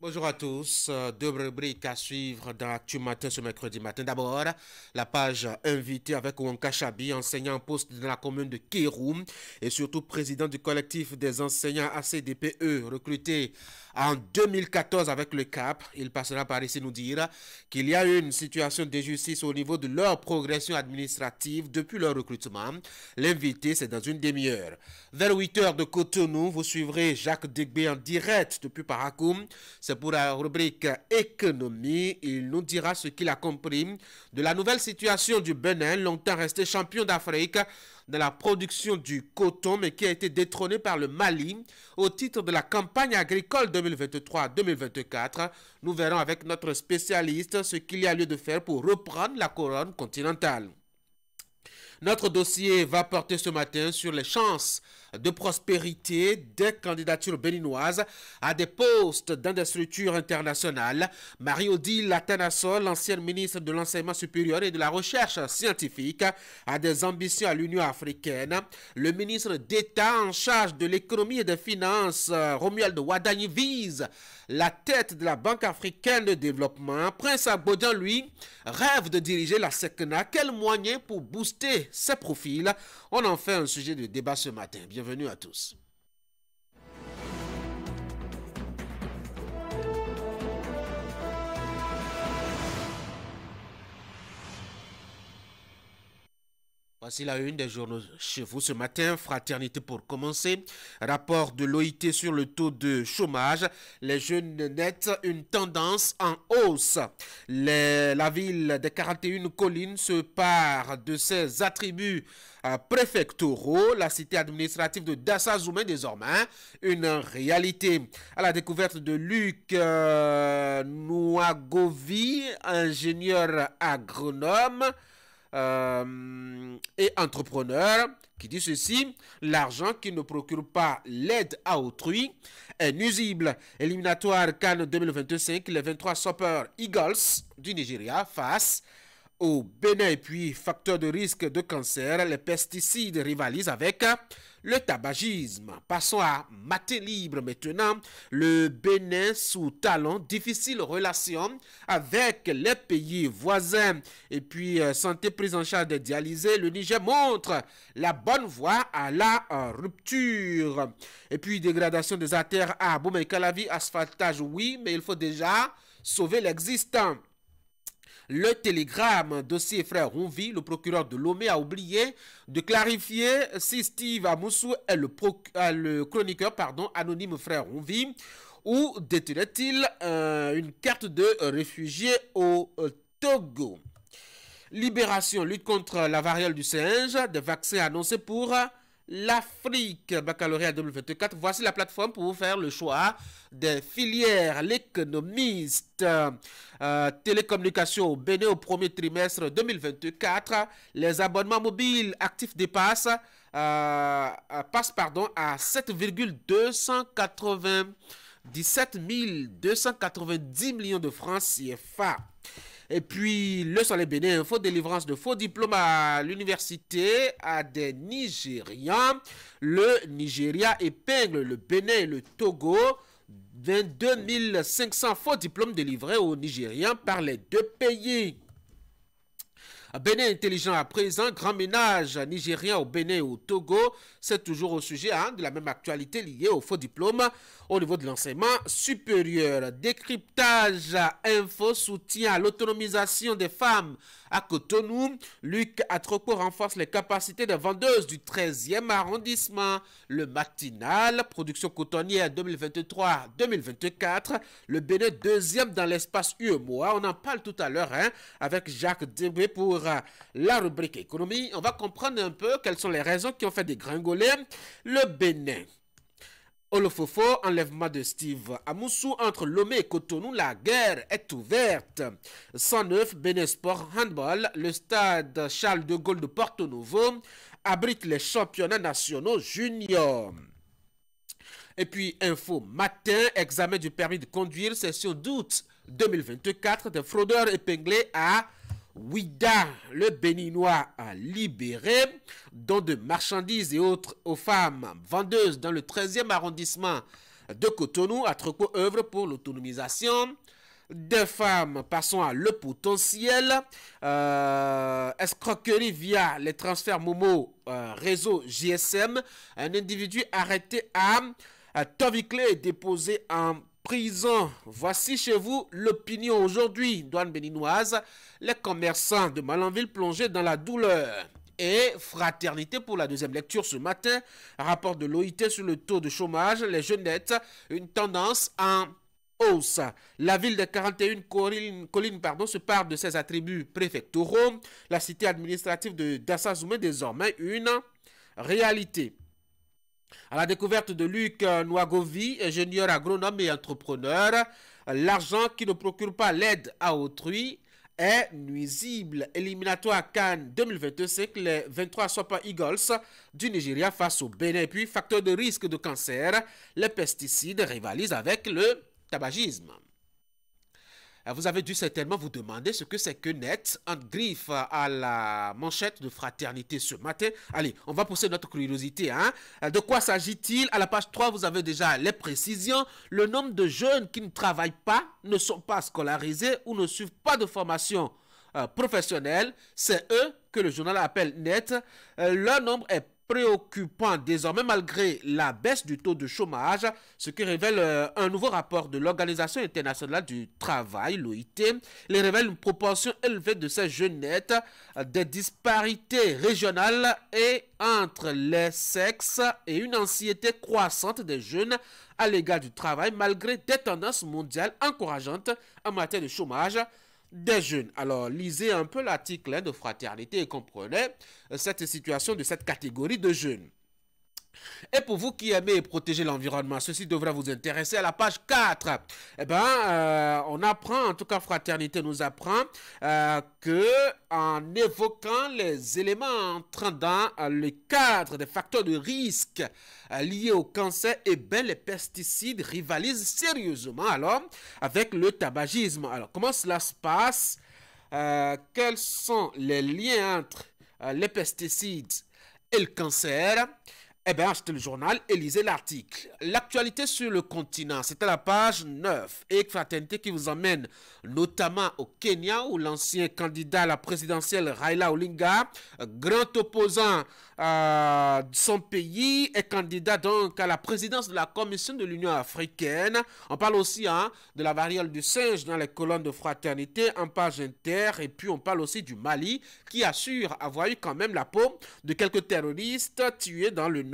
Bonjour à tous, deux rubriques à suivre dans Actu Matin ce mercredi matin. D'abord, la page invitée avec Wonka Chabi, enseignant en poste dans la commune de Kéroum et surtout président du collectif des enseignants ACDPE recruté en 2014 avec le CAP. Il passera par ici nous dire qu'il y a eu une situation d'injustice au niveau de leur progression administrative depuis leur recrutement. L'invité, c'est dans une demi-heure. Vers 8 heures de Cotonou, vous suivrez Jacques Degbé en direct depuis Paracoum. C'est pour la rubrique économie. Il nous dira ce qu'il a compris de la nouvelle situation du Bénin, longtemps resté champion d'Afrique de la production du coton, mais qui a été détrôné par le Mali au titre de la campagne agricole 2023-2024. Nous verrons avec notre spécialiste ce qu'il y a lieu de faire pour reprendre la couronne continentale. Notre dossier va porter ce matin sur les chances de prospérité des candidatures béninoises à des postes dans des structures internationales. Marie-Odile Latanassol, l'ancienne ministre de l'Enseignement supérieur et de la Recherche scientifique, a des ambitions à l'Union africaine. Le ministre d'État en charge de l'économie et des finances, Romuald Wadani, vise la tête de la Banque africaine de développement. Prince Abodjan, lui, rêve de diriger la SECNA. Quel moyen pour booster ses profils? On en fait un sujet de débat ce matin. Bienvenue à tous. Voici la une des journaux chez vous ce matin. Fraternité pour commencer. Rapport de l'OIT sur le taux de chômage. Les jeunes nets, une tendance en hausse. La ville des 41 collines se pare de ses attributs préfectoraux. La cité administrative de Dassa-Zoumé désormais, une réalité. À la découverte de Luc Nouagovi, ingénieur agronome, et entrepreneur, qui dit ceci: l'argent qui ne procure pas l'aide à autrui est nuisible. Éliminatoire Cannes 2025, les 23 Super Eagles du Nigeria face au Bénin. Et puis facteur de risque de cancer, les pesticides rivalisent avec le tabagisme. Passons à Matin Libre maintenant. Le Bénin sous talon, difficile relation avec les pays voisins. Et puis santé, prise en charge des dialysés. Le Niger montre la bonne voie à la rupture. Et puis dégradation des artères à Boumé-Calavi, asphaltage oui, mais il faut déjà sauver l'existant. Le Télégramme, dossier frère Ronvi, le procureur de Lomé a oublié de clarifier si Steve Amoussou est le chroniqueur anonyme frère Ronvi, ou détenait-il une carte de réfugié au Togo. Libération, lutte contre la variole du singe, des vaccins annoncés pour l'Afrique, baccalauréat 2024. Voici la plateforme pour vous faire le choix des filières. L'économiste, télécommunications au Bénin au premier trimestre 2024. Les abonnements mobiles actifs passent à 7,290 millions de francs CFA. Et puis, le Soleil Bénin, info délivrance de faux diplômes à l'université à des Nigérians. Le Nigeria épingle le Bénin et le Togo. 22 500 faux diplômes délivrés aux Nigériens par les deux pays. Bénin intelligent à présent, grand ménage nigérien au Bénin et au Togo. C'est toujours au sujet de la même actualité liée aux faux diplômes au niveau de l'enseignement supérieur. Décryptage info, soutien à l'autonomisation des femmes à Cotonou. Luc Atropo renforce les capacités des vendeuses du 13e arrondissement. Le matinal, production cotonnière 2023-2024. Le Bénin deuxième dans l'espace UEMOA. On en parle tout à l'heure avec Jacques Debré pour la rubrique économie. On va comprendre un peu quelles sont les raisons qui ont fait dégringoler le Bénin. Olofofo, enlèvement de Steve Amoussou entre Lomé et Cotonou, la guerre est ouverte. 109, Bénin Sport Handball, le stade Charles de Gaulle de Porto Novo abrite les championnats nationaux juniors. Et puis, info matin, examen du permis de conduire, session d'août 2024, des fraudeurs épinglés à Ouida. Le Béninois a libéré, dont de marchandises et autres aux femmes vendeuses dans le 13e arrondissement de Cotonou. Atroco œuvre pour l'autonomisation des femmes. Passons à le potentiel. Escroquerie via les transferts Momo, réseau GSM. Un individu arrêté à Toviclé et déposé en prison. Voici chez vous l'opinion aujourd'hui. Douane béninoise, les commerçants de Malanville plongés dans la douleur. Et fraternité pour la deuxième lecture ce matin. Rapport de l'OIT sur le taux de chômage, les jeunettes, une tendance en hausse. La ville de 41 collines se part de ses attributs préfectoraux. La cité administrative de Dassazoumé désormais une réalité. À la découverte de Luc Nouagovi, ingénieur agronome et entrepreneur, l'argent qui ne procure pas l'aide à autrui est nuisible. Éliminatoire Cannes 2025, les 23 Super Eagles du Nigeria face au Bénin. Et puis, facteur de risque de cancer, les pesticides rivalisent avec le tabagisme. Vous avez dû certainement vous demander ce que c'est que net, en griffe à la manchette de fraternité ce matin. Allez, on va pousser notre curiosité. De quoi s'agit-il? À la page 3, vous avez déjà les précisions. Le nombre de jeunes qui ne travaillent pas, ne sont pas scolarisés ou ne suivent pas de formation professionnelle, c'est eux que le journal appelle net. Leur nombre est préoccupant désormais malgré la baisse du taux de chômage, ce qui révèle un nouveau rapport de l'Organisation internationale du travail, l'OIT. Il révèle une proportion élevée de ces jeunettes, des disparités régionales et entre les sexes et une anxiété croissante des jeunes à l'égard du travail malgré des tendances mondiales encourageantes en matière de chômage des jeunes. Alors, lisez un peu l'article de Fraternité et comprenez cette situation de cette catégorie de jeunes. Et pour vous qui aimez protéger l'environnement, ceci devrait vous intéresser. À la page 4, on apprend, en tout cas Fraternité nous apprend, que en évoquant les éléments entrant dans le cadre des facteurs de risque liés au cancer, et bien les pesticides rivalisent sérieusement alors avec le tabagisme. Alors comment cela se passe? Quels sont les liens entre les pesticides et le cancer? Eh bien, achetez le journal et lisez l'article. L'actualité sur le continent, c'est à la page 9. Et Fraternité qui vous emmène notamment au Kenya, où l'ancien candidat à la présidentielle Raila Odinga, grand opposant de son pays, est candidat donc à la présidence de la Commission de l'Union africaine. On parle aussi de la variole du singe dans les colonnes de Fraternité en page inter. Et puis on parle aussi du Mali, qui assure avoir eu quand même la peau de quelques terroristes tués dans le nord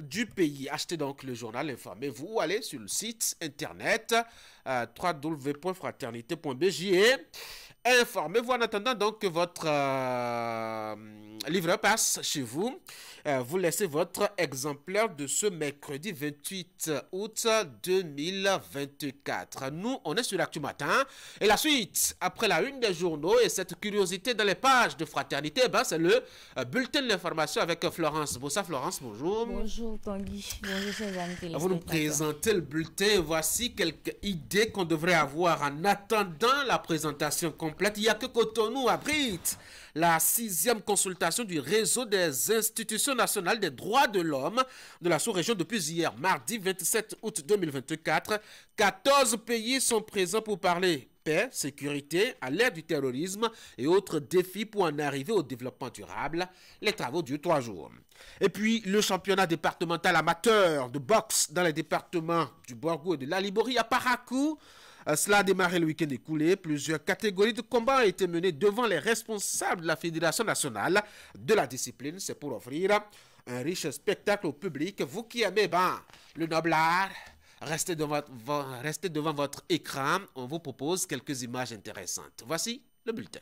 du pays. Achetez donc le journal, informez-vous, ou allez sur le site internet www.fraternité.bj et informez-vous en attendant donc que votre livreur passe chez vous. Vous laissez votre exemplaire de ce mercredi 28 août 2024. Nous, on est sur l'Actu Matin. Et la suite, après la une des journaux et cette curiosité dans les pages de Fraternité, c'est le bulletin de l'information avec Florence Bossa. Florence, bonjour. Bonjour Tanguy. Bonjour chers amis téléspectateurs. Vous nous présentez le bulletin. Voici quelques idées qu'on devrait avoir en attendant la présentation complète. Il y a que Cotonou abrite la 6e consultation du réseau des institutions nationales des droits de l'homme de la sous-région depuis hier, mardi 27 août 2024. 14 pays sont présents pour parler paix, sécurité, à l'ère du terrorisme et autres défis pour en arriver au développement durable. Les travaux durent 3 jours. Et puis, le championnat départemental amateur de boxe dans les départements du Borgo et de la Liborie à Parakou. Cela a démarré le week-end écoulé. Plusieurs catégories de combat ont été menées devant les responsables de la Fédération nationale de la discipline. C'est pour offrir un riche spectacle au public. Vous qui aimez le noble art, restez devant votre écran. On vous propose quelques images intéressantes. Voici le bulletin.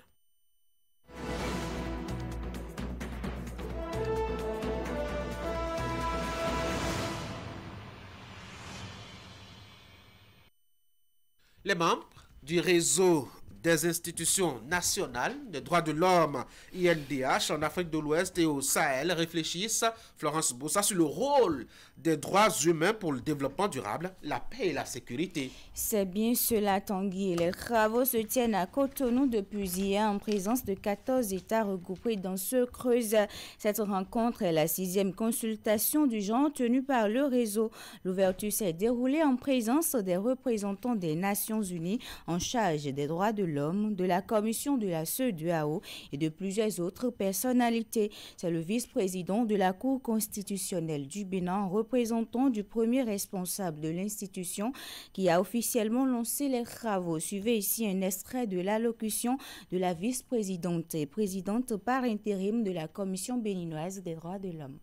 Les membres du réseau des institutions nationales des droits de l'homme, INDH, en Afrique de l'Ouest et au Sahel réfléchissent, Florence Boussa, sur le rôle des droits humains pour le développement durable, la paix et la sécurité. C'est bien cela, Tanguy. Les travaux se tiennent à Cotonou depuis hier en présence de 14 États regroupés dans ce creuse. Cette rencontre est la 6e consultation du genre tenue par le réseau. L'ouverture s'est déroulée en présence des représentants des Nations Unies en charge des droits de l'homme, de la commission de la CEDEAO et de plusieurs autres personnalités. C'est le vice-président de la Cour constitutionnelle du Bénin, représentant du premier responsable de l'institution, qui a officiellement lancé les travaux. Suivez ici un extrait de l'allocution de la vice-présidente et présidente par intérim de la Commission béninoise des droits de l'homme.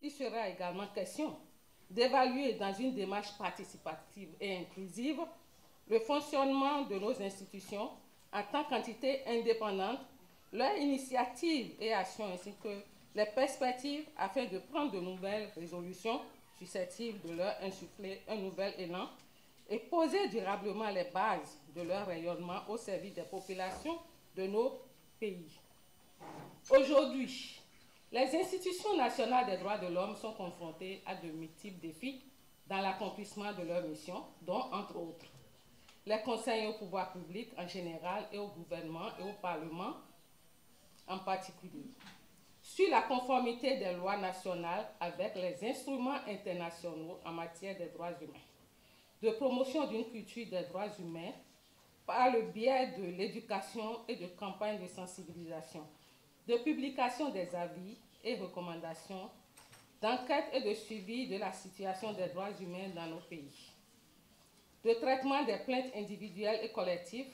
Il sera également question d'évaluer dans une démarche participative et inclusive le fonctionnement de nos institutions en tant qu'entité indépendante, leurs initiatives et actions ainsi que les perspectives afin de prendre de nouvelles résolutions susceptibles de leur insuffler un nouvel élan et poser durablement les bases de leur rayonnement au service des populations de nos pays. Aujourd'hui, les institutions nationales des droits de l'homme sont confrontées à de multiples défis dans l'accomplissement de leur mission, dont, entre autres, les conseils au pouvoir public en général et au gouvernement et au Parlement en particulier, sur la conformité des lois nationales avec les instruments internationaux en matière des droits humains, de promotion d'une culture des droits humains par le biais de l'éducation et de campagnes de sensibilisation, de publication des avis et recommandations, d'enquête et de suivi de la situation des droits humains dans nos pays, de traitement des plaintes individuelles et collectives,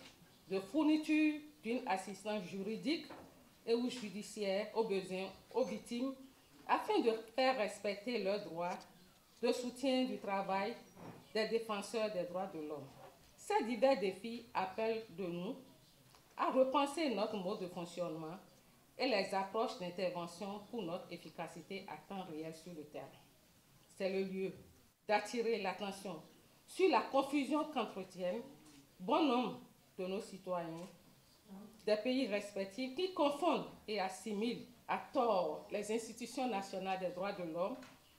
de fourniture d'une assistance juridique et ou judiciaire aux besoins aux victimes afin de faire respecter leurs droits, de soutien du travail des défenseurs des droits de l'homme. Ces divers défis appellent de nous à repenser notre mode de fonctionnement et les approches d'intervention pour notre efficacité à temps réel sur le terrain. C'est le lieu d'attirer l'attention sur la confusion qu'entretiennent bon nombre de nos citoyens des pays respectifs qui confondent et assimilent à tort les institutions nationales des droits de l'homme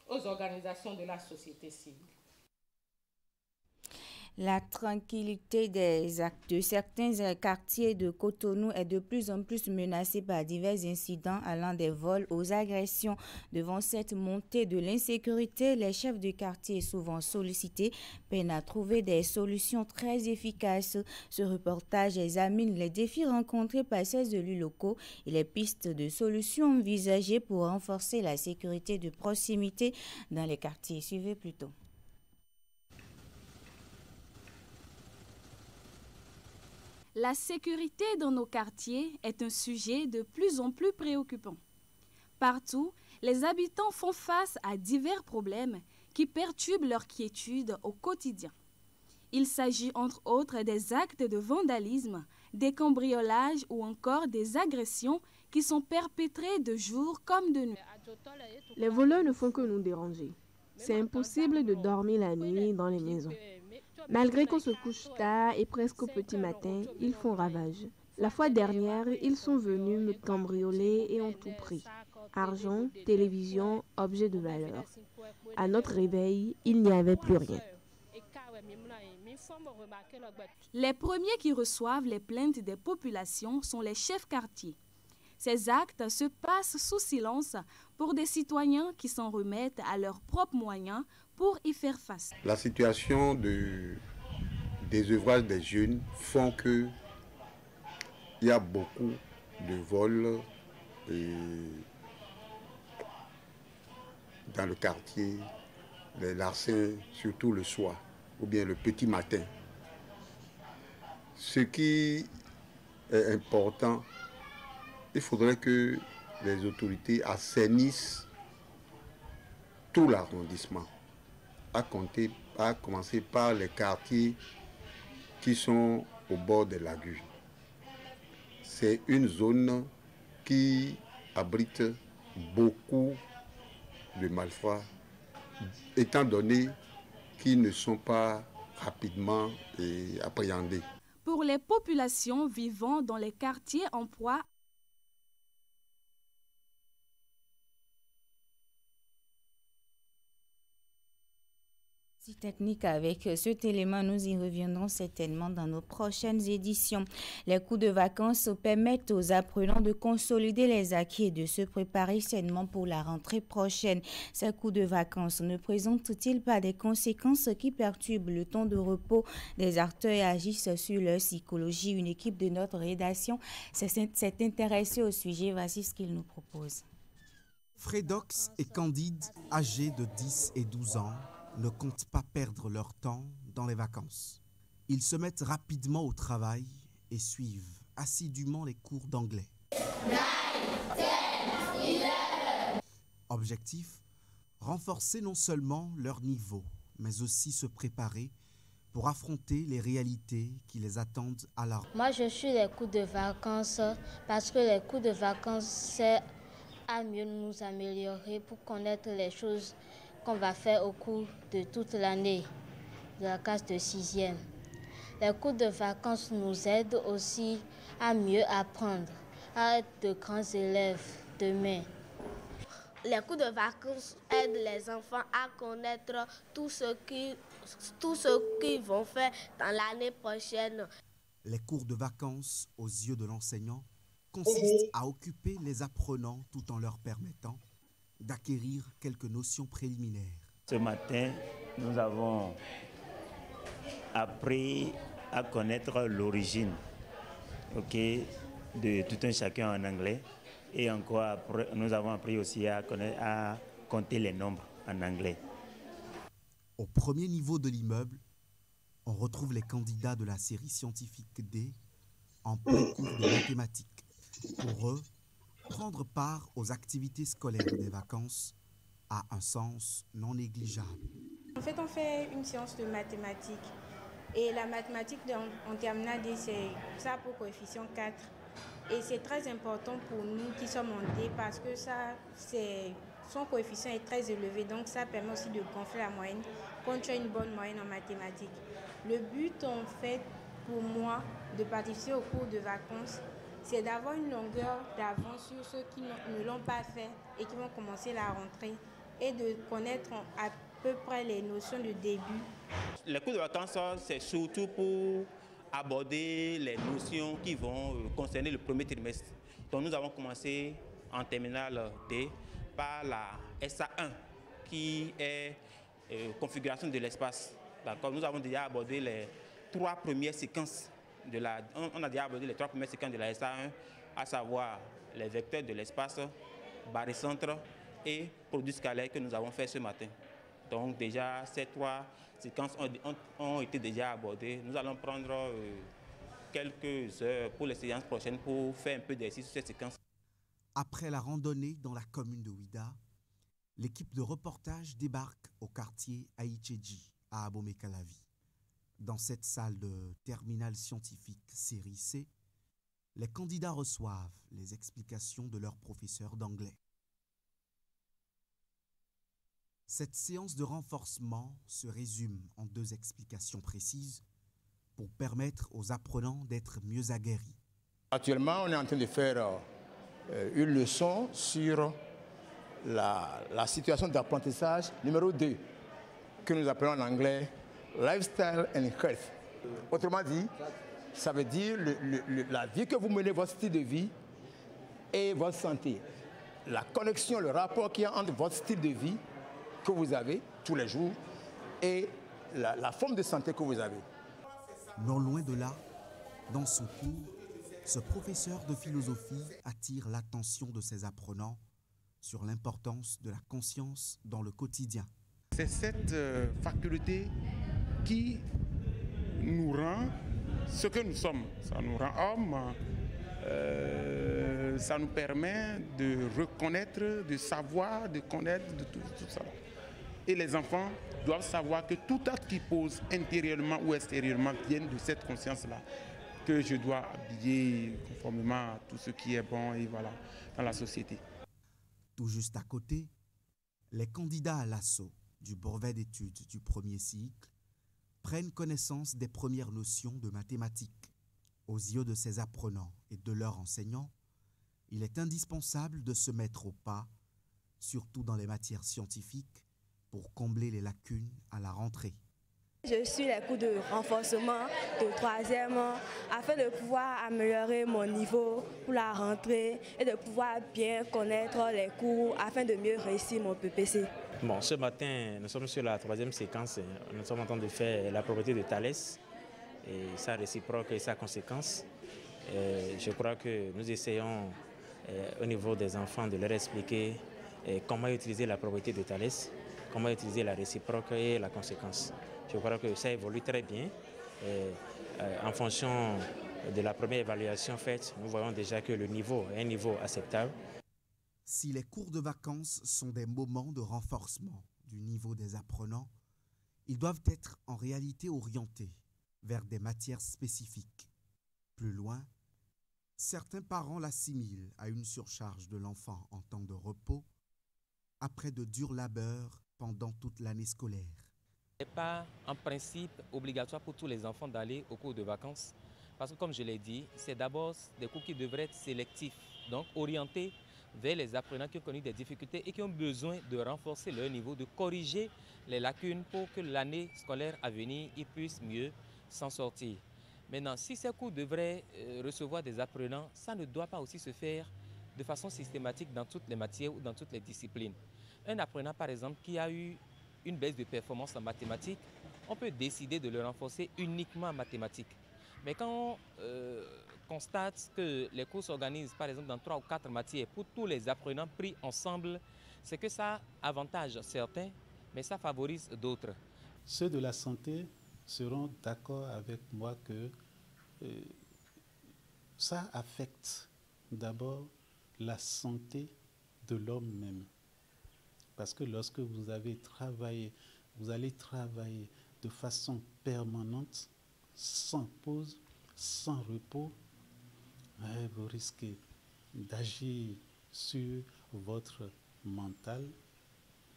aux organisations de la société civile. La tranquillité de certains quartiers de Cotonou est de plus en plus menacée par divers incidents allant des vols aux agressions. Devant cette montée de l'insécurité, les chefs de quartier, souvent sollicités, peinent à trouver des solutions très efficaces. Ce reportage examine les défis rencontrés par ces élus locaux et les pistes de solutions envisagées pour renforcer la sécurité de proximité dans les quartiers. Suivez plutôt. La sécurité dans nos quartiers est un sujet de plus en plus préoccupant. Partout, les habitants font face à divers problèmes qui perturbent leur quiétude au quotidien. Il s'agit entre autres des actes de vandalisme, des cambriolages ou encore des agressions qui sont perpétrées de jour comme de nuit. Les voleurs ne font que nous déranger. C'est impossible de dormir la nuit dans les maisons. Malgré qu'on se couche tard et presque au petit matin, ils font ravage. La fois dernière, ils sont venus me cambrioler et ont tout pris. Argent, télévision, objets de valeur. À notre réveil, il n'y avait plus rien. Les premiers qui reçoivent les plaintes des populations sont les chefs quartiers. Ces actes se passent sous silence pour des citoyens qui s'en remettent à leurs propres moyens pour y faire face. La situation des œuvrages des jeunes font qu'il y a beaucoup de vols dans le quartier, les larcins, surtout le soir ou bien le petit matin. Ce qui est important, il faudrait que les autorités assainissent tout l'arrondissement, à commencer par les quartiers qui sont au bord des lagunes. C'est une zone qui abrite beaucoup de malfrats, étant donné qu'ils ne sont pas rapidement appréhendés. pour les populations vivant dans les quartiers en proie technique. Avec cet élément, nous y reviendrons certainement dans nos prochaines éditions. Les cours de vacances permettent aux apprenants de consolider les acquis et de se préparer sainement pour la rentrée prochaine. Ces cours de vacances ne présentent-ils pas des conséquences qui perturbent le temps de repos des acteurs et agissent sur leur psychologie? Une équipe de notre rédaction s'est intéressée au sujet. Voici ce qu'ils nous proposent. Frédox et Candide, âgés de 10 et 12 ans, ne comptent pas perdre leur temps dans les vacances. Ils se mettent rapidement au travail et suivent assidûment les cours d'anglais. Objectif, renforcer non seulement leur niveau, mais aussi se préparer pour affronter les réalités qui les attendent à la rentrée. Moi, je suis les cours de vacances parce que les cours de vacances, c'est à mieux nous améliorer pour connaître les choses qu'on va faire au cours de toute l'année de la classe de 6e. Les cours de vacances nous aident aussi à mieux apprendre, à être de grands élèves demain. Les cours de vacances aident les enfants à connaître tout ce qu'ils vont faire dans l'année prochaine. Les cours de vacances, aux yeux de l'enseignant, consistent à occuper les apprenants tout en leur permettant d'acquérir quelques notions préliminaires. Ce matin, nous avons appris à connaître l'origine de tout un chacun en anglais. Et encore après, nous avons appris aussi à compter les nombres en anglais. Au premier niveau de l'immeuble, on retrouve les candidats de la série scientifique D en plein cours de mathématiques. Pour eux, prendre part aux activités scolaires des vacances a un sens non négligeable. En fait, on fait une séance de mathématiques. Et la mathématique en terminale D, c'est ça pour coefficient 4. Et c'est très important pour nous qui sommes en D parce que son coefficient est très élevé. Donc ça permet aussi de gonfler la moyenne quand tu as une bonne moyenne en mathématiques. Le but, en fait, pour moi, de participer au cours de vacances, c'est d'avoir une longueur d'avance sur ceux qui ne l'ont pas fait et qui vont commencer la rentrée et de connaître à peu près les notions de début. Les cours de vacances, c'est surtout pour aborder les notions qui vont concerner le premier trimestre. Donc nous avons commencé en terminale D par la SA1 qui est configuration de l'espace. D'accord. Nous avons déjà abordé les 3 premières séquences. On a déjà abordé les 3 premières séquences de la SA1, à savoir les vecteurs de l'espace, barycentre et produits scalaires que nous avons fait ce matin. Donc déjà, ces 3 séquences ont été déjà abordées. Nous allons prendre quelques heures pour les séances prochaines pour faire un peu d'exercice sur ces séquences. Après la randonnée dans la commune de Ouida, l'équipe de reportage débarque au quartier Aïtchédji à Abomey-Calavi. Dans cette salle de terminale scientifique série C, les candidats reçoivent les explications de leur professeur d'anglais. Cette séance de renforcement se résume en 2 explications précises pour permettre aux apprenants d'être mieux aguerris. Actuellement, on est en train de faire une leçon sur la situation d'apprentissage numéro 2, que nous appelons en anglais Lifestyle and Health. Autrement dit, ça veut dire la vie que vous menez, votre style de vie et votre santé. La connexion, le rapport qu'il y a entre votre style de vie que vous avez tous les jours et la forme de santé que vous avez. Non loin de là, dans son cours, ce professeur de philosophie attire l'attention de ses apprenants sur l'importance de la conscience dans le quotidien. C'est cette faculté qui nous rend ce que nous sommes. Ça nous rend hommes, ça nous permet de reconnaître, de savoir, de connaître, de tout ça. Et les enfants doivent savoir que tout acte qu'ils posent intérieurement ou extérieurement vient de cette conscience-là, que je dois habiller conformément à tout ce qui est bon et voilà, dans la société. Tout juste à côté, les candidats à l'assaut du brevet d'études du premier cycle prennent connaissance des premières notions de mathématiques. Aux yeux de ses apprenants et de leurs enseignants, il est indispensable de se mettre au pas, surtout dans les matières scientifiques, pour combler les lacunes à la rentrée. Je suis les cours de renforcement de 3e afin de pouvoir améliorer mon niveau pour la rentrée et de pouvoir bien connaître les cours afin de mieux réussir mon PPC. Bon, ce matin, nous sommes sur la 3e séquence. Nous sommes en train de faire la propriété de Thalès, et sa réciproque et sa conséquence. Je crois que nous essayons au niveau des enfants de leur expliquer comment utiliser la propriété de Thalès, comment utiliser la réciproque et la conséquence. Je crois que ça évolue très bien. En fonction de la première évaluation faite, nous voyons déjà que le niveau est un niveau acceptable. Si les cours de vacances sont des moments de renforcement du niveau des apprenants, ils doivent être en réalité orientés vers des matières spécifiques. Plus loin, certains parents l'assimilent à une surcharge de l'enfant en temps de repos, après de durs labeurs pendant toute l'année scolaire. Ce n'est pas en principe obligatoire pour tous les enfants d'aller aux cours de vacances, parce que comme je l'ai dit, c'est d'abord des cours qui devraient être sélectifs, donc orientés vers les apprenants qui ont connu des difficultés et qui ont besoin de renforcer leur niveau, de corriger les lacunes pour que l'année scolaire à venir, ils puissent mieux s'en sortir. Maintenant, si ces cours devraient recevoir des apprenants, ça ne doit pas aussi se faire de façon systématique dans toutes les matières ou dans toutes les disciplines. Un apprenant, par exemple, qui a eu une baisse de performance en mathématiques, on peut décider de le renforcer uniquement en mathématiques. Mais quand on constate que les cours s'organisent, par exemple, dans 3 ou 4 matières pour tous les apprenants pris ensemble, c'est que ça avantage certains, mais ça favorise d'autres. Ceux de la santé seront d'accord avec moi que ça affecte d'abord la santé de l'homme même. Parce que lorsque vous allez travailler de façon permanente, sans pause, sans repos, vous risquez d'agir sur votre mental,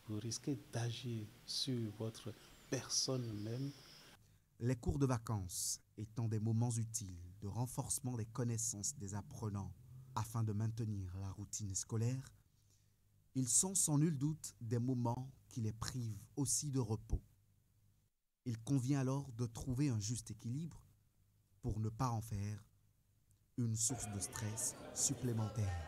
vous risquez d'agir sur votre personne même. Les cours de vacances étant des moments utiles de renforcement des connaissances des apprenants afin de maintenir la routine scolaire, ils sont sans nul doute des moments qui les privent aussi de repos. Il convient alors de trouver un juste équilibre pour ne pas en faire une source de stress supplémentaire.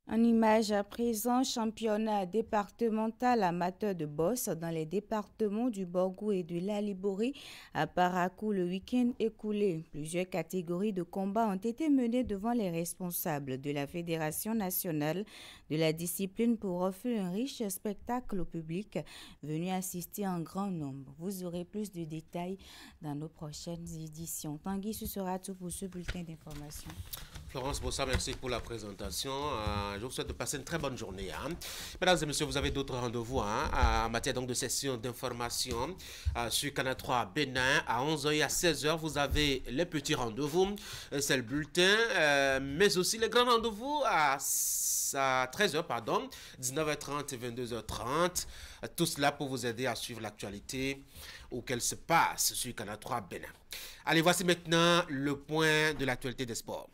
En image à présent, championnat départemental amateur de boxe dans les départements du Borgou et de l'Alibori à Parakou le week-end écoulé. Plusieurs catégories de combats ont été menées devant les responsables de la Fédération nationale de la discipline pour offrir un riche spectacle au public venu assister en grand nombre. Vous aurez plus de détails dans nos prochaines éditions. Tanguy, ce sera tout pour ce bulletin d'information. Florence Bossa, merci pour la présentation. Je vous souhaite de passer une très bonne journée. Mesdames et messieurs, vous avez d'autres rendez-vous en matière donc de session d'information sur Canal 3 Bénin à 11h et à 16h. Vous avez les petits rendez-vous, c'est le bulletin, mais aussi les grands rendez-vous à 13h, 19h30 et 22h30. Tout cela pour vous aider à suivre l'actualité ou qu'elle se passe sur Canal 3 Bénin. Allez, voici maintenant le point de l'actualité des sports.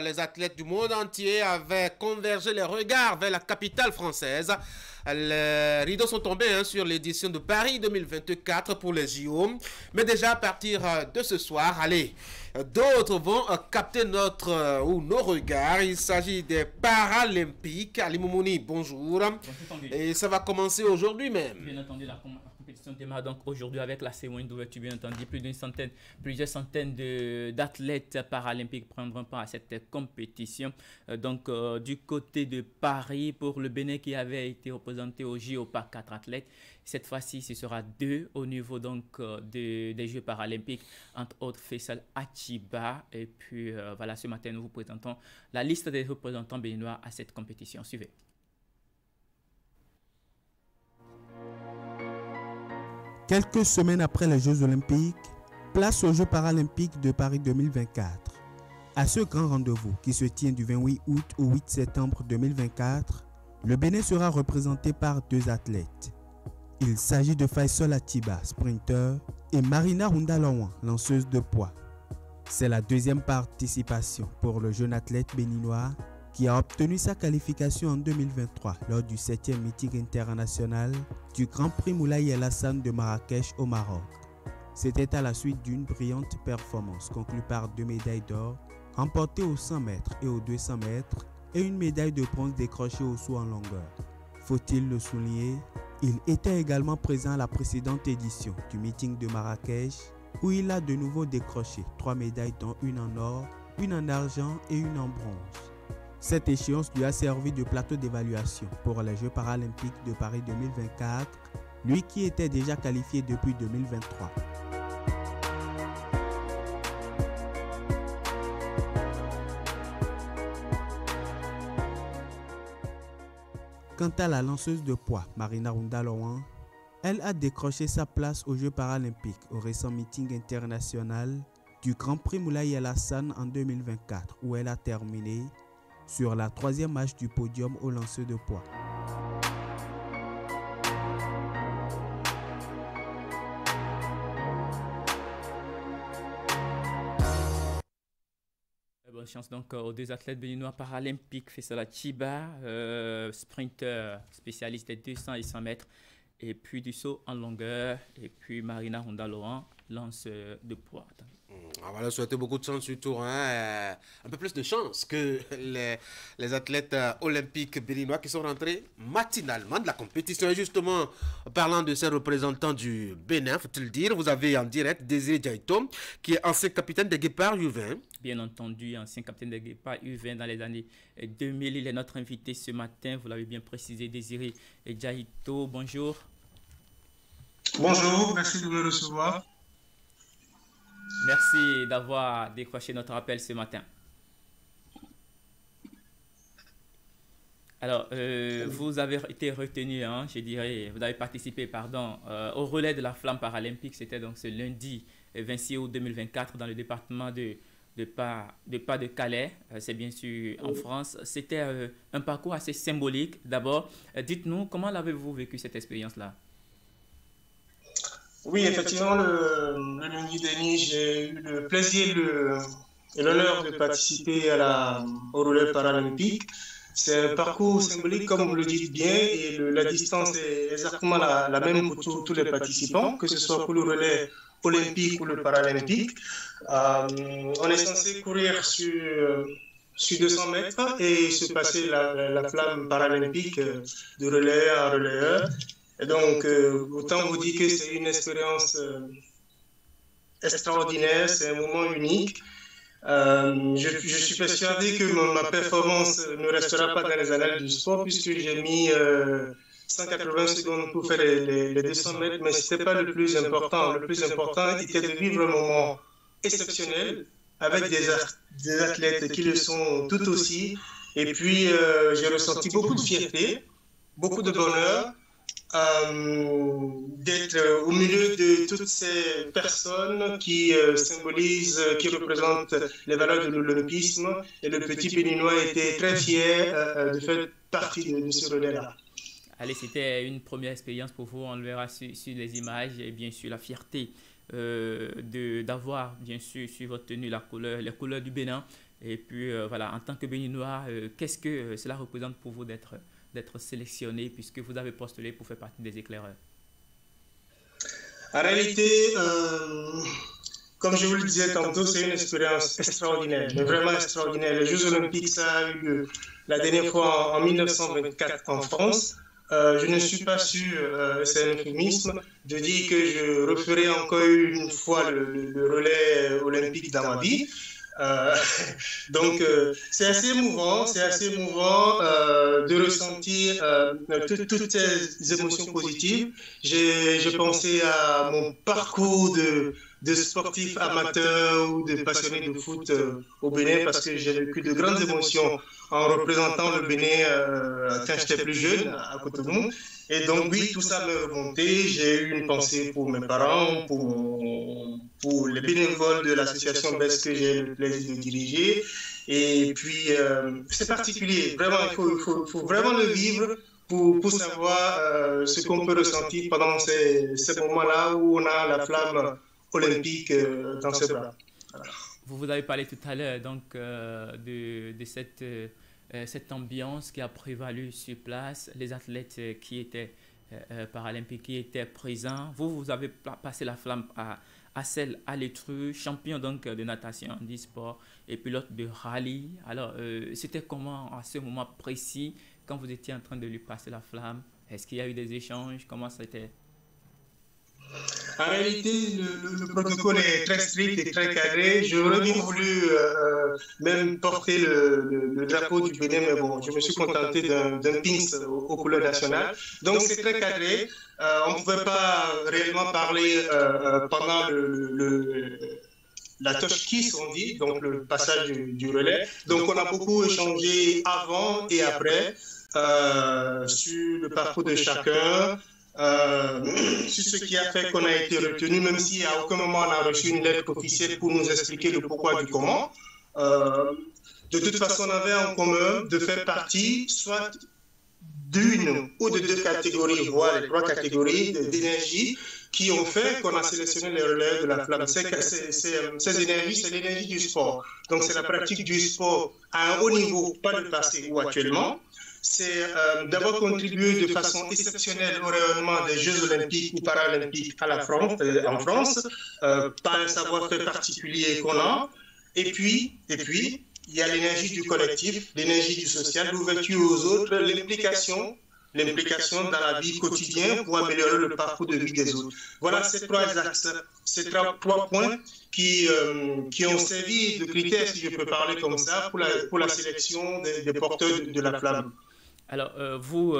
Les athlètes du monde entier avaient convergé les regards vers la capitale française. Les rideaux sont tombés sur l'édition de Paris 2024 pour les JO. Mais déjà à partir de ce soir, allez, d'autres vont capter nos regards. Il s'agit des Paralympiques. Ali Moumouni, bonjour. Et ça va commencer aujourd'hui même. Bien entendu, la compétition démarre donc aujourd'hui avec la cérémonie d'ouverture. Bien entendu, plusieurs centaines d'athlètes paralympiques prendront part à cette compétition. Donc, du côté de Paris, pour le Bénin qui avait été représenté au JO par 4 athlètes, cette fois-ci, ce sera 2 au niveau donc des Jeux paralympiques, entre autres Faisal Achiba. Et puis, voilà, ce matin, nous vous présentons la liste des représentants béninois à cette compétition. Suivez. Quelques semaines après les Jeux olympiques, place aux Jeux paralympiques de Paris 2024. À ce grand rendez-vous qui se tient du 28 août au 8 septembre 2024, le Bénin sera représenté par 2 athlètes. Il s'agit de Faisal Atiba, sprinter, et Marina Rundalawan, lanceuse de poids. C'est la 2e participation pour le jeune athlète béninois qui a obtenu sa qualification en 2023 lors du 7e meeting international du Grand Prix Moulay El Hassan de Marrakech au Maroc. C'était à la suite d'une brillante performance conclue par 2 médailles d'or remportées aux 100 mètres et aux 200 mètres et une médaille de bronze décrochée au saut en longueur. Faut-il le souligner, il était également présent à la précédente édition du meeting de Marrakech où il a de nouveau décroché 3 médailles dont une en or, une en argent et une en bronze. Cette échéance lui a servi de plateau d'évaluation pour les Jeux paralympiques de Paris 2024, lui qui était déjà qualifié depuis 2023. Quant à la lanceuse de poids, Marina Rundalawan, elle a décroché sa place aux Jeux paralympiques au récent meeting international du Grand Prix Moulay El Hassan en 2024, où elle a terminé sur la 3e marche du podium au lancer de poids. Bonne chance donc aux 2 athlètes béninois paralympiques, Faisal Atiba, sprinter spécialiste des 200 et 100 mètres, et puis du saut en longueur, et puis Marina Rundalawan, lance de poids. On va leur souhaiter beaucoup de chance surtout, un peu plus de chance que les athlètes olympiques béninois qui sont rentrés matinalement de la compétition. Et justement, parlant de ces représentants du Bénin, faut-il dire, vous avez en direct Désiré Diaito, qui est ancien capitaine des Guépards U20. Bien entendu, ancien capitaine des Guépards U20 dans les années 2000. Il est notre invité ce matin, vous l'avez bien précisé, Désiré Diaito. Bonjour. Bonjour, merci de me recevoir. Merci d'avoir décroché notre appel ce matin. Alors, vous avez été retenu, je dirais, vous avez participé, au relais de la flamme paralympique. C'était donc ce lundi 26 août 2024 dans le département de Pas-de-Calais. C'est bien sûr en France. C'était un parcours assez symbolique. D'abord, dites-nous, comment l'avez-vous vécu cette expérience-là? Oui, effectivement, le lundi dernier, j'ai eu le plaisir et l'honneur de participer au relais paralympique. C'est un parcours symbolique, comme vous le dites bien, et la distance est exactement la même pour tous les participants, que ce soit pour le relais olympique ou le paralympique. On est censé courir sur 200 mètres et se passer la flamme paralympique de relais à relayeur. Et donc, autant vous dire que c'est une expérience extraordinaire, c'est un moment unique. Je suis persuadé que ma performance ne restera pas dans les annales du sport puisque j'ai mis 180 secondes pour faire les 200 mètres, mais ce n'était pas le plus important. Le plus important était de vivre un moment exceptionnel avec des athlètes qui le sont tout aussi. Et puis, j'ai ressenti beaucoup de fierté, beaucoup de bonheur. D'être au milieu de toutes ces personnes qui symbolisent, qui représentent les valeurs de l'olympisme. Et le petit Béninois était très fier de faire partie de ce relais-là. Allez, c'était une première expérience pour vous, on le verra sur les images, et bien sûr la fierté d'avoir bien sûr sur votre tenue les couleurs du Bénin. Et puis voilà, en tant que Béninois, qu'est-ce que cela représente pour vous d'être sélectionné puisque vous avez postulé pour faire partie des éclaireurs? En réalité, comme je vous le disais tantôt, c'est une expérience extraordinaire, mais vraiment extraordinaire. Les Jeux Olympiques, ça a eu lieu la dernière fois en 1924 en France. Je ne suis pas sûr, c'est un euphémisme, de dire que je referai encore une fois le relais olympique dans ma vie. Donc, c'est assez émouvant de ressentir toutes ces émotions positives. J'ai pensé à mon parcours de sportifs amateurs ou de passionnés de foot au Bénin parce que j'ai vécu de grandes émotions en représentant le Bénin quand j'étais plus jeune à Cotonou. Et donc oui, tout ça m'est remonté. J'ai eu une pensée pour mes parents, pour les bénévoles de l'association BES que j'ai le plaisir de diriger. Et puis, c'est particulier. Vraiment, il faut vraiment le vivre pour savoir ce qu'on peut ressentir pendant ces moments-là où on a la flamme olympique dans ses bras. Voilà. Vous avez parlé tout à l'heure donc, de cette ambiance qui a prévalu sur place, les athlètes qui étaient paralympiques, qui étaient présents. Vous avez passé la flamme à celle à Letru, champion donc de natation, e-sport et pilote de rallye. Alors, c'était comment à ce moment précis, quand vous étiez en train de lui passer la flamme? Est-ce qu'il y a eu des échanges? Comment c'était? En réalité, le protocole est très strict et très cadré. J'aurais bien voulu même porter le drapeau du Bénin, mais bon, je me suis contenté d'un pins aux couleurs nationales. Donc c'est très cadré. On ne pouvait pas réellement parler pendant la touch kiss, on dit, donc le passage du relais. Donc on a beaucoup échangé avant et après sur le parcours de chacun. Sur ce qui a fait qu'on a été retenu, même si à aucun moment on a reçu une lettre officielle pour nous expliquer le pourquoi du comment. De toute façon, on avait en commun de faire partie soit d'une ou de deux catégories, voire les trois catégories d'énergie qui ont fait qu'on a sélectionné les relais de la flamme. Ces énergies, c'est l'énergie du sport. Donc c'est la pratique du sport à un haut niveau, pas le passé ou actuellement. C'est d'avoir contribué de façon exceptionnelle au rayonnement des Jeux olympiques ou paralympiques en France, par un savoir-faire particulier qu'on a. Et puis, il y a l'énergie du collectif, l'énergie du social, l'ouverture aux autres, l'implication dans la vie quotidienne pour améliorer le parcours de vie des autres. Voilà ces trois axes, ces trois points qui ont servi de critères, si je peux parler comme ça, pour la sélection des porteurs de la flamme. Alors, vous,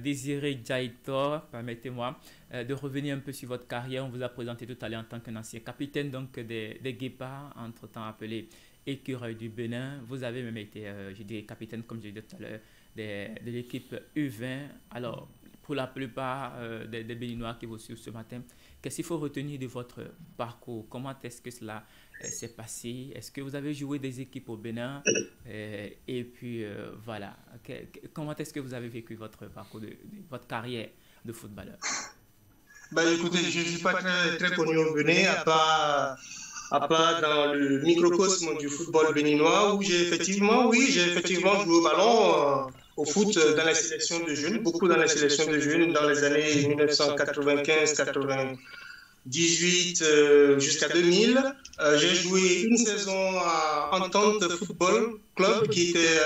Désiré Diator, permettez-moi de revenir un peu sur votre carrière. On vous a présenté tout à l'heure en tant qu'ancien capitaine donc des Guépards, entre-temps appelés Écureuils du Bénin. Vous avez même été, je dirais, capitaine, comme je disais tout à l'heure, de l'équipe U20. Alors, pour la plupart des Béninois qui vous suivent ce matin, qu'est-ce qu'il faut retenir de votre parcours? Comment est-ce que cela s'est passé? Est-ce que vous avez joué des équipes au Bénin? Et puis, voilà. Comment est-ce que vous avez vécu votre parcours, votre carrière de footballeur? Écoutez, je ne suis pas très connu au Bénin, à part dans le microcosme du football béninois, où j'ai effectivement joué au ballon, au foot dans la sélection de jeunes, beaucoup dans la sélection de jeunes dans les années 1995-98 jusqu'à 2000. J'ai joué une saison à Entente Football Club, qui était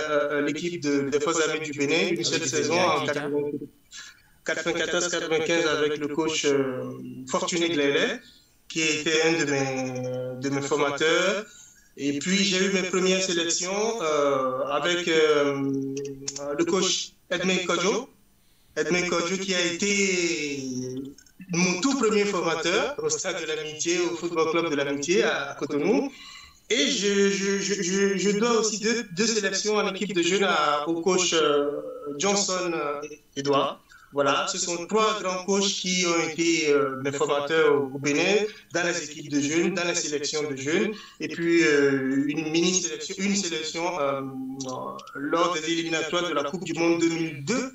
l'équipe des Forces armées du Bénin, une seule saison en 94-95 avec le coach Fortuné Glélé, qui était un de mes formateurs. Et puis, j'ai eu mes premières sélections avec le coach Edmé Kodjo, qui a été mon tout premier formateur au stade de l'Amitié, au Football Club de l'Amitié à Cotonou. Et je dois aussi deux sélections en équipe de jeunes au coach Johnson Edouard. Voilà, ce sont trois grands coachs qui ont été mes formateurs au Bénin, dans les équipes de jeunes, dans les sélections de jeunes, et puis une sélection lors des éliminatoires de la Coupe du Monde 2002.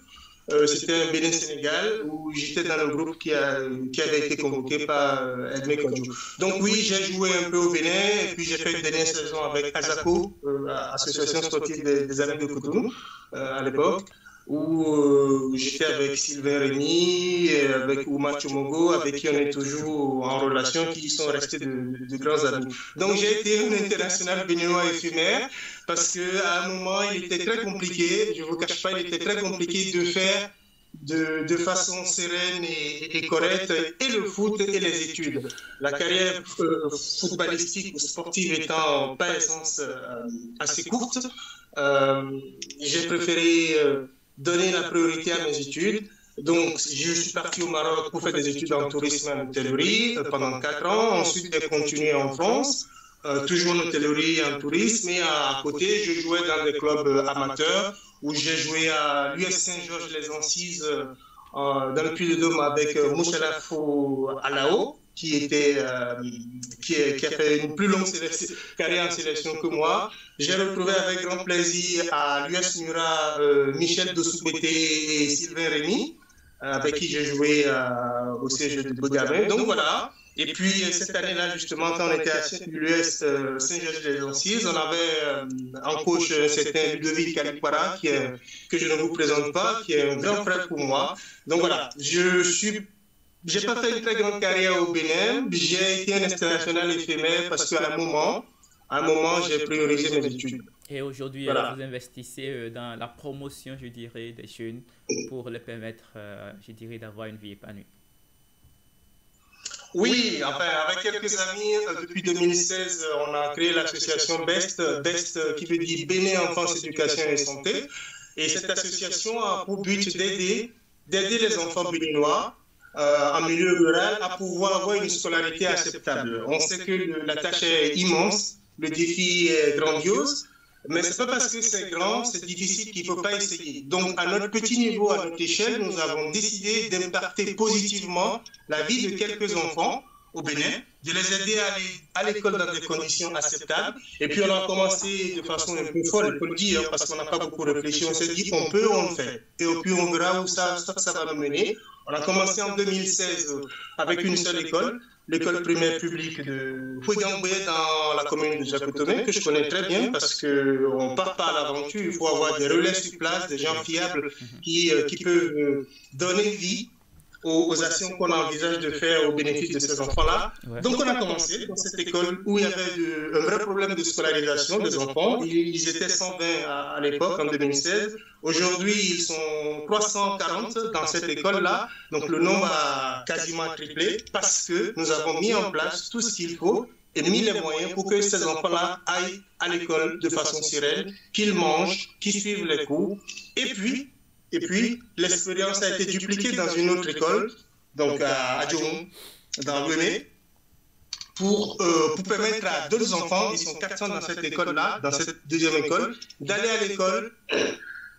C'était un Bénin-Sénégal où j'étais dans le groupe qui avait été convoqué par Edmé Kodjo. Donc oui, j'ai joué un peu au Bénin, et puis j'ai fait une dernière saison avec ASACO, Association sportive des Amis de Cotonou, à l'époque, où j'étais avec Sylvain Rémy, avec Oumar Tchomogo, avec qui on est toujours en relation, qui sont restés de grands amis. Donc j'ai été un international béninois éphémère, parce qu'à un moment, il était très compliqué, je ne vous cache pas, il était très compliqué de faire de façon sereine et correcte et le foot et les études. La carrière footballistique ou sportive étant par essence assez courte, j'ai préféré donner la priorité à mes études. Donc, je suis parti au Maroc pour faire des études en tourisme et en hôtellerie pendant 4 ans. Ensuite, j'ai continué en France, toujours en hôtellerie et en tourisme. Et à côté, je jouais dans des clubs amateurs où j'ai joué à l'US Saint-Georges-les-Ancises dans le Puy-de-Dôme avec Mouchalafo Alao, qui a fait une plus longue carrière en sélection que moi. J'ai retrouvé avec grand plaisir à l'US Murat Michel Dossoupeté et Sylvain Rémy, avec qui j'ai joué au CG de Bogamin. Donc voilà. Et puis cette année-là, justement, quand on était à l'US Saint-Georges-les-Ancises, on avait en coach un certain Ludovic Kalipara, que je ne vous présente pas, qui est un grand frère pour moi. Donc voilà, j'ai pas fait une très grande carrière au Bénin. J'ai été un international éphémère parce qu'à un moment, j'ai priorisé mes études. Et aujourd'hui, voilà. Vous investissez dans la promotion, je dirais, des jeunes pour leur permettre, je dirais, d'avoir une vie épanouie. Oui, enfin, avec quelques amis, depuis 2016, on a créé l'association BEST, qui veut dire Bénin Enfance, Éducation et Santé. Et cette association a pour but d'aider les enfants béninois en milieu rural à pouvoir avoir une scolarité acceptable. On sait que la tâche est immense, le défi est grandiose, mais ce n'est pas parce que c'est grand, c'est difficile qu'il ne faut pas essayer. Donc, à notre petit niveau, à notre échelle, nous avons décidé d'impacter positivement la vie de quelques enfants au Bénin, de les aider à aller à l'école dans des conditions acceptables. Et puis, on a commencé de façon un peu folle, il faut le dire, parce qu'on n'a pas beaucoup réfléchi. On s'est dit, on peut, on le fait. Et puis, on verra où ça va nous mener. On a commencé en 2016 avec une seule école, l'école primaire publique de Fouigamboué dans la commune de Jacotomé, que je connais très bien parce qu'on ne part pas à l'aventure. Il faut avoir des relais sur place, des gens fiables qui peuvent donner vie aux actions qu'on envisage de faire au bénéfice de ces enfants-là. Ouais. Donc on a commencé dans cette école où il y avait un vrai problème de scolarisation des enfants. Ils étaient 120 à l'époque, en 2016. Aujourd'hui, ils sont 340 dans cette école-là. Donc le nombre a quasiment triplé parce que nous avons mis en place tout ce qu'il faut et mis les moyens pour que ces enfants-là aillent à l'école de façon sereine, qu'ils mangent, qu'ils suivent les cours. Et puis, l'expérience a été dupliquée dans une autre école, donc à Djong, dans l'Ouémé, pour permettre à d'autres enfants, ils sont 400 dans cette école-là, dans cette deuxième école, d'aller à l'école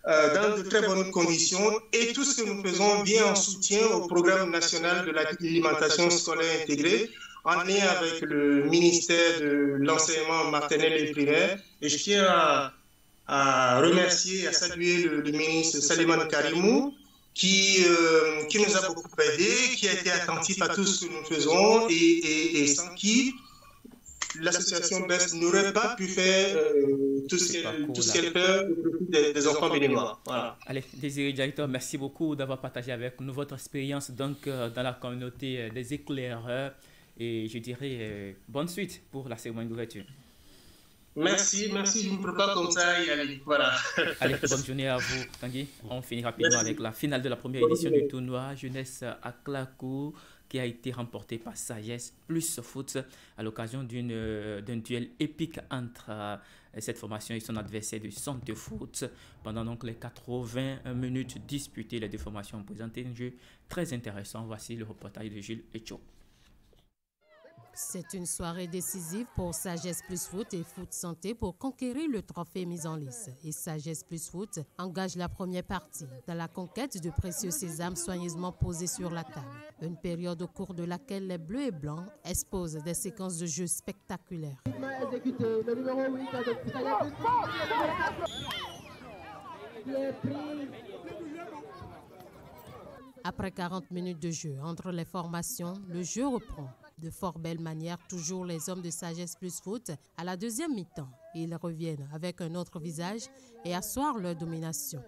dans de très bonnes conditions. Et tout ce que nous faisons vient en soutien au programme national de l'alimentation scolaire intégrée, en lien avec le ministère de l'enseignement maternel et primaire. Et je tiens à remercier et à saluer le ministre Saliman Karimou qui nous a beaucoup aidés, qui a été attentif à tout ce que nous faisons et sans qui l'association BEST n'aurait pas pu faire tout ce qu'elle fait des enfants béninois. Voilà. Allez, Désiré Directeur, merci beaucoup d'avoir partagé avec nous votre expérience donc, dans la communauté des éclaireurs et je dirais bonne suite pour la cérémonie d'ouverture. Merci, je ne peux pas comme ça y aller. Voilà. Allez, bonne journée à vous, Tanguy. On finit rapidement avec la finale de la première édition du tournoi Jeunesse à Claco qui a été remportée par Sagesse plus Foot à l'occasion d'un duel épique entre cette formation et son adversaire du centre de foot. Pendant donc les 80 minutes disputées, les deux formations ont présenté un jeu très intéressant. Voici le reportage de Gilles Echo. C'est une soirée décisive pour Sagesse Plus Foot et Foot Santé pour conquérir le trophée mis en lice. Et Sagesse Plus Foot engage la première partie dans la conquête de précieux sésames soigneusement posés sur la table. Une période au cours de laquelle les Bleus et Blancs exposent des séquences de jeu spectaculaires. Après 40 minutes de jeu entre les formations, le jeu reprend. De fort belle manière, toujours les hommes de Sagesse Plus Foot à la deuxième mi-temps. Ils reviennent avec un autre visage et asseoir leur domination.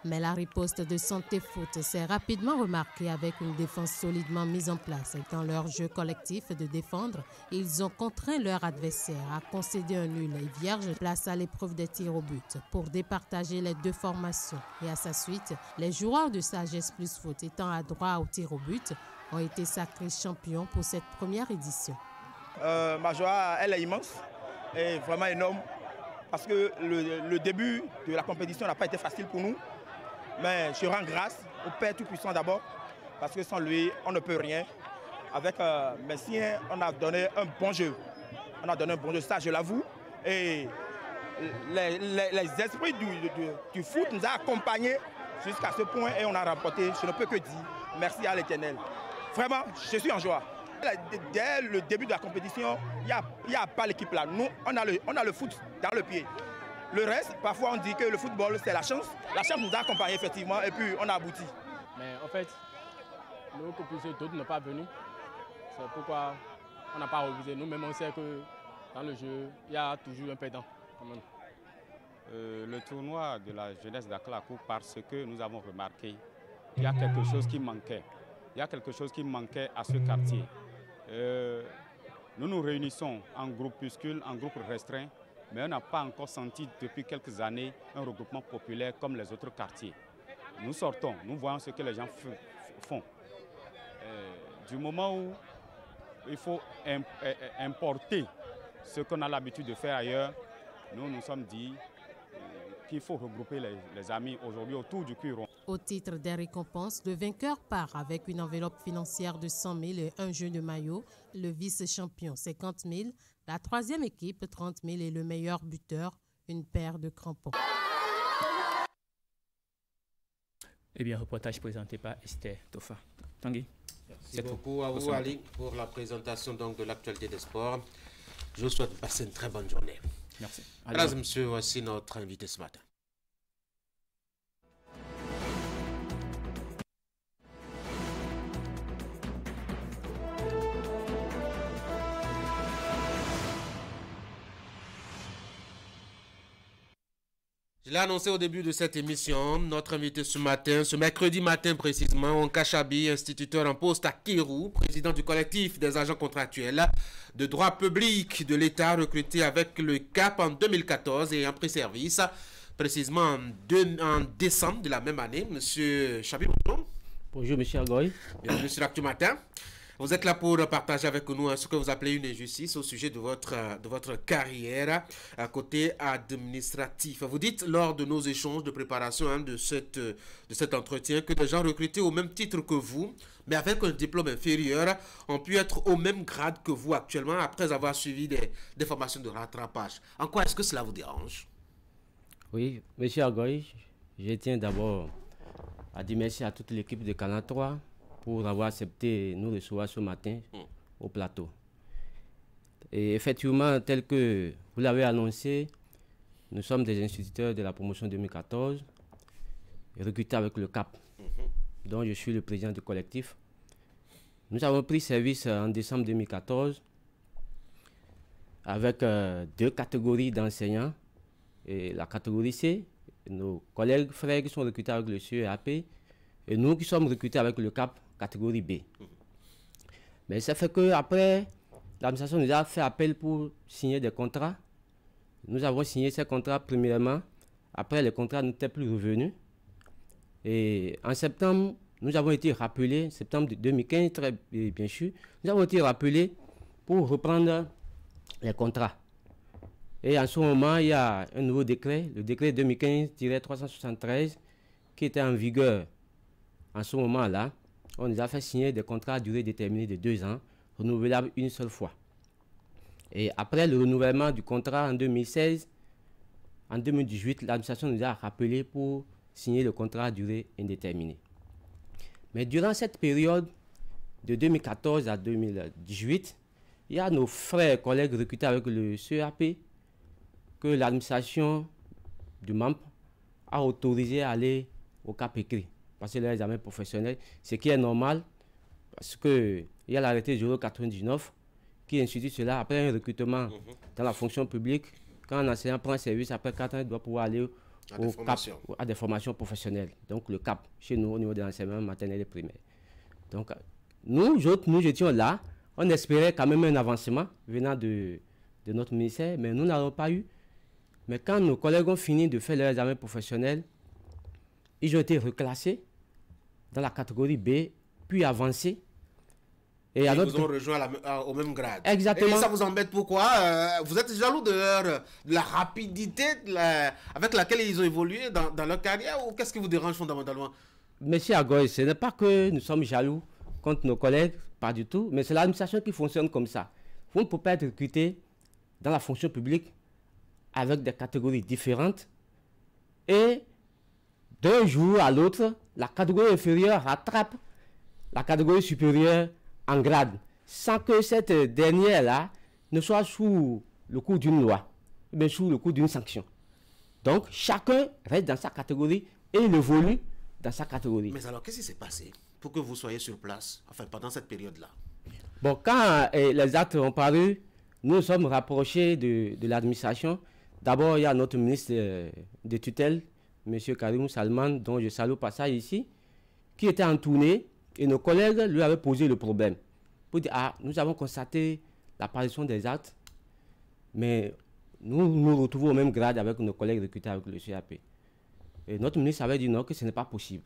Mais la riposte de Santé Foot s'est rapidement remarquée avec une défense solidement mise en place. Dans leur jeu collectif de défendre, ils ont contraint leur adversaire à concéder un nul et vierge place à l'épreuve des tirs au but pour départager les deux formations. Et à sa suite, les joueurs de Sagesse Plus Foot étant à droit au tir au but ont été sacrés champions pour cette première édition. Ma joie, elle est immense et vraiment énorme parce que le début de la compétition n'a pas été facile pour nous. Mais je rends grâce au Père Tout-Puissant d'abord, parce que sans lui, on ne peut rien. Avec Messien, on a donné un bon jeu. On a donné un bon jeu, ça je l'avoue. Et les esprits du foot nous ont accompagnés jusqu'à ce point et on a remporté. Je ne peux que dire merci à l'Éternel. Vraiment, je suis en joie. Dès le début de la compétition, il n'y a pas l'équipe là. Nous, on a le foot dans le pied. Le reste, parfois on dit que le football c'est la chance. La chance nous a accompagnés effectivement et puis on a abouti. Mais en fait, nos compétitions d'autres n'ont pas venu. C'est pourquoi on n'a pas refusé. Nous-mêmes on sait que dans le jeu, il y a toujours un perdant quand même. Le tournoi de la jeunesse d'Aklakou, parce que nous avons remarqué qu'il y a quelque chose qui manquait. Il y a quelque chose qui manquait à ce quartier. Nous nous réunissons en groupuscule, en groupe restreint, mais on n'a pas encore senti depuis quelques années un regroupement populaire comme les autres quartiers. Nous sortons, nous voyons ce que les gens font. Du moment où il faut importer ce qu'on a l'habitude de faire ailleurs, nous nous sommes dit qu'il faut regrouper les amis aujourd'hui autour du Cuiron. Au titre des récompenses, le vainqueur part avec une enveloppe financière de 100 000 et un jeu de maillot, le vice-champion 50 000, la troisième équipe 30 000 et le meilleur buteur une paire de crampons. Eh bien, reportage présenté par Esther Tofa. Tanguy. Merci beaucoup à vous, Ali, pour la présentation donc, de l'actualité des sports. Je vous souhaite de passer une très bonne journée. Merci. Mesdames et messieurs, voici notre invité ce matin. Je l'ai annoncé au début de cette émission, notre invité ce matin, ce mercredi matin précisément, Wonka Chabi, instituteur en poste à Kéru, président du collectif des agents contractuels de droit public de l'État recruté avec le CAP en 2014 et en pris service précisément en décembre de la même année. Monsieur Chabi, bonjour. Bonjour, monsieur Agoy. Bienvenue sur Actu Matin. Vous êtes là pour partager avec nous ce que vous appelez une injustice au sujet de votre carrière à côté administratif. Vous dites lors de nos échanges de préparation de cet entretien que des gens recrutés au même titre que vous, mais avec un diplôme inférieur, ont pu être au même grade que vous actuellement après avoir suivi des formations de rattrapage. En quoi est-ce que cela vous dérange? Oui, monsieur Agoy, je tiens d'abord à dire merci à toute l'équipe de Canal 3 pour avoir accepté nous recevoir ce matin au plateau. Et effectivement, tel que vous l'avez annoncé, nous sommes des instituteurs de la promotion 2014, recrutés avec le CAP, dont je suis le président du collectif. Nous avons pris service en décembre 2014 avec deux catégories d'enseignants. Et la catégorie C, nos collègues frères qui sont recrutés avec le CEAP, et nous qui sommes recrutés avec le CAP, catégorie B. Mais ça fait qu'après, l'administration nous a fait appel pour signer des contrats. Nous avons signé ces contrats premièrement. Après, les contrats n'étaient plus revenus. Et en septembre, nous avons été rappelés, septembre 2015, très bien sûr, nous avons été rappelés pour reprendre les contrats. Et en ce moment, il y a un nouveau décret, le décret 2015-373, qui était en vigueur en ce moment-là. On nous a fait signer des contrats à durée déterminée de 2 ans, renouvelables une seule fois. Et après le renouvellement du contrat en 2016, en 2018, l'administration nous a rappelé pour signer le contrat à durée indéterminée. Mais durant cette période de 2014 à 2018, il y a nos frères collègues recrutés avec le CEAP que l'administration du MAMP a autorisé à aller au CAP écrit, passer leur examen professionnel, ce qui est normal parce qu'il y a l'arrêté 099 qui institue cela après un recrutement dans la fonction publique. Quand un enseignant prend service après 4 ans, il doit pouvoir aller au CAP, à des formations professionnelles. Donc le CAP, chez nous, au niveau de l'enseignement maternel et primaire. Donc nous étions là, on espérait quand même un avancement venant de notre ministère, mais nous n'avons pas eu. Mais quand nos collègues ont fini de faire leur examen professionnel, ils ont été reclassés dans la catégorie B, puis avancés. Et ils vous ont rejoint au même grade. Exactement. Et ça vous embête pourquoi? Vous êtes jaloux de la rapidité avec laquelle ils ont évolué dans leur carrière, ou qu'est-ce qui vous dérange fondamentalement? Monsieur Agoy, ce n'est pas que nous sommes jaloux contre nos collègues, pas du tout, mais c'est l'administration qui fonctionne comme ça. Vous ne pouvez pas être recruté dans la fonction publique avec des catégories différentes et d'un jour à l'autre, la catégorie inférieure rattrape la catégorie supérieure en grade, sans que cette dernière-là ne soit sous le coup d'une loi, mais sous le coup d'une sanction. Donc, chacun reste dans sa catégorie et il évolue dans sa catégorie. Mais alors, qu'est-ce qui s'est passé pour que vous soyez sur place, enfin, pendant cette période-là? Bon, quand les actes ont paru, nous sommes rapprochés de l'administration. D'abord, il y a notre ministre de tutelle, M. Karim Salman, dont je salue au passage ici, qui était en tournée, et nos collègues lui avaient posé le problème. Pour dire, nous avons constaté l'apparition des actes, mais nous nous retrouvons au même grade avec nos collègues recrutés avec le CAP. Et notre ministre avait dit non, que ce n'est pas possible.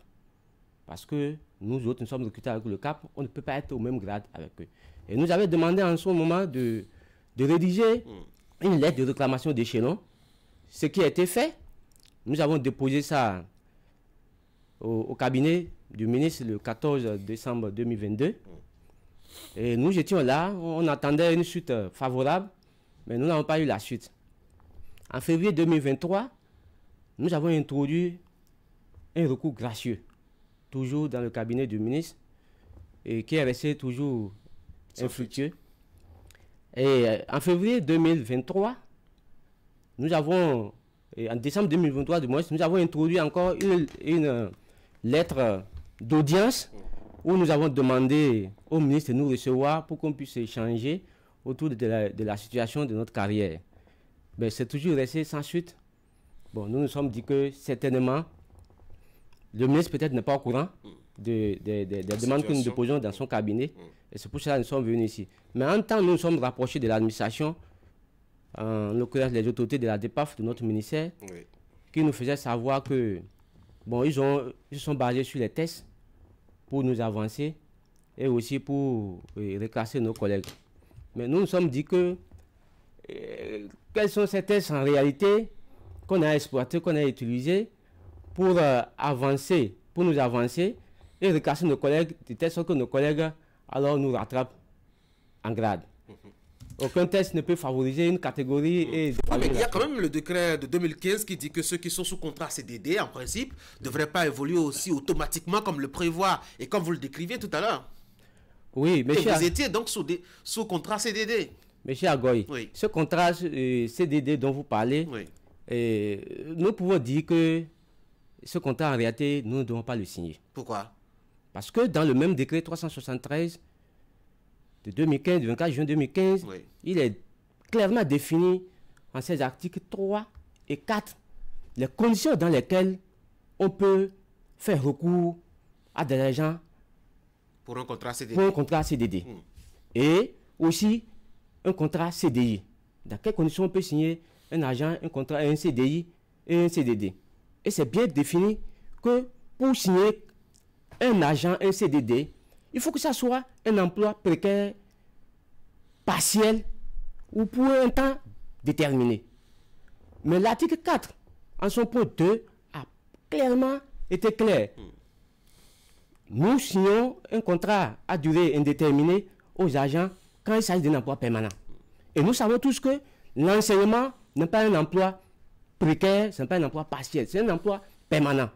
Parce que nous autres, nous sommes recrutés avec le CAP, on ne peut pas être au même grade avec eux. Et nous avons demandé en ce moment de rédiger une lettre de réclamation d'échelon, ce qui a été fait. Nous avons déposé ça au cabinet du ministre le 14 décembre 2022. Et nous étions là, on attendait une suite favorable, mais nous n'avons pas eu la suite. En février 2023, nous avons introduit un recours gracieux, toujours dans le cabinet du ministre, et qui est resté toujours infructueux. Et en février 2023, nous avons, en décembre 2023 du moins, nous avons introduit encore une lettre d'audience où nous avons demandé au ministre de nous recevoir pour qu'on puisse échanger autour de la situation de notre carrière. Mais c'est toujours resté sans suite. Bon, nous nous sommes dit que certainement, le ministre peut-être n'est pas au courant des demandes que nous déposons dans son cabinet. Et c'est pour cela que nous sommes venus ici. Mais en temps, nous nous sommes rapprochés de l'administration, en l'occurrence les autorités de la DEPAF, de notre ministère, qui nous faisaient savoir que, bon, ils se sont basés sur les tests pour nous avancer et aussi pour reclasser nos collègues. Mais nous nous sommes dit que, quels sont ces tests en réalité qu'on a exploités, qu'on a utilisés pour avancer, pour nous avancer et reclasser nos collègues, de telle sorte que nos collègues alors nous rattrapent en grade. Aucun test ne peut favoriser une catégorie. Et mais il y a quand même le décret de 2015 qui dit que ceux qui sont sous contrat CDD, en principe, ne devraient pas évoluer aussi automatiquement comme le prévoit et comme vous le décriviez tout à l'heure. Oui, mais vous étiez donc sous contrat CDD. Monsieur Agoy, ce contrat CDD dont vous parlez, nous pouvons dire que ce contrat, en réalité, nous ne devons pas le signer. Pourquoi? Parce que dans le même décret 373 de 2015, du 24 juin 2015, il est clairement défini en ses articles 3 et 4 les conditions dans lesquelles on peut faire recours à des agents pour un contrat CDD. Pour un contrat CDD. Et aussi un contrat CDI. Dans quelles conditions on peut signer un agent, un contrat, un CDI et un CDD. Et c'est bien défini que pour signer un agent, un CDD, il faut que ça soit un emploi précaire, partiel ou pour un temps déterminé. Mais l'article 4, en son point 2, a clairement été clair. Nous signons un contrat à durée indéterminée aux agents quand il s'agit d'un emploi permanent. Et nous savons tous que l'enseignement n'est pas un emploi précaire, ce n'est pas un emploi partiel, c'est un emploi permanent.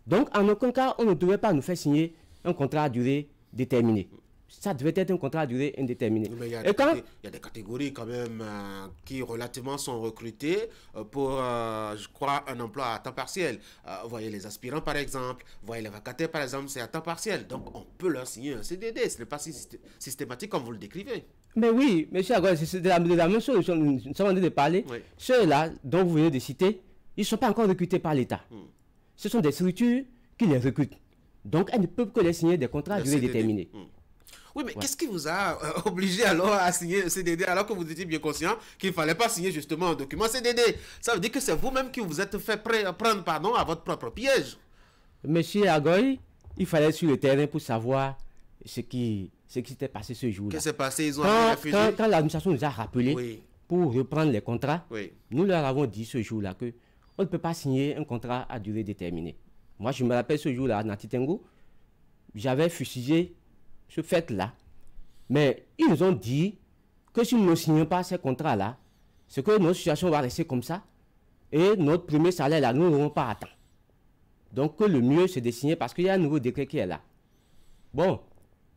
Donc, en aucun cas, on ne devrait pas nous faire signer un contrat à durée déterminée. Ça devait être un contrat à durée indéterminée. Mais il y a des catégories quand même qui relativement sont recrutées pour, je crois, un emploi à temps partiel. Vous voyez les aspirants par exemple, vous voyez les vacataires par exemple, c'est à temps partiel. Donc on peut leur signer un CDD, ce n'est pas systématique comme vous le décrivez. Mais oui, monsieur Agoy, c'est de la même chose, nous sommes en train de parler. Oui. Ceux-là dont vous venez de citer, ils ne sont pas encore recrutés par l'État. Ce sont des structures qui les recrutent. Donc elles ne peuvent que les signer des contrats à durée déterminée. Oui, mais qu'est-ce qui vous a obligé alors à signer un CDD alors que vous étiez bien conscient qu'il ne fallait pas signer justement un document CDD? Ça veut dire que c'est vous-même qui vous êtes fait prendre à votre propre piège. Monsieur Agoy, il fallait être sur le terrain pour savoir ce qui s'était passé ce jour-là. Qu'est-ce qui s'est passé? Ils ont refusé. Quand l'administration nous a rappelé pour reprendre les contrats, nous leur avons dit ce jour-là que on ne peut pas signer un contrat à durée déterminée. Moi, je me rappelle ce jour-là, à Natitengo, j'avais fusillé ce fait-là. Mais ils nous ont dit que si nous ne signons pas ces contrats-là, c'est que notre situation va rester comme ça et notre premier salaire-là, nous n'aurons pas atteint. Donc, le mieux, c'est de signer parce qu'il y a un nouveau décret qui est là. Bon,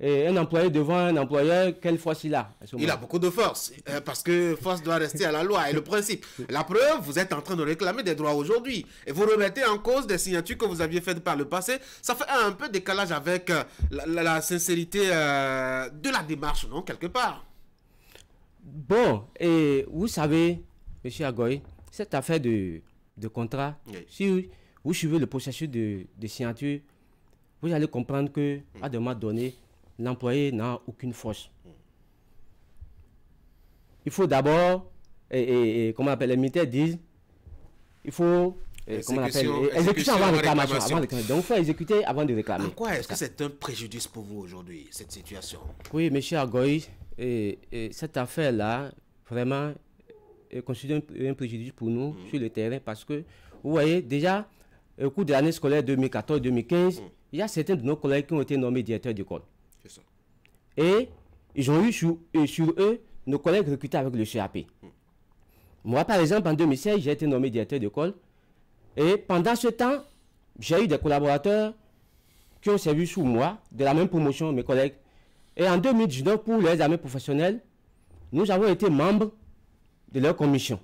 et un employé devant un employeur, quelle force il a? Il a beaucoup de force, parce que force doit rester à la loi et le principe. La preuve, vous êtes en train de réclamer des droits aujourd'hui et vous remettez en cause des signatures que vous aviez faites par le passé. Ça fait un peu décalage avec la sincérité de la démarche, non, quelque part. Bon, et vous savez, M. Agoy, cette affaire de contrat, si vous suivez le processus de signature, vous allez comprendre qu'à un moment donné, l'employé n'a aucune force. Il faut d'abord, comment on appelle, les militaires disent, il faut exécution avant réclamation. Donc il faut exécuter avant de réclamer. En quoi est-ce que c'est un préjudice pour vous aujourd'hui, cette situation? Oui, M. Agoy, cette affaire-là, vraiment, constitue un préjudice pour nous sur le terrain parce que, vous voyez, déjà, au cours de l'année scolaire 2014-2015, il y a certains de nos collègues qui ont été nommés directeurs d'école. Et ils ont eu sur eux nos collègues recrutés avec le CAP. Moi, par exemple, en 2016, j'ai été nommé directeur d'école. Et pendant ce temps, j'ai eu des collaborateurs qui ont servi sous moi, de la même promotion, mes collègues. Et en 2019, pour les examens professionnels, nous avons été membres de leur commission.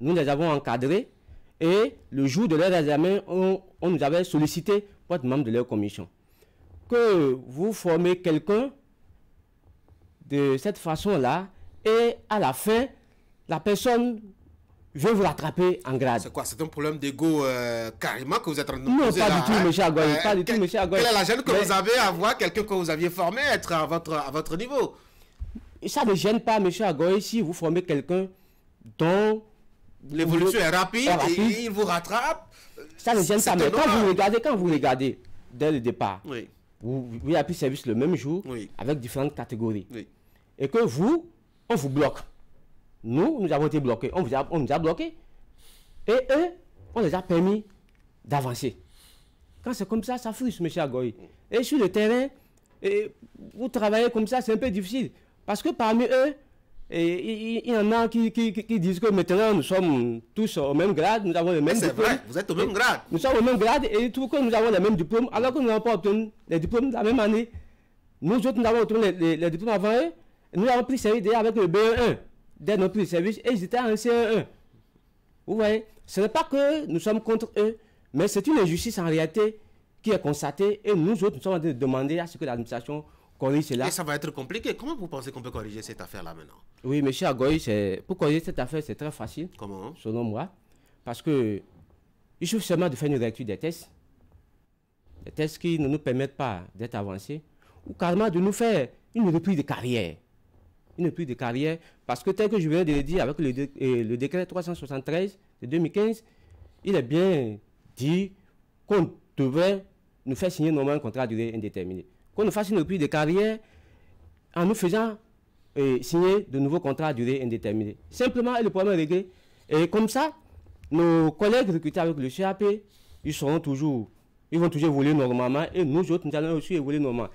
Nous les avons encadrés. Et le jour de leur examen, on nous avait sollicité pour être membre de leur commission. Que vous formez quelqu'un de cette façon-là, et à la fin, la personne veut vous rattraper en grade. C'est quoi? C'est un problème d'ego carrément que vous êtes en train de poser? Non, pas du tout, M. Agoy. Pas du tout, M. Agoy. Quelle est la gêne que vous avez à voir quelqu'un que vous aviez formé être à votre niveau? Ça ne gêne pas, M. Agoy, si vous formez quelqu'un dont l'évolution est rapide et il vous rattrape. Ça ne gêne pas, mais quand vous regardez dès le départ, vous avez pris service le même jour avec différentes catégories. Et que vous, on vous bloque. Nous avons été bloqués. On nous a bloqués. Et eux, on les a permis d'avancer. Quand c'est comme ça, ça frustre, M. Agoy. Et sur le terrain, vous travaillez comme ça, c'est un peu difficile. Parce que parmi eux, il y en a qui disent que maintenant nous sommes tous au même grade, nous avons le même diplôme. C'est vrai, vous êtes au même grade. Nous sommes au même grade et ils trouvent que nous avons les mêmes diplômes, alors que nous n'avons pas obtenu les diplômes de la même année. Nous autres, nous avons obtenu les diplômes avant eux. Nous avons pris service déjà avec le B1 dès notre prise de service et ils étaient en C1. Vous voyez, ce n'est pas que nous sommes contre eux, mais c'est une injustice en réalité qui est constatée et nous autres, nous sommes en train de demander à ce que l'administration corrige cela. Et ça va être compliqué. Comment vous pensez qu'on peut corriger cette affaire-là maintenant? Oui, M. Agoy, pour corriger cette affaire, c'est très facile. Comment? Selon moi. Parce que il suffit seulement de faire une lecture des tests. Des tests qui ne nous permettent pas d'être avancés. Ou carrément de nous faire une reprise de carrière. Une reprise de carrière. Parce que tel que je viens de le dire avec le décret 373 de 2015, il est bien dit qu'on devrait nous faire signer normalement un contrat à durée indéterminée. Qu'on nous fasse une reprise de carrière en nous faisant signer de nouveaux contrats à durée indéterminée. Simplement, le problème est réglé. Et comme ça, nos collègues recrutés avec le CAP, ils vont toujours évoluer normalement et nous autres, nous allons aussi évoluer normalement.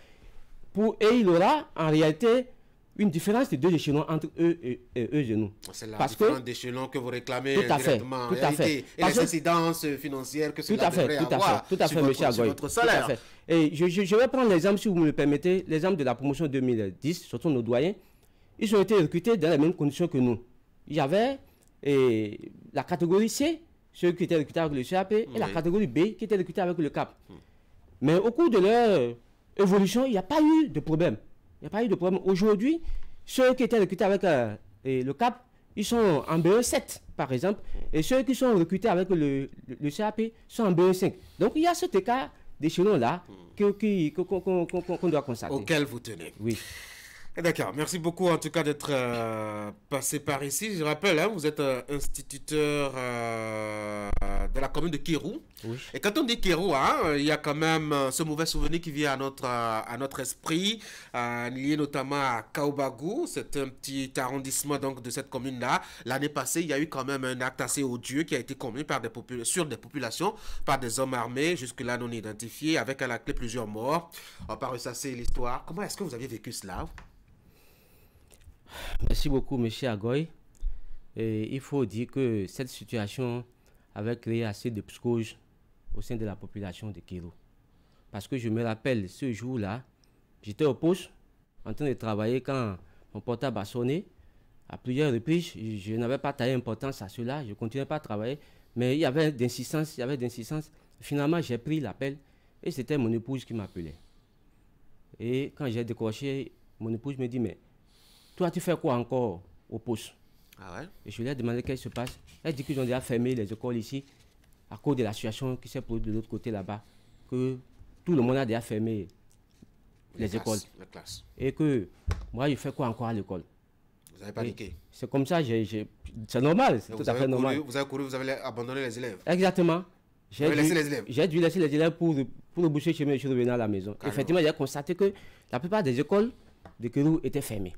Et il y aura en réalité une différence de 2 échelons entre eux et nous. C'est la différence d'échelons que vous réclamez directement. Tout à fait. Et les incidences financières que cela devrait avoir sur votre salaire. Tout à fait. Et je vais prendre l'exemple, si vous me le permettez, l'exemple de la promotion 2010, surtout nos doyens. Ils ont été recrutés dans les mêmes conditions que nous. Il y avait la catégorie C, ceux qui étaient recrutés avec le CAP, et la catégorie B, qui étaient recrutés avec le CAP. Mais au cours de leur évolution, il n'y a pas eu de problème. Il n'y a pas eu de problème. Aujourd'hui, ceux qui étaient recrutés avec le CAP, ils sont en BE7, par exemple, et ceux qui sont recrutés avec le CAP sont en BE5. Donc, il y a cet écart d'échelon-là qu'on doit constater. Auquel vous tenez. Oui. D'accord, merci beaucoup en tout cas d'être passé par ici. Je rappelle, vous êtes instituteur de la commune de Kéroum. Oui. Et quand on dit Kérou, hein, il y a quand même ce mauvais souvenir qui vient à notre esprit, lié notamment à Kaoubagou. C'est un petit arrondissement donc, de cette commune-là. L'année passée, il y a eu quand même un acte assez odieux qui a été commis par sur des populations, par des hommes armés, jusque-là non identifiés, avec à la clé plusieurs morts. On va pas ressasser l'histoire. Comment est-ce que vous aviez vécu cela? Merci beaucoup, M. Agoy. Et il faut dire que cette situation avait créé assez de psychose au sein de la population de Kérou. Parce que je me rappelle, ce jour-là, j'étais au poste, en train de travailler quand mon portable a sonné. À plusieurs reprises, je n'avais pas taillé importance à cela, je ne continuais pas à travailler. Mais il y avait d'insistance, Finalement, j'ai pris l'appel et c'était mon épouse qui m'appelait. Et quand j'ai décroché, mon épouse me dit, mais toi, tu fais quoi encore au poste? Ah ouais? Et je lui ai demandé qu'est-ce qui se passe. Elle dit qu'ils ont déjà fermé les écoles ici à cause de la situation qui s'est produite de l'autre côté là-bas. Que tout le monde a déjà fermé les écoles. La classe. Et que moi, je fais quoi encore à l'école? Vous avez paniqué? C'est comme ça, c'est normal, c'est tout à fait normal. Vous avez couru, vous avez abandonné les élèves? Exactement. J'ai dû laisser les élèves? J'ai dû laisser les élèves pour reboucher chez moi et je suis revenu à la maison. Carrément. Effectivement, j'ai constaté que la plupart des écoles de Kérou étaient fermées.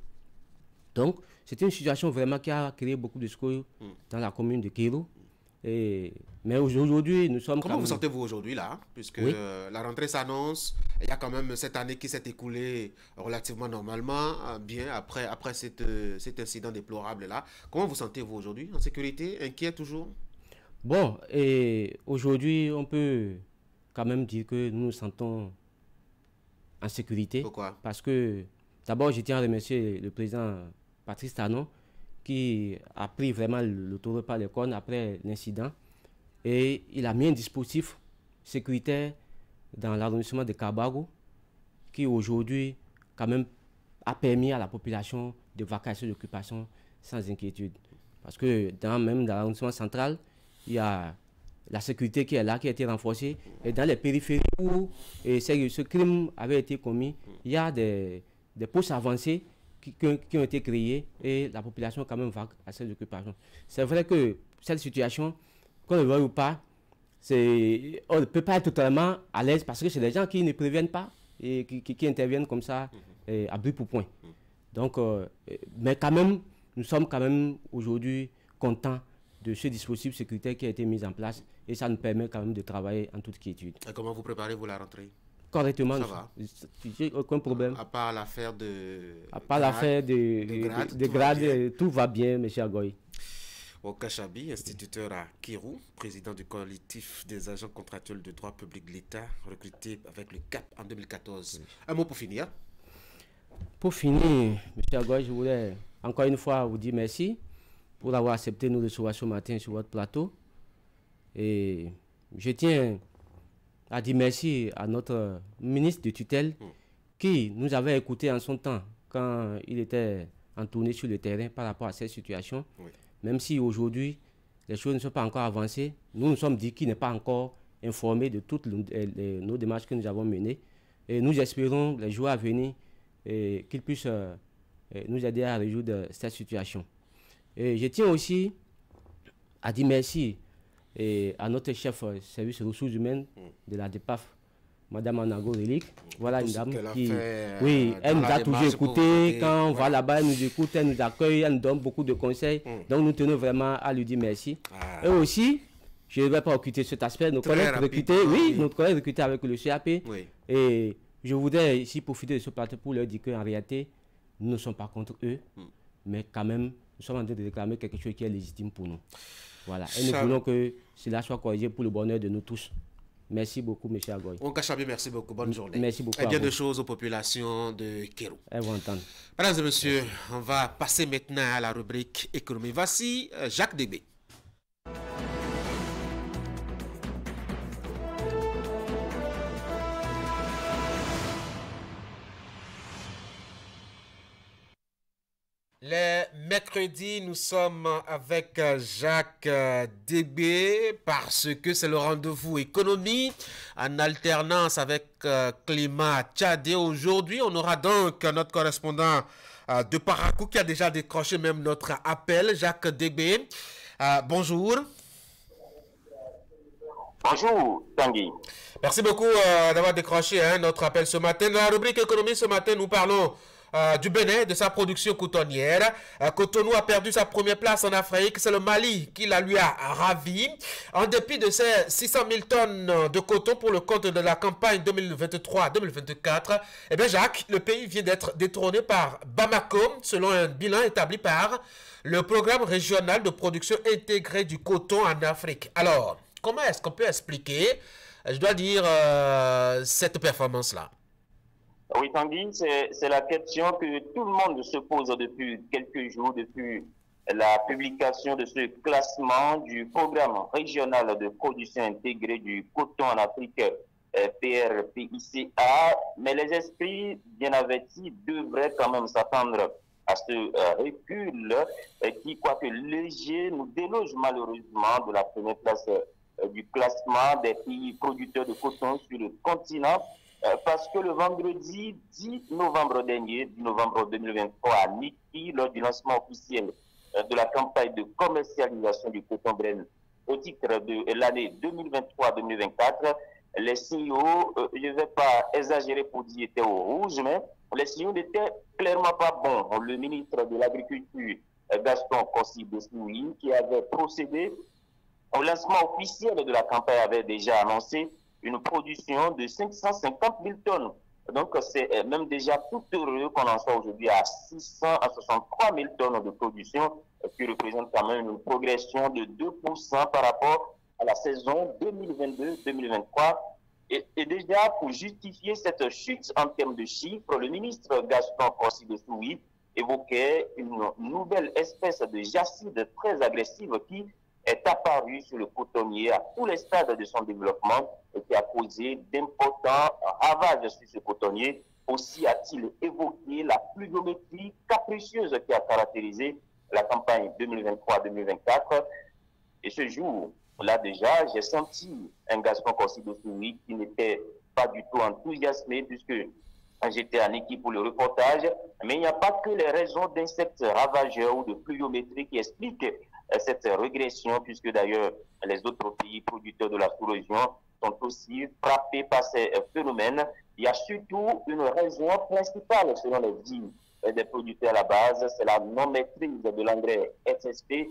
Donc, c'était une situation vraiment qui a créé beaucoup de scores dans la commune de Kérou. Mais aujourd'hui, nous sommes... Comment vous sentez-vous aujourd'hui, là? Puisque oui. La rentrée s'annonce, il y a quand même cette année qui s'est écoulée relativement normalement, bien après cet incident déplorable-là. Comment vous sentez-vous aujourd'hui? En sécurité? Inquiet toujours? Bon, et aujourd'hui, on peut quand même dire que nous nous sentons en sécurité. Pourquoi? Parce que, d'abord, je tiens à remercier le président Patrice Talon, qui a pris vraiment le taureau par les cornes après l'incident. Et il a mis un dispositif sécuritaire dans l'arrondissement de Kaoubagou, qui aujourd'hui, quand même, a permis à la population de vaquer d'occupation sans inquiétude. Parce que même dans l'arrondissement central, il y a la sécurité qui est là, qui a été renforcée. Et dans les périphéries où ce crime avait été commis, il y a des postes avancés qui ont été créés et la population quand même va à ces occupations. C'est vrai que cette situation, qu'on le veuille ou pas, on ne peut pas être totalement à l'aise parce que c'est des gens qui ne préviennent pas et qui interviennent comme ça à brûle pour point. Donc, mais quand même, nous sommes quand même aujourd'hui contents de ce dispositif sécuritaire qui a été mis en place et ça nous permet quand même de travailler en toute quiétude. Et comment vous préparez-vous la rentrée? Correctement, ça va. Aucun problème. À part l'affaire de grade, tout va bien, M. Agoy. Wonka Chabi, instituteur à Kérou, président du collectif des agents contractuels de droit public de l'État, recruté avec le CAP en 2014. Un mot pour finir? Pour finir, M. Agoy, je voulais encore une fois vous dire merci pour avoir accepté nous recevoir ce matin sur votre plateau. Et je tiens à dire merci à notre ministre de tutelle qui nous avait écouté en son temps quand il était en tournée sur le terrain par rapport à cette situation. Oui. Même si aujourd'hui les choses ne sont pas encore avancées, nous nous sommes dit qu'il n'est pas encore informé de toutes nos démarches que nous avons menées. Et nous espérons les jours à venir qu'il puisse nous aider à résoudre cette situation. Et je tiens aussi à dire merci à notre chef service ressources humaines de la DEPAF, Madame Anago Relique. Voilà une dame qui, elle nous a toujours écouté. Quand on va là-bas, elle nous écoute, elle nous accueille, elle nous donne beaucoup de conseils. Donc nous tenons vraiment à lui dire merci. Et aussi, je ne vais pas occulter cet aspect, nos collègues recrutés avec le CAP. Oui. Et je voudrais ici profiter de ce plateau pour leur dire qu'en réalité, nous ne sommes pas contre eux, mais quand même, nous sommes en train de réclamer quelque chose qui est légitime pour nous. Voilà. Et nous voulons que cela soit corrigé pour le bonheur de nous tous. Merci beaucoup, M. Agoy. Wonka Chabi, merci beaucoup. Bonne journée. Merci beaucoup. Et bien de choses aux populations de Kérou. Elles vont entendre. Mesdames et messieurs, on va passer maintenant à la rubrique économie. Voici Jacques Débé. Le mercredi, nous sommes avec Jacques Débé parce que c'est le rendez-vous économie en alternance avec Climat Tchadé. Aujourd'hui, on aura donc notre correspondant de Parakou qui a déjà décroché même notre appel, Jacques Débé. Bonjour. Bonjour, Tanguy. Merci beaucoup d'avoir décroché notre appel ce matin. Dans la rubrique économie ce matin, nous parlons du Bénin, de sa production cotonnière. Cotonou a perdu sa première place en Afrique. C'est le Mali qui lui a ravi. En dépit de ses 600 000 tonnes de coton pour le compte de la campagne 2023-2024, eh bien Jacques, le pays vient d'être détrôné par Bamako, selon un bilan établi par le programme régional de production intégrée du coton en Afrique. Alors, comment est-ce qu'on peut expliquer, je dois dire, cette performance-là? Oui, Tanguy, c'est la question que tout le monde se pose depuis quelques jours, depuis la publication de ce classement du programme régional de production intégrée du coton en Afrique, PRPICA. Mais les esprits bien avertis devraient quand même s'attendre à ce recul qui, quoique léger, nous déloge malheureusement de la première place du classement des pays producteurs de coton sur le continent, parce que le vendredi 10 novembre dernier, 10 novembre 2023, à Niki, lors du lancement officiel de la campagne de commercialisation du coton Brenne au titre de l'année 2023-2024, les signaux, je ne vais pas exagérer pour dire étaient au rouge, mais les signaux n'étaient clairement pas bons. Le ministre de l'Agriculture, Gaston Kossi-Besnoui, qui avait procédé au lancement officiel de la campagne, avait déjà annoncé une production de 550 000 tonnes. Donc, c'est même déjà tout heureux qu'on en soit aujourd'hui à 663 000 tonnes de production, qui représente quand même une progression de 2% par rapport à la saison 2022-2023. Et déjà, pour justifier cette chute en termes de chiffres, le ministre Gaston Kossi-Besnoui évoquait une nouvelle espèce de jacide très agressive qui est apparu sur le cotonnier à tous les stades de son développement et qui a causé d'importants ravages sur ce cotonnier. Aussi a-t-il évoqué la pluviométrie capricieuse qui a caractérisé la campagne 2023-2024. Et ce jour-là déjà, j'ai senti un Gaston Kossi-Besnoui qui n'était pas du tout enthousiasmé puisque j'étais en équipe pour le reportage. Mais il n'y a pas que les raisons d'insectes ravageurs ou de pluviométrie qui expliquent cette régression, puisque d'ailleurs les autres pays producteurs de la sous-région sont aussi frappés par ces phénomènes. Il y a surtout une raison principale, selon les dires des producteurs à la base, c'est la non-maîtrise de l'engrais SSP,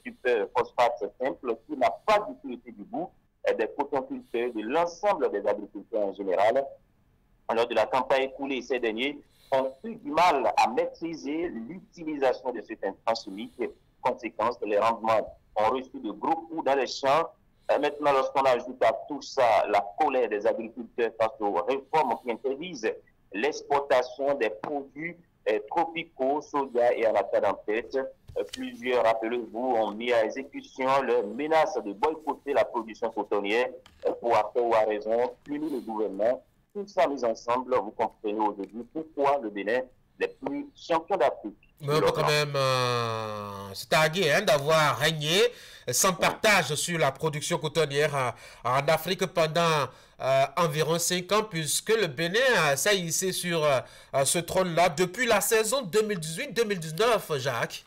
super phosphate simple, qui n'a pas du tout été du goût des cotonculteurs, de l'ensemble des agriculteurs en général. Lors de la campagne écoulée ces derniers, ont eu du mal à maîtriser l'utilisation de cet intrant chimique. Conséquence, les rendements ont reçu de gros coups dans les champs. Maintenant, lorsqu'on ajoute à tout ça la colère des agriculteurs face aux réformes qui interdisent l'exportation des produits tropicaux, soja et anacarde en tête, plusieurs, rappelez-vous, ont mis à exécution leur menace de boycotter la production cotonnière pour à tort ou à raison punir le gouvernement. Tout ça mis ensemble, vous comprenez aujourd'hui pourquoi le Bénin n'est plus champion d'Afrique. Mais on peut quand même se targuer d'avoir régné sans partage sur la production cotonnière en Afrique pendant environ 5 ans, puisque le Bénin s'est hissé sur ce trône-là depuis la saison 2018-2019, Jacques.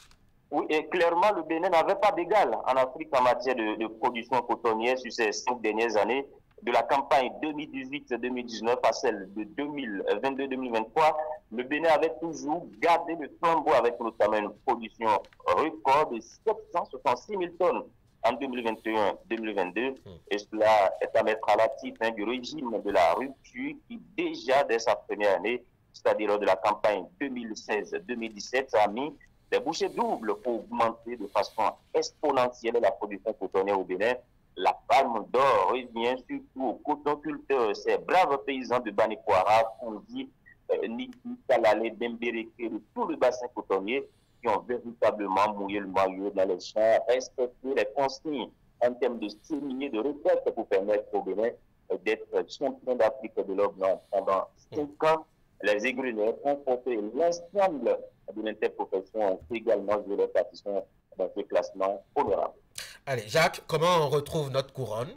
Oui, et clairement, le Bénin n'avait pas d'égal en Afrique en matière de production cotonnière sur ces 5 dernières années. De la campagne 2018-2019 à celle de 2022-2023, le Bénin avait toujours gardé le flambeau avec notamment une production record de 766 000 tonnes en 2021-2022. Et cela est à mettre à l'actif du régime de la rupture qui déjà dès sa première année, c'est-à-dire lors de la campagne 2016-2017, a mis des bouchées doubles pour augmenter de façon exponentielle la production cotonnière au Bénin. La palme d'or revient surtout aux cotonculteurs, ces braves paysans de Banikwara, Fondi, Niki, Kalale, Bembéreke, de tout le bassin cotonnier qui ont véritablement mouillé le maillot dans les champs, respecté les consignes en termes de séminaires de retraite pour permettre au Bénin d'être champion d'Afrique de l'Or pendant 5 ans. Les aigreneurs ont porté l'ensemble de l'interprofession ont également joué leur partition dans ce classement honorable. Allez, Jacques, comment on retrouve notre couronne?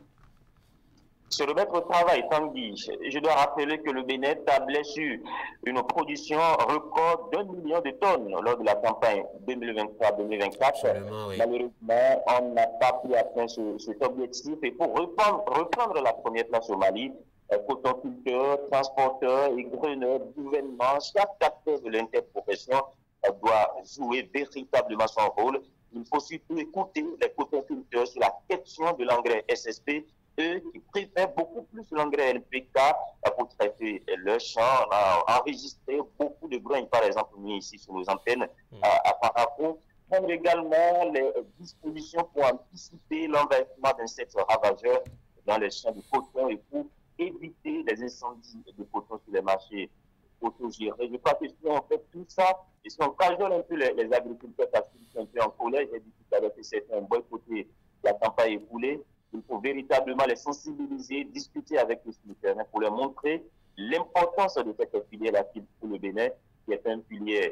Se remettre au travail, Tanguy. Je dois rappeler que le Bénin tablait sur une production record d'1 million de tonnes lors de la campagne 2023-2024. Oui. Malheureusement, on n'a pas pu atteindre cet objectif. Et pour reprendre la première place au Mali, cotonculteurs, transporteurs, égreneurs, gouvernement, chaque acteur de l'interprofession doit jouer véritablement son rôle. Il faut surtout écouter les cotonculteurs sur la question de l'engrais SSP, eux qui préfèrent beaucoup plus l'engrais NPK pour traiter leurs champs. On a enregistré beaucoup de brins, par exemple, mis ici sur nos antennes à Parakou. Prendre également les dispositions pour anticiper l'envahissement d'insectes ravageurs dans les champs de coton et pour éviter les incendies de coton sur les marchés autogérés. Je crois que si on fait tout ça, et si on cajole un peu les agriculteurs parce qu'ils sont un peu en colère, j'ai discuté avec certains boycottés la campagne écoulée, il faut véritablement les sensibiliser, discuter avec eux sur le terrain pour leur montrer l'importance de cette filière-là pour le Bénin, qui est une filière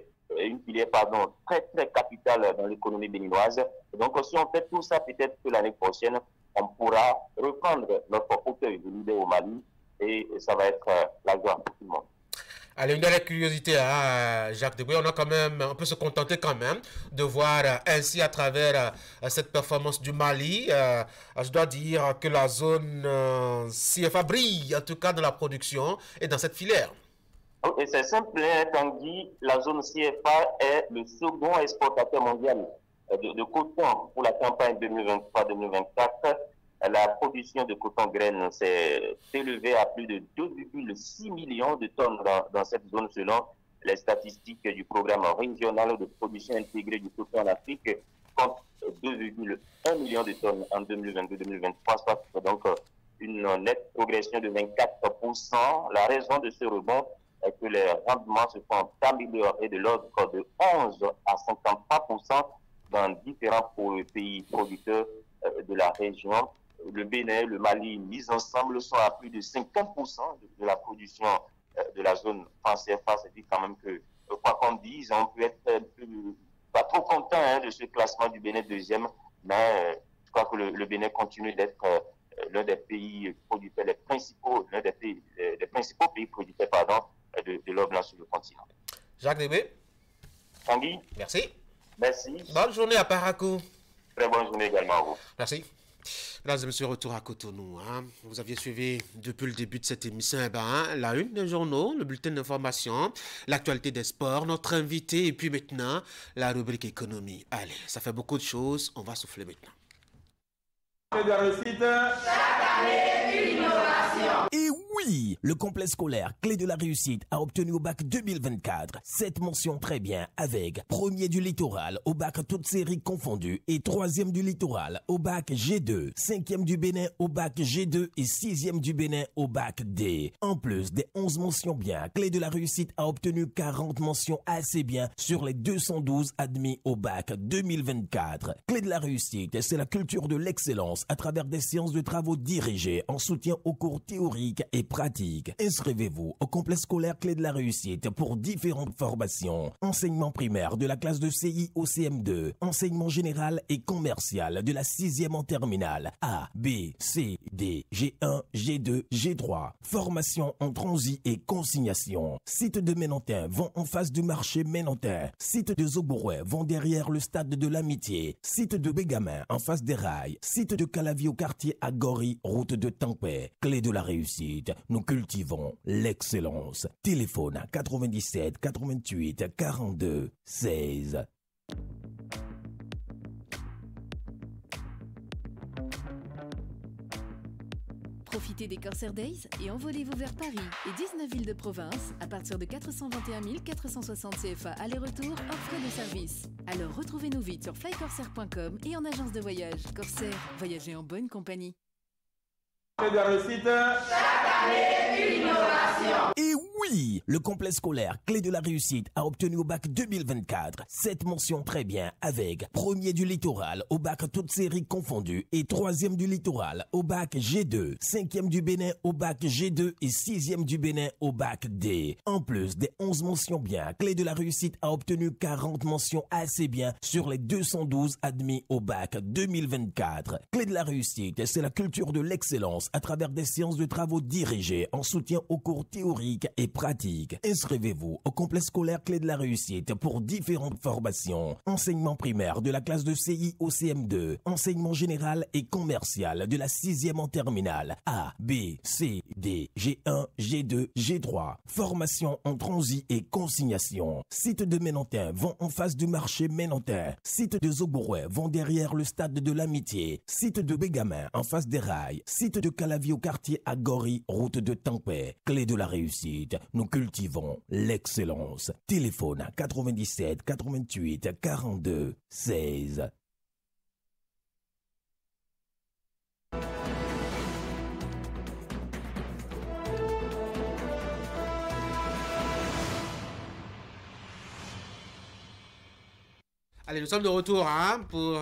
très, très capitale dans l'économie béninoise. Et donc, si on fait tout ça, peut-être que l'année prochaine, on pourra reprendre notre fauteuil de leader au Mali et ça va être la joie pour tout le monde. Allez, une dernière curiosité, hein, Jacques Debré, on peut se contenter quand même de voir ainsi à travers cette performance du Mali. Je dois dire que la zone CFA brille, en tout cas dans la production et dans cette filière. Et c'est simple, Tanguy, la zone CFA est le second exportateur mondial de coton pour la campagne 2023-2024. La production de coton graines s'est élevée à plus de 2,6 millions de tonnes dans cette zone selon les statistiques du programme régional de production intégrée du coton en Afrique, contre 2,1 millions de tonnes en 2022-2023, soit donc une nette progression de 24%. La raison de ce rebond est que les rendements se font améliorer de l'ordre de 11 à 53% dans différents pays producteurs de la région. Le Bénin, le Mali, mis ensemble, sont à plus de 50% de la production de la zone française. C'est-à-dire quand même que, quoi qu'on dise, on peut être pas trop content de ce classement du Bénin deuxième, mais je crois que le Bénin continue d'être l'un des pays producteurs, l'un des principaux pays producteurs de l'or blanc sur le continent. Jacques Debré. Tanguy. Merci. Merci. Bonne journée à Parakou. Très bonne journée également à vous. Merci. Mesdames et messieurs, retour à Cotonou. Vous aviez suivi depuis le début de cette émission la une des journaux, le bulletin d'information, l'actualité des sports, notre invité et puis maintenant la rubrique économie. Allez, ça fait beaucoup de choses, on va souffler maintenant. De réussite. Chaque année, une innovation. Et oui, le complexe scolaire Clé de la réussite a obtenu au bac 2024 cette mention très bien avec premier du littoral au bac toutes séries confondues et troisième du littoral au bac G2, cinquième du Bénin au bac G2 et sixième du Bénin au bac D. En plus des 11 mentions bien, Clé de la réussite a obtenu 40 mentions assez bien sur les 212 admis au bac 2024. Clé de la réussite, c'est la culture de l'excellence à travers des séances de travaux dirigées en soutien aux cours théoriques et pratiques. Inscrivez-vous au complexe scolaire Clé de la réussite pour différentes formations. Enseignement primaire de la classe de CI au CM2, enseignement général et commercial de la 6e en terminale A, B, C, D, G1, G2, G3. Formation en transit et consignation. Site de Ménantin vont en face du marché Ménantin. Site de Zoborouet vont derrière le stade de l'Amitié. Site de Bégamin en face des rails. Site de Calavi au quartier Agori, route de Tampé. Clé de la réussite, nous cultivons l'excellence. Téléphone 97 88 42 16. Profitez des Corsair Days et envolez-vous vers Paris et 19 villes de province à partir de 421 460 CFA aller-retour hors frais de service. Alors retrouvez-nous vite sur flycorsair.com et en agence de voyage. Corsair, voyagez en bonne compagnie. De réussite. année, innovation. Et oui, le complexe scolaire Clé de la réussite a obtenu au bac 2024 cette mention très bien avec premier du littoral au bac toutes séries confondues et troisième du littoral au bac G2, cinquième du Bénin au bac G2 et sixième du Bénin au bac D. En plus des 11 mentions bien, Clé de la réussite a obtenu 40 mentions assez bien sur les 212 admis au bac 2024. Clé de la réussite, c'est la culture de l'excellence à travers des séances de travaux dirigées en soutien aux cours théoriques et pratiques. Inscrivez-vous au complexe scolaire Clé de la réussite pour différentes formations. Enseignement primaire de la classe de CI au CM2, enseignement général et commercial de la 6e en terminale A, B, C, D, G1, G2, G3. Formation en transit et consignation. Site de Ménantin vont en face du marché Ménantin. Site de Zoborouet vont derrière le stade de l'Amitié. Site de Bégamin en face des rails. Site de Calavi au quartier Agori, route de Tampé. Clé de la réussite. Nous cultivons l'excellence. Téléphone 97 88 42 16. Allez, nous sommes de retour pour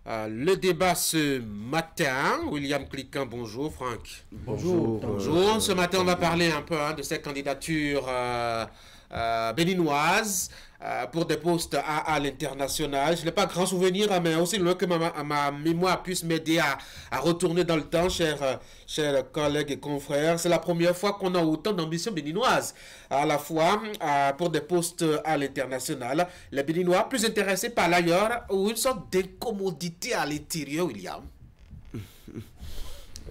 le débat ce matin. William Cliquin, bonjour. Franck. Bonjour. Bonjour. Ce matin, on va parler un peu de cette candidature béninoise pour des postes à l'international. Je n'ai pas grand souvenir, mais aussi loin que ma mémoire puisse m'aider à retourner dans le temps, chers collègues et confrères. C'est la première fois qu'on a autant d'ambition béninoise, à la fois pour des postes à l'international. Les Béninois plus intéressés par l'ailleurs ou une sorte d'incommodité à l'intérieur, William?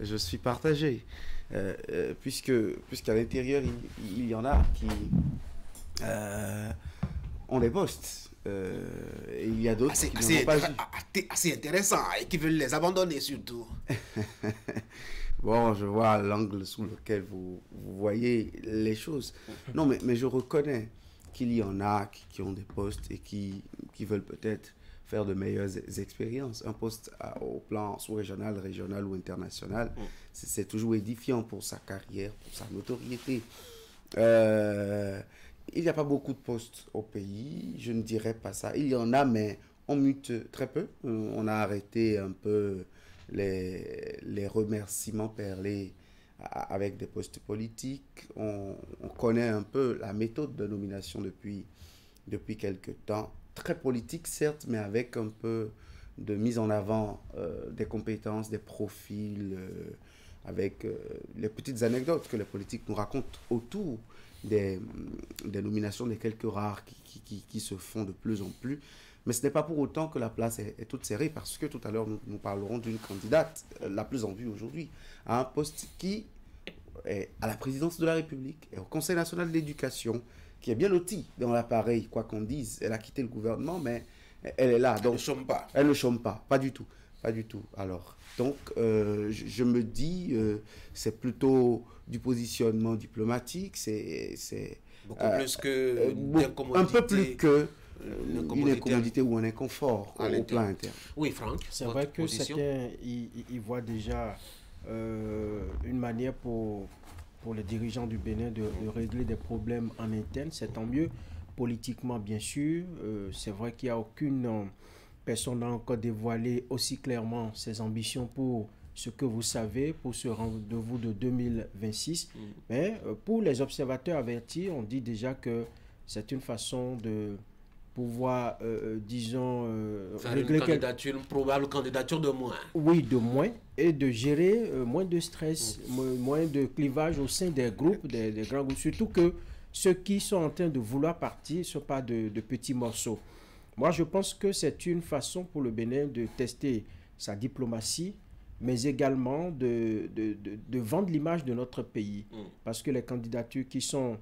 Je suis partagé, puisqu'à l'intérieur, il y en a qui ont des postes. Et il y a d'autres qui n'en ont pas eu. Assez intéressant et qui veulent les abandonner surtout. Bon, je vois l'angle sous lequel vous voyez les choses. Non, mais je reconnais qu'il y en a qui ont des postes et qui veulent peut-être faire de meilleures expériences. Un poste au plan sous-régional, régional ou international, c'est toujours édifiant pour sa carrière, pour sa notoriété. Il n'y a pas beaucoup de postes au pays, je ne dirais pas ça. Il y en a, mais on mute très peu. On a arrêté un peu les remerciements perlés avec des postes politiques. On connaît un peu la méthode de nomination depuis quelques temps. Très politique, certes, mais avec un peu de mise en avant des compétences, des profils, avec les petites anecdotes que les politiques nous racontent autour des nominations, des quelques rares qui se font de plus en plus. Mais ce n'est pas pour autant que la place est toute serrée, parce que tout à l'heure, nous parlerons d'une candidate la plus en vue aujourd'hui, à un poste qui est à la présidence de la République et au Conseil national de l'éducation, qui est bien lotie dans l'appareil, quoi qu'on dise. Elle a quitté le gouvernement, mais elle est là. Donc, elle ne chôme pas. Elle ne chôme pas, pas du tout. Pas du tout. Alors, donc, je me dis, c'est plutôt du positionnement diplomatique, c'est beaucoup plus que un peu plus que une incommodité ou un inconfort au plan interne. Oui, Franck. C'est vrai que certains ils voient déjà une manière pour les dirigeants du Bénin de régler des problèmes en interne. C'est tant mieux. Politiquement, bien sûr, c'est vrai qu'il n'y a aucune personne n'a encore dévoilé aussi clairement ses ambitions pour ce que vous savez, pour ce rendez-vous de 2026. Mais pour les observateurs avertis, on dit déjà que c'est une façon de pouvoir, disons, faire une probable candidature de moins. Oui, de moins, et de gérer moins de stress, moins de clivage au sein des groupes, des grands groupes. Surtout que ceux qui sont en train de vouloir partir ne sont pas de petits morceaux. Moi, je pense que c'est une façon pour le Bénin de tester sa diplomatie, mais également de vendre l'image de notre pays. Parce que les candidatures qui sont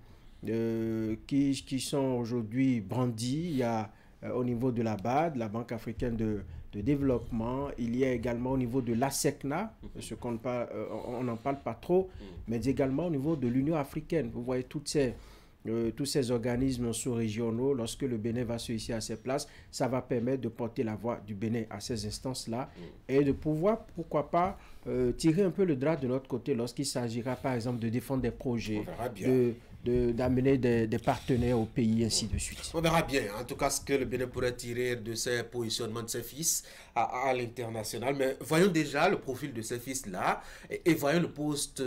aujourd'hui brandies, il y a au niveau de la BAD, la Banque africaine de développement, il y a également au niveau de l'ASECNA, ce qu'on on n'en parle pas trop, mais également au niveau de l'Union africaine. Vous voyez toutes ces tous ces organismes sous-régionaux, lorsque le Bénin va se hisser à ses places, ça va permettre de porter la voix du Bénin à ces instances-là et de pouvoir, pourquoi pas, tirer un peu le drap de notre côté lorsqu'il s'agira, par exemple, de défendre des projets, d'amener des partenaires au pays, ainsi de suite. On verra bien, en tout cas, ce que le Bénin pourrait tirer de ses positionnements de ses fils à l'international. Mais voyons déjà le profil de ces fils-là et voyons le poste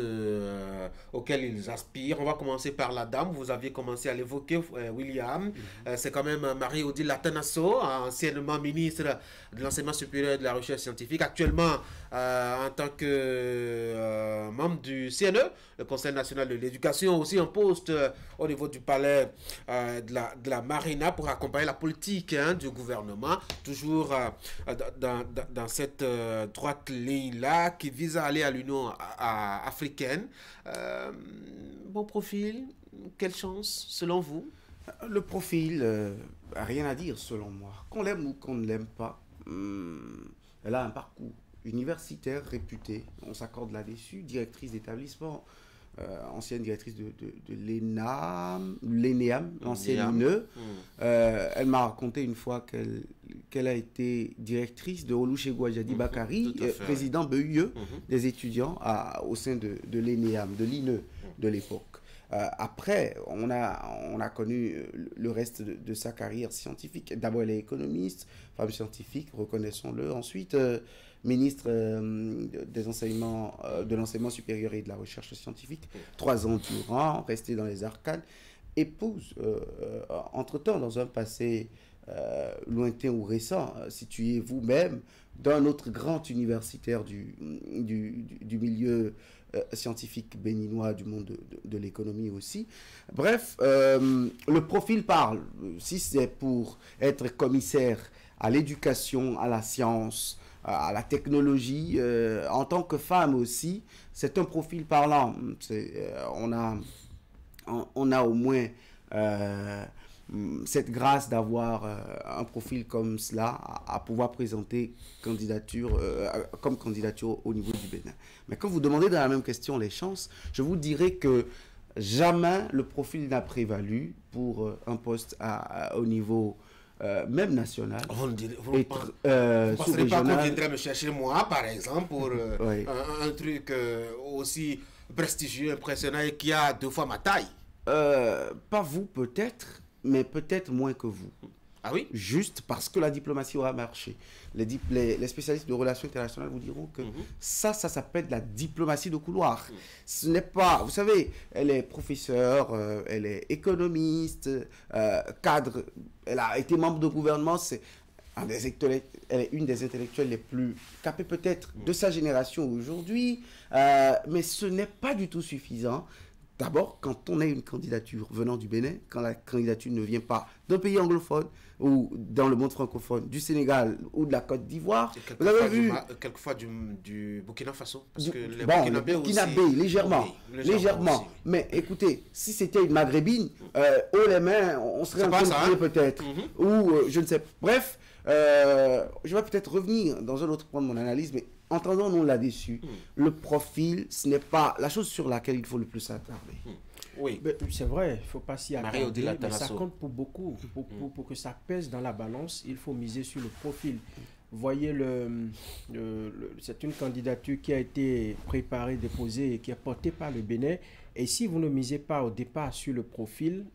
auquel ils aspirent. On va commencer par la dame. Vous aviez commencé à l'évoquer, William. C'est quand même Marie-Odile Atanasso, anciennement ministre de l'Enseignement supérieur et de la Recherche scientifique, actuellement en tant que membre du CNE, le Conseil national de l'éducation, aussi un poste au niveau du palais de la Marina pour accompagner la politique du gouvernement, toujours dans cette droite ligne-là qui vise à aller à l'Union africaine. Bon profil, quelle chance selon vous? Le profil, rien à dire selon moi. Qu'on l'aime ou qu'on ne l'aime pas, elle a un parcours universitaire réputé, on s'accorde là-dessus, directrice d'établissement, ancienne directrice de l'ENEAM, ancienne INE. Elle m'a raconté une fois qu'elle a été directrice de Olusegun Ajadi Bakari, président BUE des étudiants au sein de l'ENEAM, de l'INE de l'époque. Après, on a connu le reste de sa carrière scientifique. D'abord, elle est économiste, femme scientifique, reconnaissons-le. Ensuite, ministre des enseignements, de l'enseignement supérieur et de la recherche scientifique, 3 ans durant, restée dans les arcanes, épouse, entre-temps, dans un passé lointain ou récent, situé vous-même d'un autre grand universitaire du milieu scientifique béninois, du monde de l'économie aussi. Bref, le profil parle. Si c'est pour être commissaire à l'éducation, à la science, à la technologie, en tant que femme aussi, c'est un profil parlant. On a au moins cette grâce d'avoir un profil comme cela à pouvoir présenter comme candidature au niveau du Bénin. Mais quand vous demandez dans la même question les chances, je vous dirais que jamais le profil n'a prévalu pour un poste au niveau même national. Vous ne penserez pas qu'on viendrait me chercher moi, par exemple, pour un truc aussi prestigieux, impressionnant et qui a 2 fois ma taille? Pas vous peut-être, mais peut-être moins que vous. Ah oui? Juste parce que la diplomatie aura marché. Les spécialistes de relations internationales vous diront que ça s'appelle de la diplomatie de couloir. Ce n'est pas... Vous savez, elle est professeure, elle est économiste, cadre, elle a été membre de gouvernement, elle est une des intellectuelles les plus capées peut-être de sa génération aujourd'hui, mais ce n'est pas du tout suffisant. D'abord, quand on a une candidature venant du Bénin, quand la candidature ne vient pas d'un pays anglophone ou dans le monde francophone, du Sénégal ou de la Côte d'Ivoire, vous avez vu... Quelquefois du Burkina Faso. Parce que les Burkinabés aussi, légèrement. Oui, légèrement. Aussi. Mais écoutez, si c'était une maghrébine, haut les mains, on serait en train de crier peut-être. Ou je ne sais. Bref, je vais peut-être revenir dans un autre point de mon analyse, mais entendons-nous là-dessus. Le profil, ce n'est pas la chose sur laquelle il faut le plus s'attarder. Oui. C'est vrai, il ne faut pas s'y attarder, mais ça compte pour beaucoup. Pour que ça pèse dans la balance, il faut miser sur le profil. Vous voyez, c'est une candidature qui a été préparée, déposée et qui est portée par le Bénin. Et si vous ne misez pas au départ sur le profil,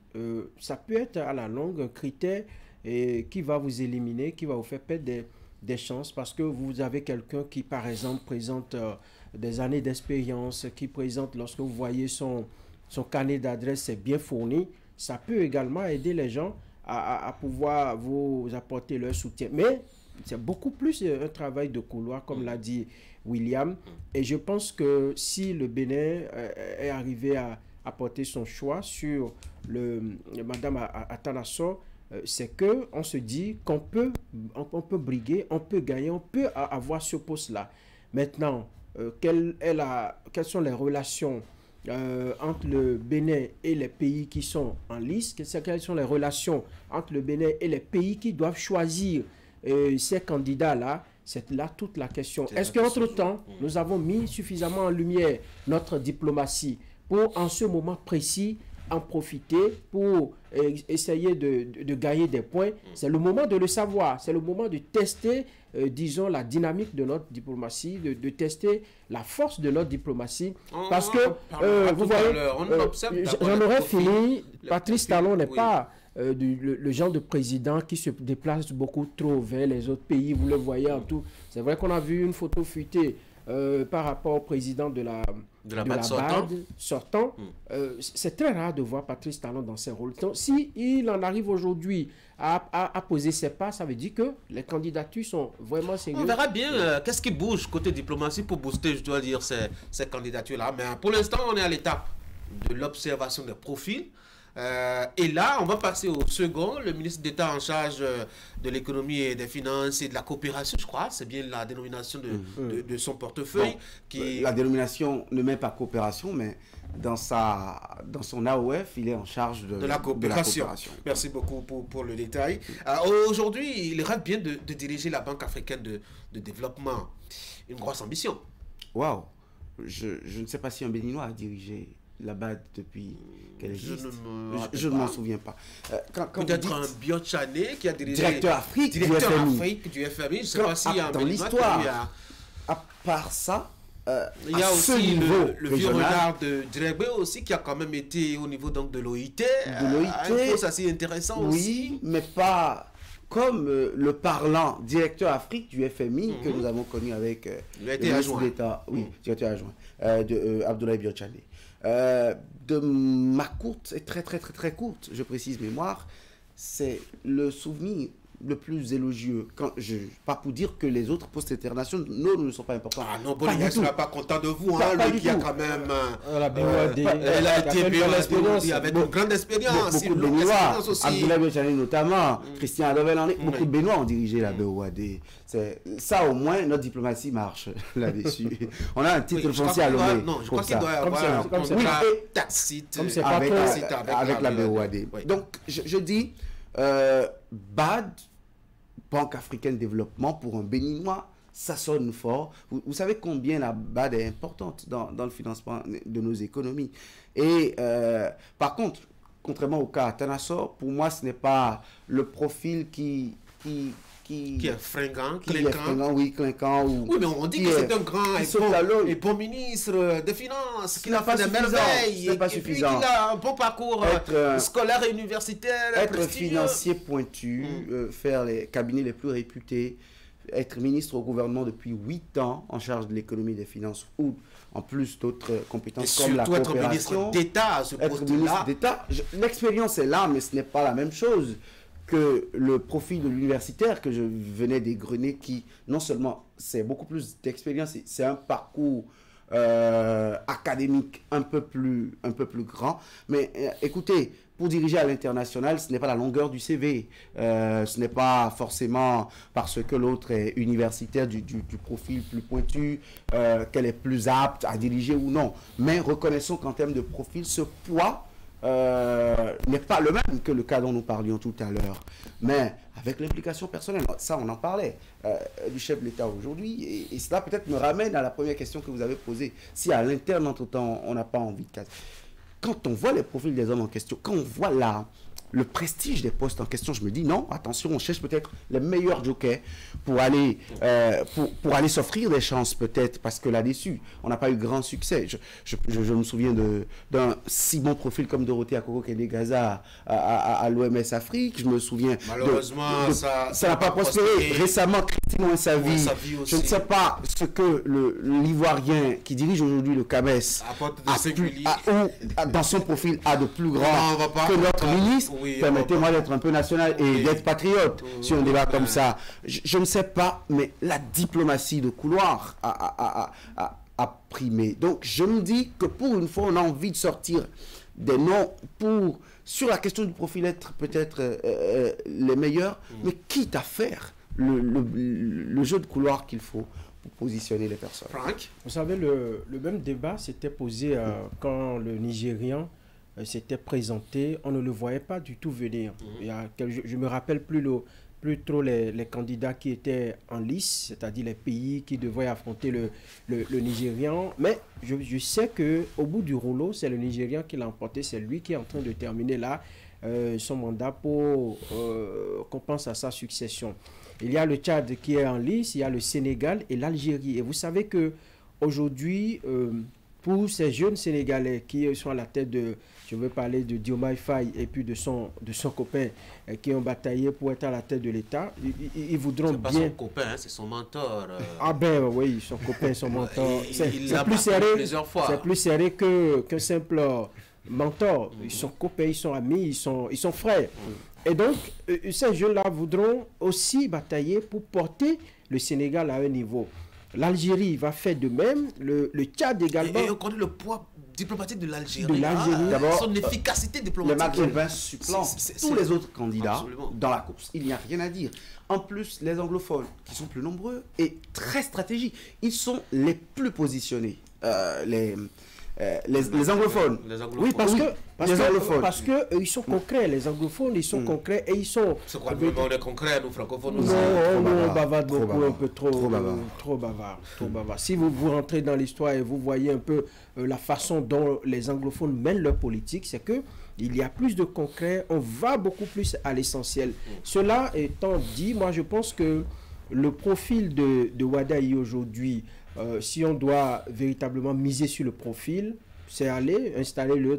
ça peut être à la longue un critère qui va vous éliminer, qui va vous faire perdre des chances, parce que vous avez quelqu'un qui, par exemple, présente des années d'expérience, qui présente, lorsque vous voyez son carnet d'adresse, c'est bien fourni, ça peut également aider les gens à pouvoir vous apporter leur soutien. Mais c'est beaucoup plus un travail de couloir, comme l'a dit William. Et je pense que si le Bénin est arrivé à porter son choix sur Madame Atanasso, c'est qu'on se dit qu'on peut briguer, on peut gagner, on peut avoir ce poste-là. Maintenant, quelles sont les relations entre le Bénin et les pays qui sont en lice? Quelles sont les relations entre le Bénin et les pays qui doivent choisir ces candidats-là? C'est là toute la question. Est-ce qu'entre-temps, nous avons mis suffisamment en lumière notre diplomatie pour, en ce moment précis, en profiter pour essayer de gagner des points. C'est le moment de le savoir. C'est le moment de tester, disons, la dynamique de notre diplomatie, de tester la force de notre diplomatie. Parce que, vous voyez, j'en aurais fini, Patrice Talon n'est pas le genre de président qui se déplace beaucoup trop vers les autres pays. Vous le voyez en tout. C'est vrai qu'on a vu une photo fuitée par rapport au président de la BAD sortant. C'est très rare de voir Patrice Talon dans ces rôles. Donc, s'il en arrive aujourd'hui à poser ses pas, ça veut dire que les candidatures sont vraiment sérieuses. On verra bien qu'est-ce qui bouge côté diplomatie pour booster, je dois dire, ces candidatures-là. Mais pour l'instant, on est à l'étape de l'observation des profils. Et là, on va passer au second, le ministre d'État en charge de l'économie et des finances et de la coopération, je crois. C'est bien la dénomination de son portefeuille. Bon, la dénomination ne met pas coopération, mais dans son AOF, il est en charge de la coopération. Merci beaucoup pour le détail. Aujourd'hui, il rêve bien de diriger la Banque africaine de développement. Une grosse ambition. Waouh! Je ne sais pas si un Béninois a dirigé la BAD depuis qu'elle existe. Je ne m'en souviens pas. Peut-être un Biochané qui a dirigé... Directeur Afrique du FMI. Je ne sais pas si dans l'histoire, à part ça, il y a aussi le vieux renard de Drebé aussi qui a quand même été au niveau donc de l'OIT. Un poste assez intéressant aussi. Oui, mais pas comme le parlant directeur Afrique du FMI que nous avons connu avec le ministre d'État, directeur adjoint, de Abdoulaye Biochané. De ma courte et très courte, je précise, mémoire, c'est le souvenir le plus élogieux. Pas pour dire que les autres postes internationaux ne sont pas importants. Ah non, bon, les gars ne sont pas contents de vous. Lui qui a quand même... elle a été BOAD avec une grande expérience. Beaucoup de Béninois, Abdoulaye Biochané notamment, Christian Adovel, beaucoup de Béninois ont dirigé la BOAD. Ça, au moins, notre diplomatie marche là-dessus. On a un titre foncier à l'ONU. Non, je crois qu'il doit y avoir un contrat tacite avec la BOAD. Donc, je dis... BAD, Banque africaine de développement, pour un Béninois, ça sonne fort. Vous savez combien la BAD est importante dans le financement de nos économies. Et par contre, contrairement au cas à Tanassor, pour moi, ce n'est pas le profil qui est fringant, clinquant. Oui, mais on dit que c'est un grand et bon ministre des Finances, qu'il a fait des merveilles, et puis qu'il a un bon parcours scolaire et universitaire. Être financier pointu, faire les cabinets les plus réputés, être ministre au gouvernement depuis 8 ans en charge de l'économie et des finances, ou en plus d'autres compétences comme la coopération. Être ministre d'État à ce poste-là. L'expérience est là, mais ce n'est pas la même chose que le profil de l'universitaire que je venais d'égrener, qui non seulement c'est beaucoup plus d'expérience, c'est un parcours académique un peu plus grand, mais écoutez, pour diriger à l'international, ce n'est pas la longueur du CV, ce n'est pas forcément parce que l'autre est universitaire du profil plus pointu qu'elle est plus apte à diriger ou non, mais reconnaissons qu'en termes de profil, ce poids n'est pas le même que le cas dont nous parlions tout à l'heure, mais avec l'implication personnelle. Ça, on en parlait du chef de l'État aujourd'hui, et cela peut-être me ramène à la première question que vous avez posée. Si à l'interne, entre-temps, on n'a pas envie de casser. Quand on voit les profils des hommes en question, quand on voit le prestige des postes en question, je me dis non, attention, on cherche peut-être les meilleurs jokers pour aller s'offrir des chances peut-être, parce que là-dessus, on n'a pas eu grand succès. Je me souviens d'un si bon profil comme Dorothée Akoko-Kende-Gaza à l'OMS Afrique. Je me souviens... Malheureusement, ça n'a pas prospéré. Récemment, Christine Ouessavi, je ne sais pas ce que l'Ivoirien qui dirige aujourd'hui le CAMES dans son profil a de plus grand que notre ministre. Permettez-moi d'être un peu national et d'être patriote sur un débat comme ça. Je ne sais pas, mais la diplomatie de couloir a primé. Donc je me dis que pour une fois, on a envie de sortir des noms pour, sur la question du profil, être peut-être les meilleurs, mais quitte à faire le jeu de couloir qu'il faut pour positionner les personnes. Franck, vous savez, le même débat s'était posé quand le Nigérian s'était présenté, on ne le voyait pas du tout venir. Je me rappelle plus trop les candidats qui étaient en lice, c'est-à-dire les pays qui devaient affronter le Nigérian. Mais je sais qu'au bout du rouleau, c'est le Nigérian qui l'a emporté. C'est lui qui est en train de terminer là son mandat pour qu'on pense à sa succession. Il y a le Tchad qui est en lice, il y a le Sénégal et l'Algérie. Et vous savez qu'aujourd'hui, pour ces jeunes Sénégalais qui sont à la tête de, je veux parler de Diomaye Faye et puis de son copain qui ont bataillé pour être à la tête de l'État, ils voudront bien... C'est pas son copain, hein, c'est son mentor. Ah ben oui, son copain, son mentor. C'est plus serré qu'un simple mentor. Ils sont copains, ils sont amis, ils sont frères. Et donc, ces jeunes-là voudront aussi batailler pour porter le Sénégal à un niveau. L'Algérie va faire de même, le Tchad également. Et on connaît le poids diplomatique de l'Algérie. D'abord, son efficacité diplomatique. Le Maghrébin supplant tous les autres candidats dans la course. Il n'y a rien à dire. En plus, les anglophones, qui sont plus nombreux et très stratégiques, ils sont les plus positionnés. Les anglophones. Oui, parce que ils sont concrets. Les anglophones, ils sont concrets et ils sont... C'est quoi, nous, on est concrets, nous, francophones? Non, on bavarde beaucoup, un peu trop bavard. Si vous rentrez dans l'histoire et vous voyez un peu la façon dont les anglophones mènent leur politique, c'est que il y a plus de concret, on va beaucoup plus à l'essentiel. Cela étant dit, moi je pense que le profil de Wadaï aujourd'hui, si on doit véritablement miser sur le profil, c'est aller installer-le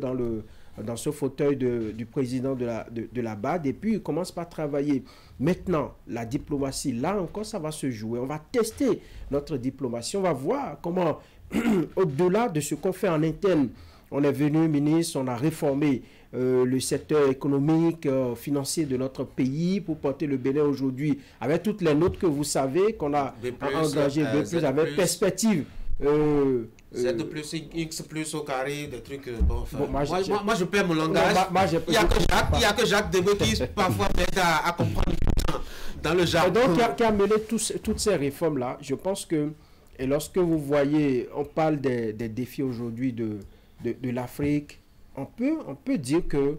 dans ce fauteuil du président de la BAD et puis il commence par travailler. Maintenant, la diplomatie, là encore, ça va se jouer. On va tester notre diplomatie. On va voir comment, au-delà de ce qu'on fait en interne, on est venu ministre, on a réformé le secteur économique, financier de notre pays pour porter le Bénin aujourd'hui avec toutes les notes que vous savez qu'on a engagées avec perspective. Z plus X plus au carré, des trucs. Bon, enfin, moi je perds mon langage. Il n'y a que Jacques Debé qui parfois m'aide à comprendre dans le jargon. Et donc, qui a mené toutes ces réformes-là, je pense que, et lorsque vous voyez, on parle des défis aujourd'hui de l'Afrique, on peut dire que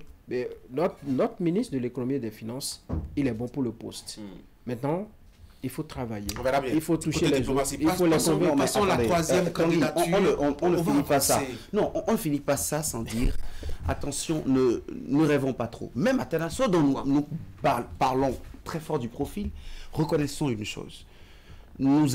notre ministre de l'économie et des finances, il est bon pour le poste. Maintenant, il faut travailler. Il faut toucher les autres. Il faut les convaincre. Passons la troisième candidature. On ne finit pas ça. Non, on ne finit pas ça sans dire, attention, ne rêvons pas trop. Même international, dont nous parlons très fort du profil, reconnaissons une chose. Nous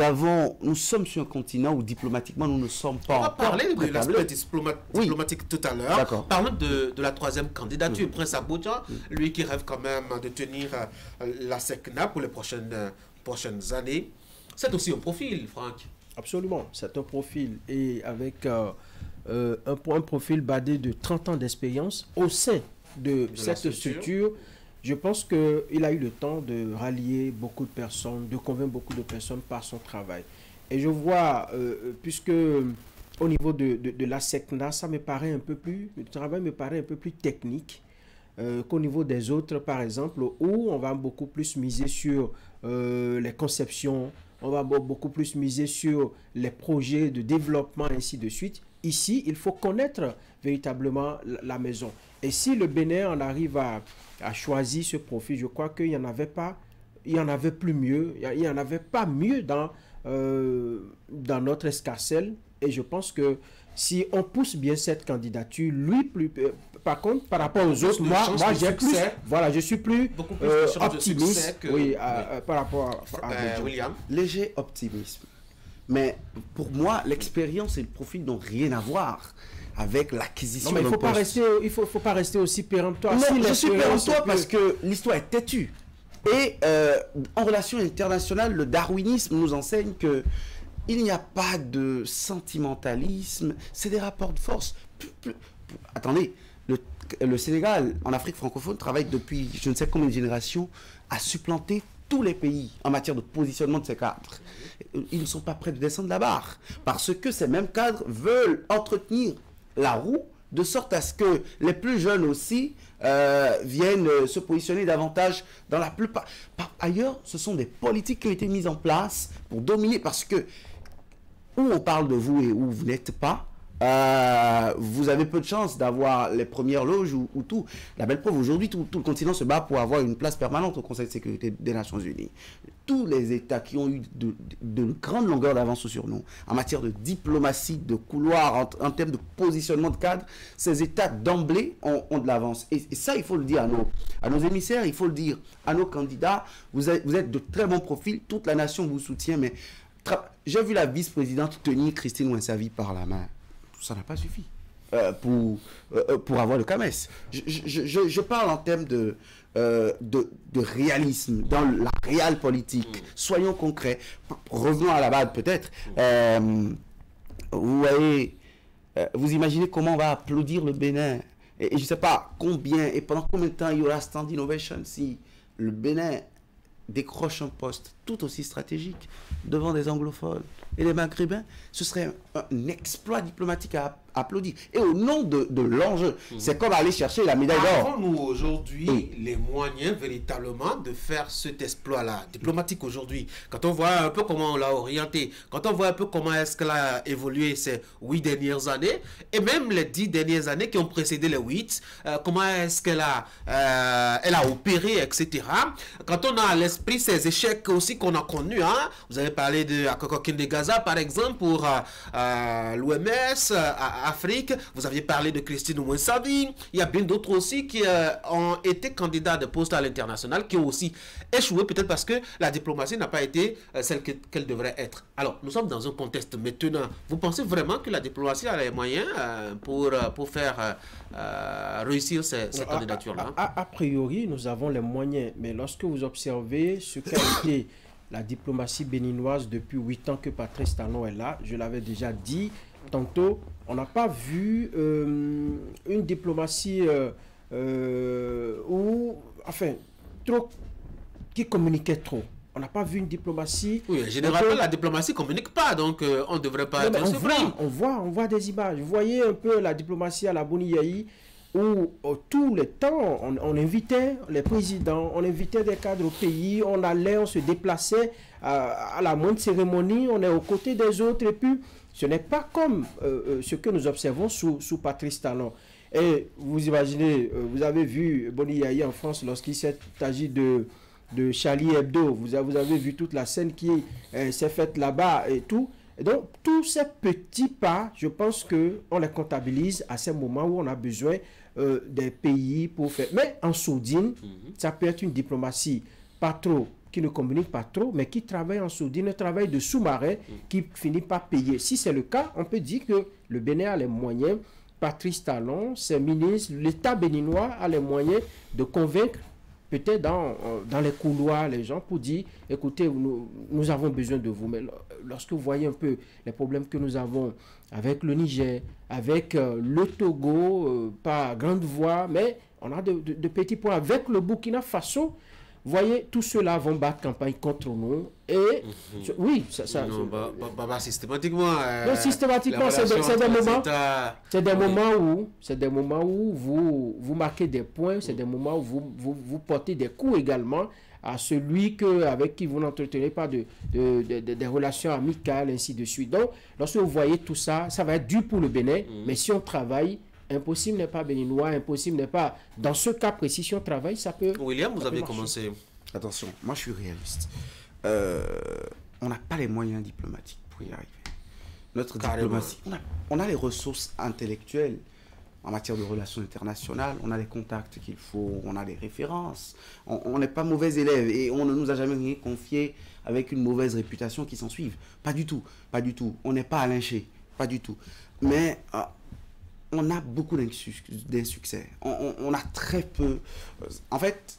sommes sur un continent où diplomatiquement nous ne sommes pas. On va parler de l'aspect diplomatique tout à l'heure. Parlons de la troisième candidature. Prince Abouja, lui qui rêve quand même de tenir la SECNA pour les prochaines années. C'est aussi un profil, Franck. Absolument, c'est un profil. Et avec un profil badé de 30 ans d'expérience au sein de cette structure. Je pense qu'il a eu le temps de rallier beaucoup de personnes, de convaincre beaucoup de personnes par son travail. Et je vois, puisque au niveau de la SECNA, ça me paraît un peu plus, le travail me paraît un peu plus technique qu'au niveau des autres, par exemple, où on va beaucoup plus miser sur les conceptions, on va beaucoup plus miser sur les projets de développement, ainsi de suite. Ici, il faut connaître véritablement la maison. Et si le Bénin en arrive à choisir ce profil, je crois qu'il n'y en avait pas, il y en avait plus mieux, il n'y en avait pas mieux dans notre escarcelle. Et je pense que si on pousse bien cette candidature, lui, par contre, par rapport aux autres, moi j'ai plus, voilà, je suis plus optimiste par rapport à William. Léger optimisme. Mais pour moi, l'expérience et le profil n'ont rien à voir avec l'acquisition d'un poste. Il faut pas rester aussi péremptoire. Non, je suis péremptoire parce que l'histoire est têtue. Et en relations internationales, le darwinisme nous enseigne que il n'y a pas de sentimentalisme, c'est des rapports de force. Attendez, le Sénégal, en Afrique francophone, travaille depuis je ne sais combien de générations à supplanter tous les pays en matière de positionnement de ces cadres. Ils ne sont pas prêts de descendre la barre parce que ces mêmes cadres veulent entretenir la roue de sorte à ce que les plus jeunes aussi viennent se positionner davantage dans la plupart. Ailleurs, ce sont des politiques qui ont été mises en place pour dominer parce que où on parle de vous et où vous n'êtes pas, vous avez peu de chances d'avoir les premières loges ou tout. La belle preuve, aujourd'hui, tout le continent se bat pour avoir une place permanente au Conseil de sécurité des Nations Unies. Tous les États qui ont eu de grandes longueurs d'avance sur nous, en matière de diplomatie, de couloir, en termes de positionnement de cadre, ces États d'emblée ont de l'avance. Et ça, il faut le dire à nos émissaires, il faut le dire à nos candidats. Vous êtes de très bons profils, toute la nation vous soutient, mais j'ai vu la vice-présidente tenir Christine Ouinsavi par la main. Ça n'a pas suffi pour avoir le CAMES. Je parle en termes de réalisme, dans la réelle politique. Soyons concrets. Revenons à la base peut-être. Vous voyez, vous imaginez comment on va applaudir le Bénin. Et je ne sais pas combien et pendant combien de temps il y aura stand innovation si le Bénin décroche un poste tout aussi stratégique devant des anglophones et des maghrébins. Ce serait un exploit diplomatique à applaudir. Et au nom de l'enjeu, c'est comme aller chercher la médaille d'or. Avons-nous aujourd'hui les moyens véritablement de faire cet exploit-là diplomatique aujourd'hui? Quand on voit un peu comment on l'a orienté, quand on voit un peu comment est-ce qu'elle a évolué ces 8 dernières années, et même les 10 dernières années qui ont précédé les 8, comment est-ce qu'elle a opéré, etc. Quand on a à l'esprit ces échecs aussi qu'on a connus, hein, vous avez parlé de Akoko Kindegaza par exemple pour l'OMS, Afrique, vous aviez parlé de Christine Ouinsavi, il y a bien d'autres aussi qui ont été candidats de poste à l'international, qui ont aussi échoué peut-être parce que la diplomatie n'a pas été celle qu'elle devrait être. Alors, nous sommes dans un contexte maintenant. Vous pensez vraiment que la diplomatie a les moyens pour faire réussir ces candidatures-là? A priori, nous avons les moyens, mais lorsque vous observez ce qu'a été la diplomatie béninoise depuis 8 ans que Patrice Talon est là, je l'avais déjà dit tantôt, on n'a pas vu une diplomatie qui communiquait trop. On n'a pas vu une diplomatie... Oui, généralement, la diplomatie ne communique pas, donc on ne devrait pas être surpris. On voit des images. Vous voyez un peu la diplomatie à la Bouniaï, où tout le temps, on invitait les présidents, on invitait des cadres au pays, on allait, on se déplaçait à la moindre cérémonie, on est aux côtés des autres, et puis ce n'est pas comme ce que nous observons sous Patrice Talon. Et vous imaginez, vous avez vu Boni Yahi en France lorsqu'il s'est agi de Charlie Hebdo, vous avez vu toute la scène qui s'est faite là-bas et tout. Et donc, tous ces petits pas, je pense qu'on les comptabilise à ces moments où on a besoin des pays pour faire. Mais en sourdine, ça peut être une diplomatie pas trop, qui ne communique pas trop, mais qui travaille en sourdine, un travail de sous-marin qui finit par payer. Si c'est le cas, on peut dire que le Bénin a les moyens, Patrice Talon, ses ministres, l'État béninois a les moyens de convaincre peut-être dans les couloirs, les gens pour dire, écoutez, nous avons besoin de vous. Mais lorsque vous voyez un peu les problèmes que nous avons avec le Niger, avec le Togo, pas grande voix, mais on a de petits points. Avec le Burkina Faso, vous voyez, tous ceux-là vont battre campagne contre nous. Et oui, ça non, systématiquement. Non, systématiquement, c'est des moments où vous marquez des points, c'est des moments où vous portez des coups également à celui avec qui vous n'entretenez pas des relations amicales, ainsi de suite. Donc, lorsque vous voyez tout ça, ça va être dur pour le Bénin, mais si on travaille, impossible n'est pas béninois, impossible n'est pas... Dans ce cas précis, si on travaille, ça peut... William, vous avez commencé. Attention, moi je suis réaliste. On n'a pas les moyens diplomatiques pour y arriver. Notre diplomatie, on a les ressources intellectuelles en matière de relations internationales, on a les contacts qu'il faut, on a les références. On n'est pas mauvais élèves et on ne nous a jamais rien confié avec une mauvaise réputation qui s'en suive. Pas du tout, pas du tout. On n'est pas à lyncher, pas du tout. Mais... on a beaucoup d'insuccès. On a très peu... En fait,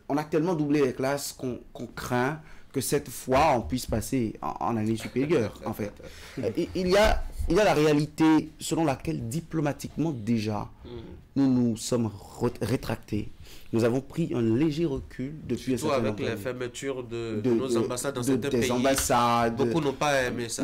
on a tellement doublé les classes qu'on craint que cette fois, on puisse passer en année supérieure, en fait. Il y a la réalité selon laquelle, diplomatiquement, déjà, nous nous sommes rétractés. Nous avons pris un léger recul depuis un certain nombre d'années. Avec les fermetures de nos ambassades dans certains pays. Ambassades, beaucoup n'ont pas aimé ça.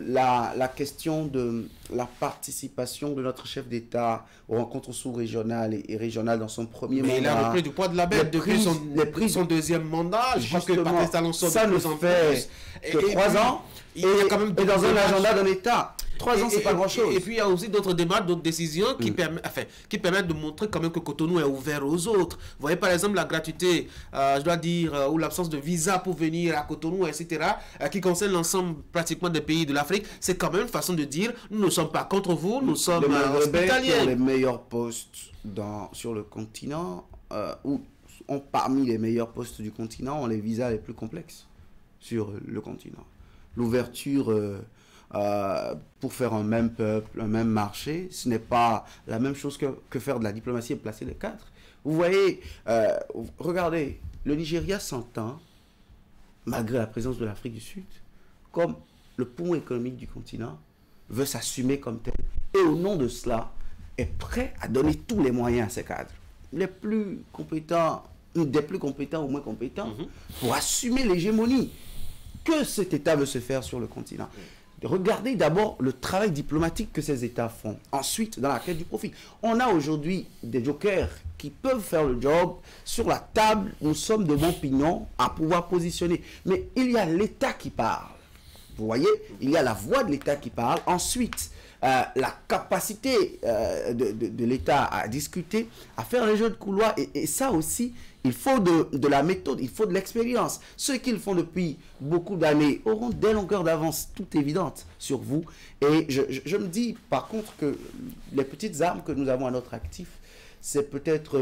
La question de la participation de notre chef d'État aux rencontres sous-régionales et régionales dans son premier mandat. Mais il a repris du poids de la bête depuis son deuxième mandat. Je crois que Patrice Talon sort de plus en plus. Que 3 ans. Et dans un agenda d'un État. 3 ans, c'est pas grand-chose. Et puis, il y a aussi d'autres démarches, d'autres décisions qui permettent de montrer quand même que Cotonou est ouvert aux autres. Vous voyez, par exemple, la gratuité, je dois dire, ou l'absence de visa pour venir à Cotonou, etc., qui concerne l'ensemble pratiquement des pays de l'Afrique. C'est quand même une façon de dire, nous ne sommes pas contre vous, nous sommes hospitaliers. Les meilleurs postes sur le continent, parmi les meilleurs postes du continent, ont les visas les plus complexes sur le continent. L'ouverture pour faire un même peuple, un même marché, ce n'est pas la même chose que faire de la diplomatie et placer les cadres. Vous voyez, regardez, le Nigeria s'entend, malgré la présence de l'Afrique du Sud, comme le poumon économique du continent, veut s'assumer comme tel. Et au nom de cela, est prêt à donner tous les moyens à ses cadres, les plus compétents, des plus compétents ou moins compétents, pour assumer l'hégémonie que cet État veut se faire sur le continent. Regardez d'abord le travail diplomatique que ces États font. Ensuite, dans la quête du profit. On a aujourd'hui des jokers qui peuvent faire le job. Sur la table, nous sommes de bons pignons à pouvoir positionner. Mais il y a l'État qui parle. Vous voyez, il y a la voix de l'État qui parle. Ensuite, la capacité de l'État à discuter, à faire les jeux de couloir. Et ça aussi, il faut de la méthode, il faut de l'expérience. Ceux qui le font depuis beaucoup d'années auront des longueurs d'avance toutes évidentes sur vous. Et je me dis, par contre, que les petites armes que nous avons à notre actif, c'est peut-être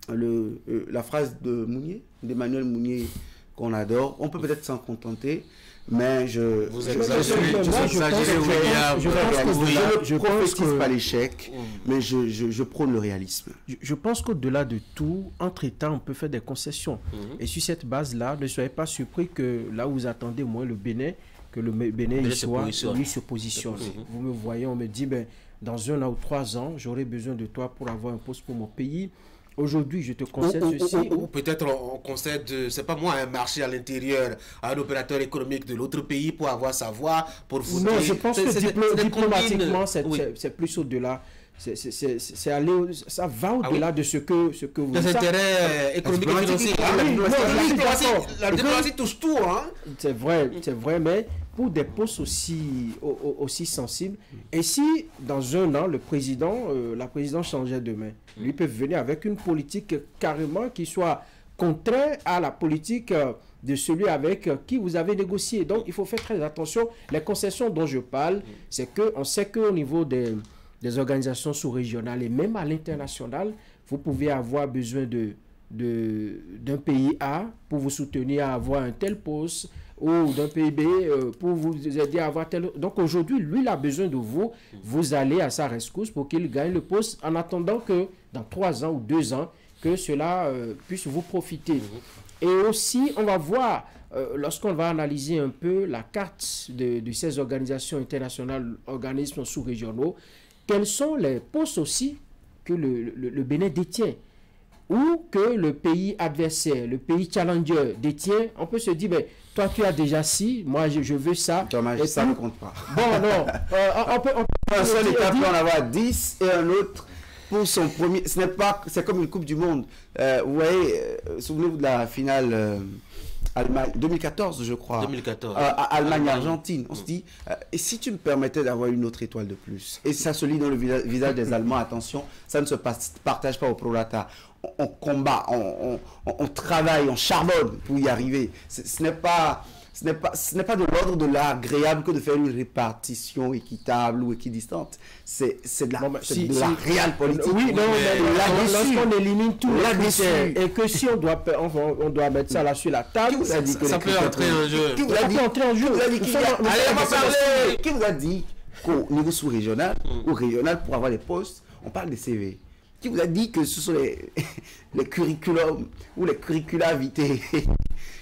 la phrase d'Emmanuel Mounier, qu'on adore. On peut peut-être s'en contenter. Mais je prophétise pas l'échec, mais je prône le réalisme. Je pense qu'au-delà de tout, entre États, on peut faire des concessions. Et sur cette base-là, ne soyez pas surpris que là où vous attendez moins le Bénin, que le Bénin se positionne. Vous me voyez, on me dit, ben, dans 1 an ou 3 ans, j'aurai besoin de toi pour avoir un poste pour mon pays. Aujourd'hui, je te concède ceci. Ou peut-être on concède, c'est pas moi, un marché à l'intérieur, à un opérateur économique de l'autre pays pour avoir sa voix, pour vous. Non, je pense que diplomatiquement, c'est plus au-delà. Ça va au-delà de ce que vous... Des intérêts économiques et financiers. La diplomatie touche tout. Hein? C'est vrai, mais pour des postes aussi sensibles. Et si, dans 1 an, la présidente changeait de main, lui peut venir avec une politique carrément qui soit contraire à la politique de celui avec qui vous avez négocié. Donc, il faut faire très attention. Les concessions dont je parle, c'est qu'on sait qu'au niveau des organisations sous-régionales et même à l'international, vous pouvez avoir besoin d'un pays A pour vous soutenir à avoir un tel poste, ou d'un pays B pour vous aider à avoir tel... Donc aujourd'hui, lui, il a besoin de vous. Vous allez à sa rescousse pour qu'il gagne le poste en attendant que dans 3 ans ou 2 ans, que cela puisse vous profiter. Et aussi, on va voir, lorsqu'on va analyser un peu la carte de ces organisations internationales, organismes sous-régionaux, quels sont les postes aussi que le Bénin détient ou que le pays adversaire, le pays challenger détient. On peut se dire, ben, toi tu as déjà ci, moi je veux ça. Dommage, ça ne compte pas. Bon, non. On peut un seul État peut en avoir 10 et un autre pour son premier. Ce n'est pas, c'est comme une Coupe du Monde. Vous voyez, souvenez-vous de la finale Allemagne, 2014, je crois. 2014. Allemagne-Argentine. On se dit, et si tu me permettais d'avoir une autre étoile de plus? Et ça se lit dans le visage des Allemands, attention, ça ne se partage pas au prorata. On combat, on travaille, on charbonne pour y arriver. Ce n'est pas de l'ordre de l'agréable que de faire une répartition équitable ou équidistante. C'est de la réelle politique. Oui, lorsqu'on élimine tout là-dessus et que si on doit mettre ça là sur la table, ça peut entrer en jeu. Qui vous a dit? Qui vous a dit qu'au niveau sous-régional ou régional, pour avoir des postes, on parle des CV? Qui vous a dit que ce sont les curriculums ou les curricula vitae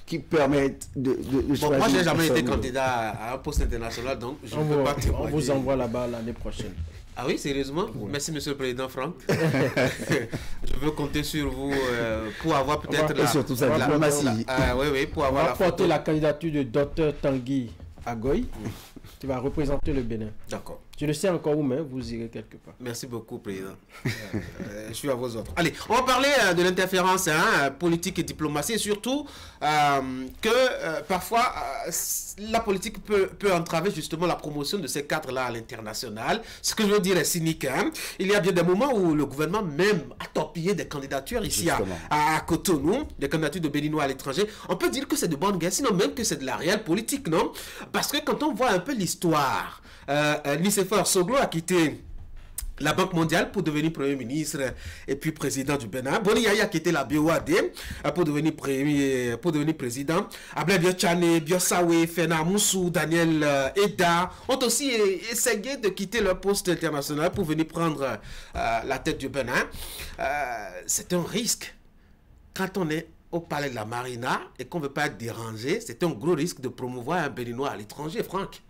qui permettent de choisir? Moi, je n'ai jamais été candidat à un poste international, donc je ne peux pas témoigner. On vous envoie là-bas l'année prochaine. Ah oui, sérieusement? Oui. Merci, Monsieur le Président Franck. Je veux compter sur vous pour avoir peut-être la... surtout ça, pour avoir porter la candidature de Dr Tanguy Agoy, qui va représenter le Bénin. D'accord. Je le sais encore où, mais vous irez quelque part. Merci beaucoup, Président. Je suis à vos ordres. Allez, on va parler de l'interférence politique et diplomatie, et surtout que parfois la politique peut entraver justement la promotion de ces cadres-là à l'international. Ce que je veux dire est cynique. Il y a bien des moments où le gouvernement même a torpillé des candidatures ici à Cotonou, des candidatures de Béninois à l'étranger. On peut dire que c'est de bonne guerre, sinon même que c'est de la réelle politique, non? Parce que quand on voit un peu l'histoire, Nicéphore Soglo a quitté la Banque mondiale pour devenir Premier ministre et puis président du Bénin. Boni Yaya a quitté la BOAD pour devenir président. Ablaye Biochane, Biosawe, Fena Moussou, Daniel Eda ont aussi essayé de quitter leur poste international pour venir prendre la tête du Bénin. C'est un risque. Quand on est au palais de la Marina et qu'on ne veut pas être dérangé, c'est un gros risque de promouvoir un Béninois à l'étranger, Franck.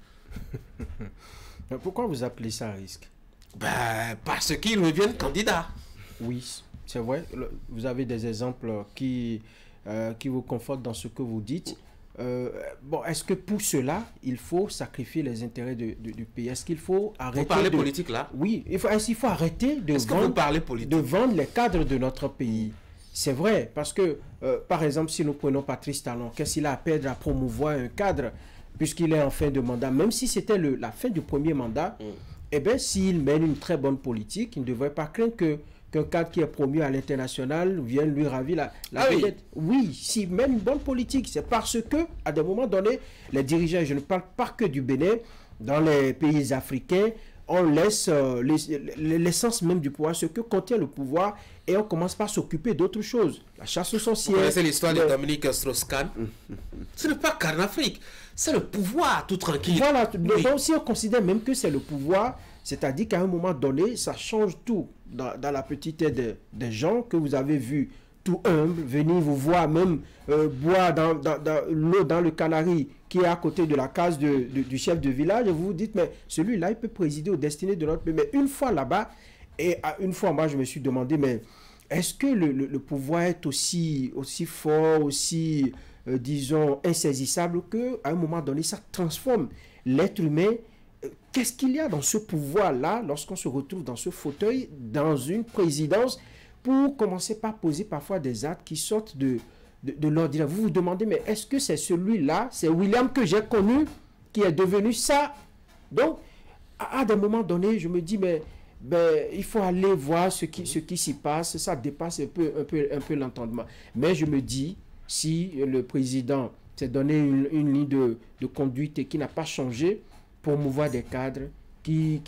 Pourquoi vous appelez ça un risque? Parce qu'ils deviennent candidats. Oui, c'est vrai. Vous avez des exemples qui vous confortent dans ce que vous dites. Bon, est-ce que pour cela, il faut sacrifier les intérêts du pays? Est-ce qu'il faut arrêter... Vous parlez politique là? Oui, est-ce qu'il faut arrêter de vendre les cadres de notre pays? C'est vrai, parce que, par exemple, si nous prenons Patrice Talon, qu'est-ce qu'il a à perdre à promouvoir un cadre puisqu'il est en fin de mandat, même si c'était la fin du premier mandat, eh bien, s'il mène une très bonne politique, il ne devrait pas craindre qu'un cadre qui est promu à l'international vienne lui ravir la vedette. Oui, s'il mène une bonne politique, c'est parce que, à des moments donnés, les dirigeants, je ne parle pas que du Bénin, dans les pays africains, on laisse l'essence même du pouvoir, ce que contient le pouvoir, et on commence par s'occuper d'autres choses. La chasse aux sorcières. Vous connaissez l'histoire de Dominique Strauss-Kahn? Ce n'est pas Carnafrique, c'est le pouvoir tout tranquille. Voilà, donc si on considère même que c'est le pouvoir, c'est-à-dire qu'à un moment donné, ça change tout dans la petite tête des gens que vous avez vus tout humble, venir vous voir même boire dans l'eau dans le Canari qui est à côté de la case du chef de village, et vous vous dites, mais celui-là, il peut présider aux destinées de notre pays. Mais une fois là-bas, et une fois, moi, je me suis demandé, mais est-ce que le pouvoir est aussi fort, aussi, disons, insaisissable, qu'à un moment donné, ça transforme l'être humain? Qu'est-ce qu'il y a dans ce pouvoir-là, lorsqu'on se retrouve dans ce fauteuil, dans une présidence, pour commencer par poser parfois des actes qui sortent de l'ordinaire? Vous vous demandez, mais est-ce que c'est celui-là, c'est William que j'ai connu, qui est devenu ça? Donc, à des moments donnés, je me dis, mais il faut aller voir ce qui s'y passe. Ça dépasse un peu l'entendement. Mais je me dis, si le président s'est donné une ligne de conduite et qui n'a pas changé, pour mouvoir des cadres qui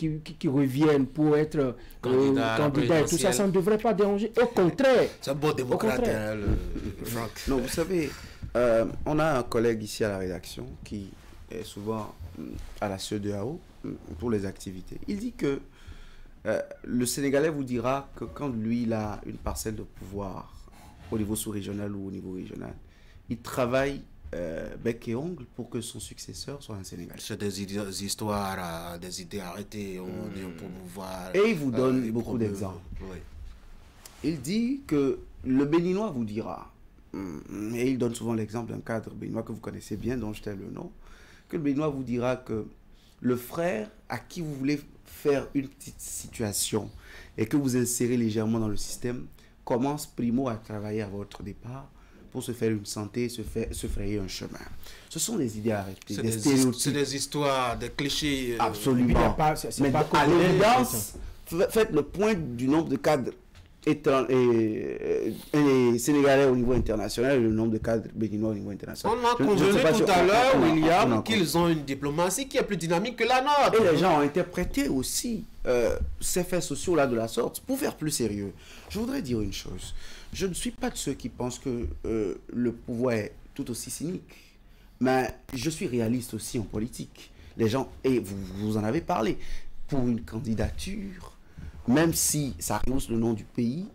reviennent pour être candidats et tout ça, ça ne devrait pas déranger. Au contraire. C'est un bon démocrate, Franck. Non, vous savez, on a un collègue ici à la rédaction qui est souvent à la CEDEAO pour les activités. Il dit que le Sénégalais vous dira que quand lui, il a une parcelle de pouvoir au niveau sous-régional ou au niveau régional, il travaille bec et ongle pour que son successeur soit un Sénégalais. C'est des histoires, des idées arrêtées pour pouvoir... Et il vous donne beaucoup d'exemples. Oui. Il dit que le Béninois vous dira, et il donne souvent l'exemple d'un cadre béninois que vous connaissez bien, dont je tais le nom, que le Béninois vous dira que le frère à qui vous voulez faire une petite situation et que vous insérez légèrement dans le système, commence primo à travailler à votre départ pour se faire une santé, se frayer un chemin. Ce sont des idées arrêtées, des stéréotypes. C'est des histoires, des clichés. Absolument. Mais à l'évidence, faites le point du nombre de cadres sénégalais au niveau international et le nombre de cadres béninois au niveau international. On a convenu tout à l'heure, William, qu'ils ont une diplomatie qui est plus dynamique que la nôtre. Et les gens ont interprété aussi ces faits sociaux-là de la sorte pour faire plus sérieux. Je voudrais dire une chose. Je ne suis pas de ceux qui pensent que le pouvoir est tout aussi cynique. Mais je suis réaliste aussi en politique. Les gens, et vous en avez parlé, pour une candidature, même si ça rehausse le nom du pays,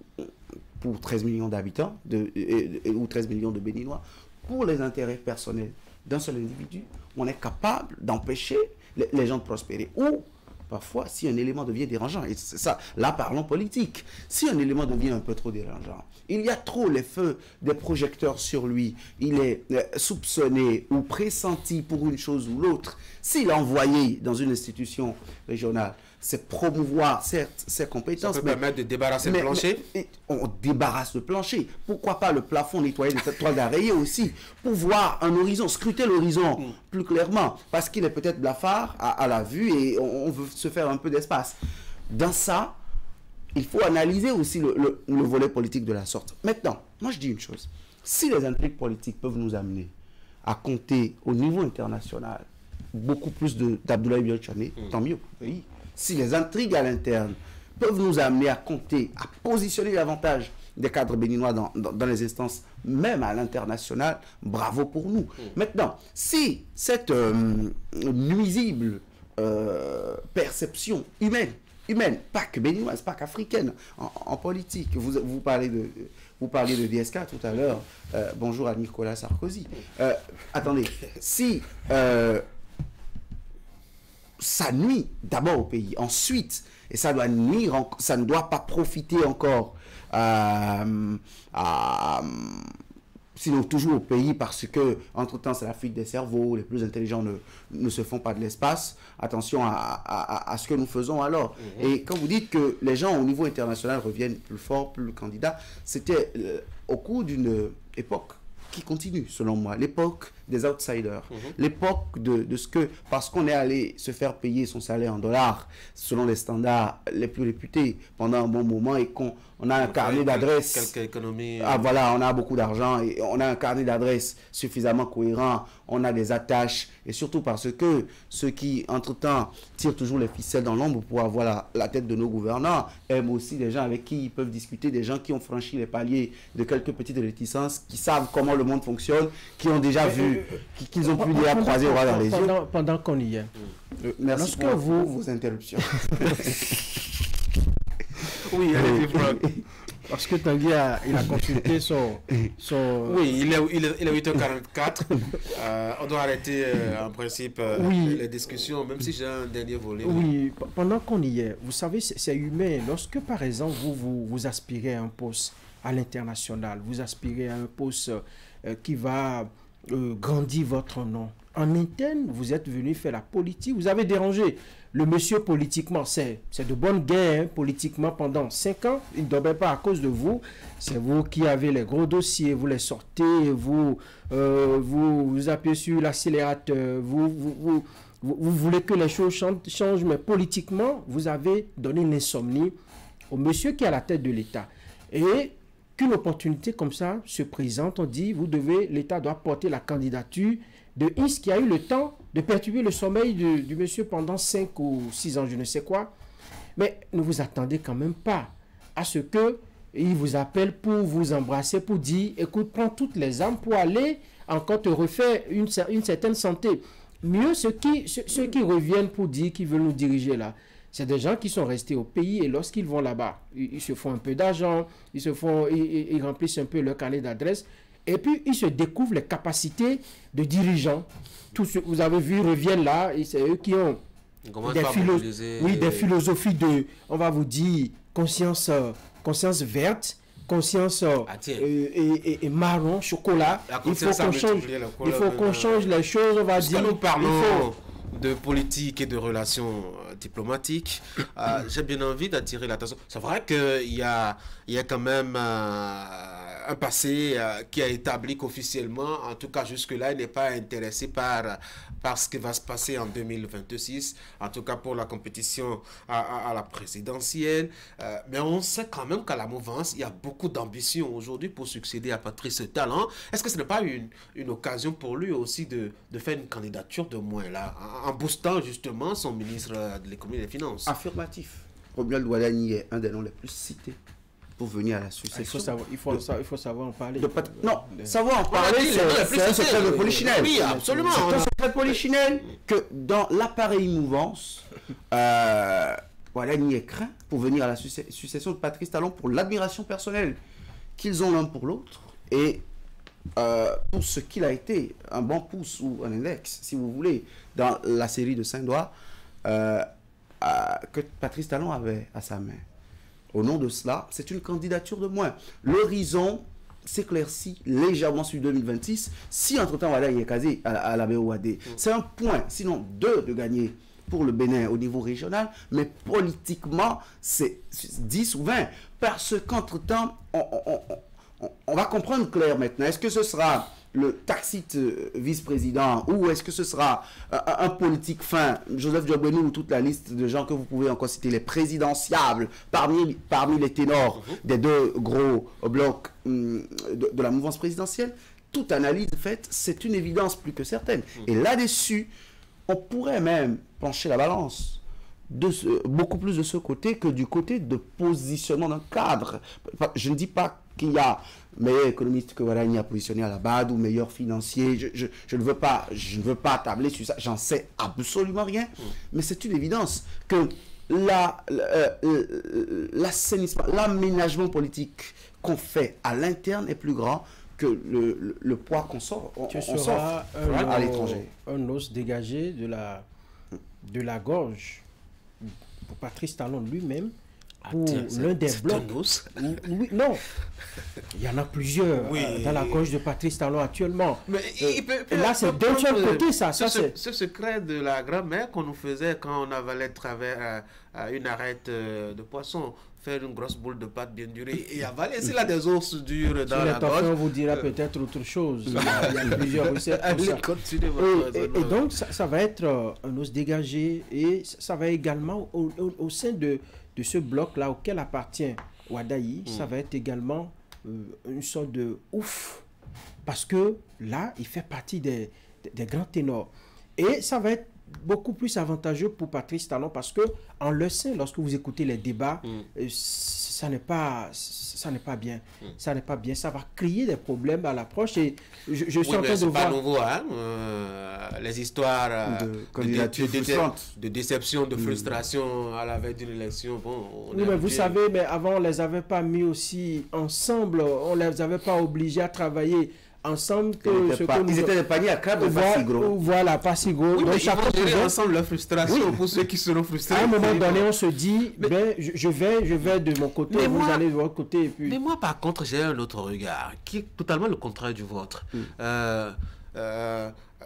pour 13 millions d'habitants, ou 13 millions de Béninois, pour les intérêts personnels d'un seul individu, on est capable d'empêcher les gens de prospérer. Ou parfois, si un élément devient dérangeant, et c'est ça, là parlons politique, si un élément devient un peu trop dérangeant, il y a trop les feux des projecteurs sur lui, il est soupçonné ou pressenti pour une chose ou l'autre, s'il est envoyé dans une institution régionale, c'est promouvoir, certes, ses compétences. Ça peut permettre de débarrasser le plancher. On débarrasse le plancher. Pourquoi pas le plafond nettoyé de cette toile d'araignée aussi, pour voir un horizon, scruter l'horizon plus clairement, parce qu'il est peut-être blafard à la vue et on veut se faire un peu d'espace. Dans ça, il faut analyser aussi le volet politique de la sorte. Maintenant, moi je dis une chose. Si les intrigues politiques peuvent nous amener à compter au niveau international beaucoup plus d'Abdoulaye Biol Tchane, tant mieux pour le pays. Si les intrigues à l'interne peuvent nous amener à compter, à positionner davantage des cadres béninois dans les instances, même à l'international, bravo pour nous. Maintenant, si cette nuisible perception humaine, pas que béninoise, pas qu'africaine, en politique, vous parliez de DSK tout à l'heure, bonjour à Nicolas Sarkozy. Attendez, si ça nuit d'abord au pays, ensuite, et ça doit nuire, ça ne doit pas profiter encore sinon toujours au pays, parce que entre-temps c'est la fuite des cerveaux, les plus intelligents ne se font pas de l'espace. Attention à ce que nous faisons alors. Et quand vous dites que les gens au niveau international reviennent plus forts, plus candidats, c'était au cours d'une époque qui continue, selon moi, l'époque des outsiders, l'époque de ce que, parce qu'on est allé se faire payer son salaire en dollars, selon les standards les plus réputés pendant un bon moment, et qu'on a un carnet d'adresses, voilà, on a beaucoup d'argent, et on a un carnet d'adresses suffisamment cohérent, on a des attaches, et surtout parce que ceux qui, entre-temps, tirent toujours les ficelles dans l'ombre pour avoir la tête de nos gouvernants, aiment aussi des gens avec qui ils peuvent discuter, des gens qui ont franchi les paliers de quelques petites réticences, qui savent comment le monde fonctionne, qui ont déjà vu, qu'ils ont pu déjà croiser dans les yeux. Pendant qu'on y est. Merci pour vos interruptions. Oui, allez, parce que Tanguy il a consulté son... Oui, il est 8h44. On doit arrêter en principe les discussions, même si j'ai un dernier volet. Oui, pendant qu'on y est, vous savez, c'est humain. Lorsque, par exemple, vous aspirez à un poste à l'international, vous aspirez à un poste qui va grandir votre nom. En interne, vous êtes venu faire la politique, vous avez dérangé le monsieur politiquement. C'est de bonne guerre, hein, politiquement pendant 5 ans. Il ne dormait pas à cause de vous. C'est vous qui avez les gros dossiers, vous les sortez, vous appuyez sur l'accélérateur, vous voulez que les choses changent, mais politiquement, vous avez donné une insomnie au monsieur qui est à la tête de l'État. Et qu'une opportunité comme ça se présente, on dit, l'État doit porter la candidature de Ins qui a eu le temps de perturber le sommeil du monsieur pendant 5 ou 6 ans, je ne sais quoi. Mais ne vous attendez quand même pas à ce qu'il vous appelle pour vous embrasser, pour dire, écoute, prends toutes les armes pour aller encore te refaire une certaine santé. Mieux, ceux qui reviennent pour dire qu'ils veulent nous diriger là, c'est des gens qui sont restés au pays, et lorsqu'ils vont là-bas, ils se font un peu d'argent, ils remplissent un peu leur carnet d'adresse, et puis ils se découvrent les capacités de dirigeants. Vous avez vu, ils reviennent là, et c'est eux qui ont des philosophies de, on va vous dire, conscience verte, conscience et marron, chocolat. Il faut qu'on change les choses, on va dire. Nous parlons de politique et de relations diplomatiques. J'ai bien envie d'attirer l'attention. C'est vrai qu'il y a quand même un passé qui a établi qu'officiellement, en tout cas jusque-là, il n'est pas intéressé par ce qui va se passer en 2026, en tout cas pour la compétition à la présidentielle. Mais on sait quand même qu'à la mouvance, il y a beaucoup d'ambition aujourd'hui pour succéder à Patrice Talon. Est-ce que ce n'est pas une occasion pour lui aussi de faire une candidature de moins là, en boostant justement son ministre de l'économie et des finances? Affirmatif. Romuald Wadani est un des noms les plus cités pour venir à la succession. Il faut savoir en parler. Savoir en parler, c'est un secret de polichinelle. Oui, absolument. C'est un secret de polichinelle que dans l'appareil mouvance, Wadani est craint pour venir à la succession de Patrice Talon pour l'admiration personnelle qu'ils ont l'un pour l'autre, et pour ce qu'il a été, un bon pouce ou un index, si vous voulez, dans la série de Saint-Doigt, que Patrice Talon avait à sa main. Au nom de cela, c'est une candidature de moins. L'horizon s'éclaircit légèrement sur 2026 si entre-temps Wada y est casé à la BOAD. C'est un point, sinon 2 de gagner pour le Bénin au niveau régional, mais politiquement, c'est 10 ou 20. Parce qu'entre-temps, on va comprendre clair maintenant. Est-ce que ce sera le taxite vice-président ou est-ce que ce sera un politique fin, Joseph Diogbenou ou toute la liste de gens que vous pouvez encore citer, les présidentiables parmi les ténors des 2 gros blocs de la mouvance présidentielle? Toute analyse faite, c'est une évidence plus que certaine. Et là-dessus, on pourrait même pencher la balance beaucoup plus de ce côté que du côté de positionnement d'un cadre. Je ne dis pas qu'il y a meilleur économiste que Waragni a positionné à la BAD ou meilleur financier. Je ne veux pas tabler sur ça. J'en sais absolument rien. Mais c'est une évidence que l'assainissement, l'aménagement politique qu'on fait à l'interne est plus grand que le poids qu'on sort à l'étranger. Un os dégagé de la gorge pour Patrice Talon lui-même, pour l'un des blocs. Oui, non, il y en a plusieurs dans la gorge de Patrice Talon actuellement. Mais là, c'est d'un seul côté, ça. Ce secret de la grand-mère qu'on nous faisait quand on avalait travers une arête de poisson, faire une grosse boule de pâte bien durée et avaler. C'est là des os durs dans la gorge. On vous dira peut-être autre chose. Il y a plusieurs recettes pour ça. Et donc, ça va être un os dégagé et ça va également au sein de ce bloc-là auquel appartient Wadayi, ça va être également une sorte de ouf. Parce que là, il fait partie des grands ténors. Et ça va être beaucoup plus avantageux pour Patrice Talon parce que en le sein, lorsque vous écoutez les débats, ça n'est pas bien. Ça n'est pas bien. Ça va créer des problèmes à l'approche. Et je suis en train de voir. Pas nouveau, hein? Les histoires de déception, de frustration à la veille d'une élection. Bon, oui, mais vous savez, mais avant on les avait pas mis aussi ensemble. On les avait pas obligés à travailler ensemble. Ils étaient des paniers à crabes, pas si gros. Voilà, pas si gros. Oui, donc chacun gérer ensemble leur frustration pour ceux qui seront frustrés. À un moment donné, on se dit, je vais de mon côté, vous allez de votre côté. Et puis... Mais moi, par contre, j'ai un autre regard qui est totalement le contraire du vôtre.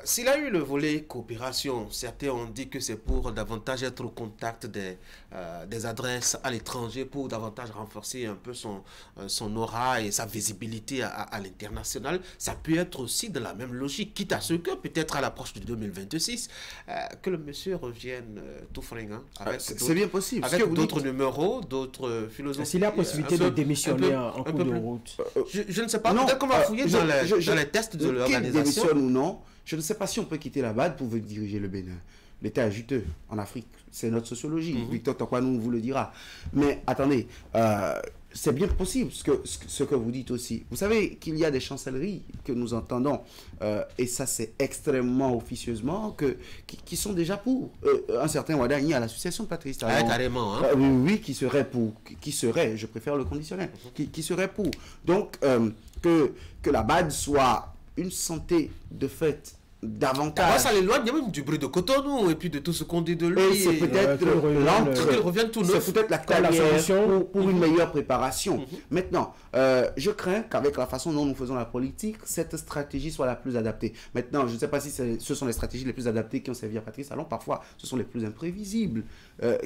S'il a eu le volet coopération, certains ont dit que c'est pour davantage être au contact des adresses à l'étranger, pour davantage renforcer un peu son aura et sa visibilité à l'international. Ça peut être aussi de la même logique, quitte à ce que peut-être à l'approche de 2026, que le monsieur revienne tout fringant. C'est bien possible. Avec d'autres numéros, d'autres philosophies. S'il y a possibilité de démissionner en cours de route. Je ne sais pas, peut-être qu'on va fouiller dans les tests de l'organisation. Démissionne ou non, je ne sais pas si on peut quitter la BAD pour diriger le Bénin. L'État est juteux en Afrique. C'est notre sociologie. Victor Tokwanou vous le dira. Mais attendez, c'est bien possible ce que vous dites aussi. Vous savez qu'il y a des chancelleries que nous entendons, et ça c'est extrêmement officieusement, qui sont déjà pour. Un certain Wadagni à l'association de Patrice Talon. Carrément. Hein? Oui, qui serait, je préfère le conditionnel, qui serait pour. Donc, que la BAD soit une santé de fait davantage. Ça l'éloigne même du bruit de Cotonou et puis de tout ce qu'on dit de lui. Et c'est peut-être c'est peut-être la carrière pour une meilleure préparation. Maintenant, je crains qu'avec la façon dont nous faisons la politique, cette stratégie soit la plus adaptée. Maintenant, je ne sais pas si ce sont les stratégies les plus adaptées qui ont servi à Patrice Talon. Parfois, ce sont les plus imprévisibles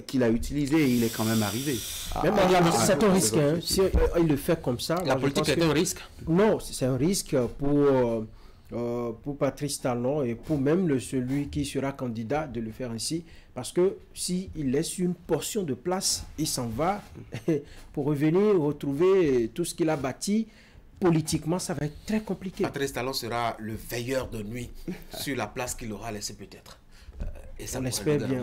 qu'il a utilisées et il est quand même arrivé. C'est un risque. Hein. Si il le fait comme ça... La politique est un risque? Non, c'est un risque pour Patrice Talon et pour même celui qui sera candidat de le faire ainsi, parce que s'il laisse une portion de place, il s'en va pour revenir retrouver tout ce qu'il a bâti. Politiquement, ça va être très compliqué. Patrice Talon sera le veilleur de nuit sur la place qu'il aura laissée peut-être. On l'espère bien,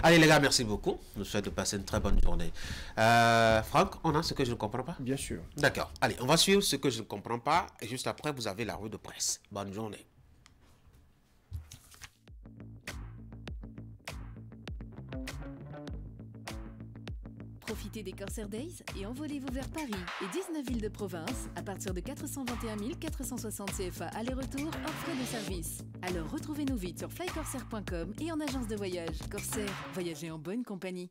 Allez les gars, merci beaucoup. Je vous souhaite de passer une très bonne journée. Franck, on a ce que je ne comprends pas? Bien sûr. D'accord. Allez, on va suivre ce que je ne comprends pas. Et juste après, vous avez la revue de presse. Bonne journée. Profitez des Corsair Days et envolez-vous vers Paris et 19 villes de province à partir de 421 460 CFA aller-retour hors frais de service. Alors retrouvez-nous vite sur flycorsair.com et en agence de voyage. Corsair, voyagez en bonne compagnie.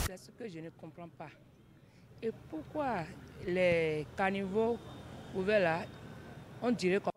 C'est ce que je ne comprends pas. Et pourquoi les carnivores ouverts là, on dirait comme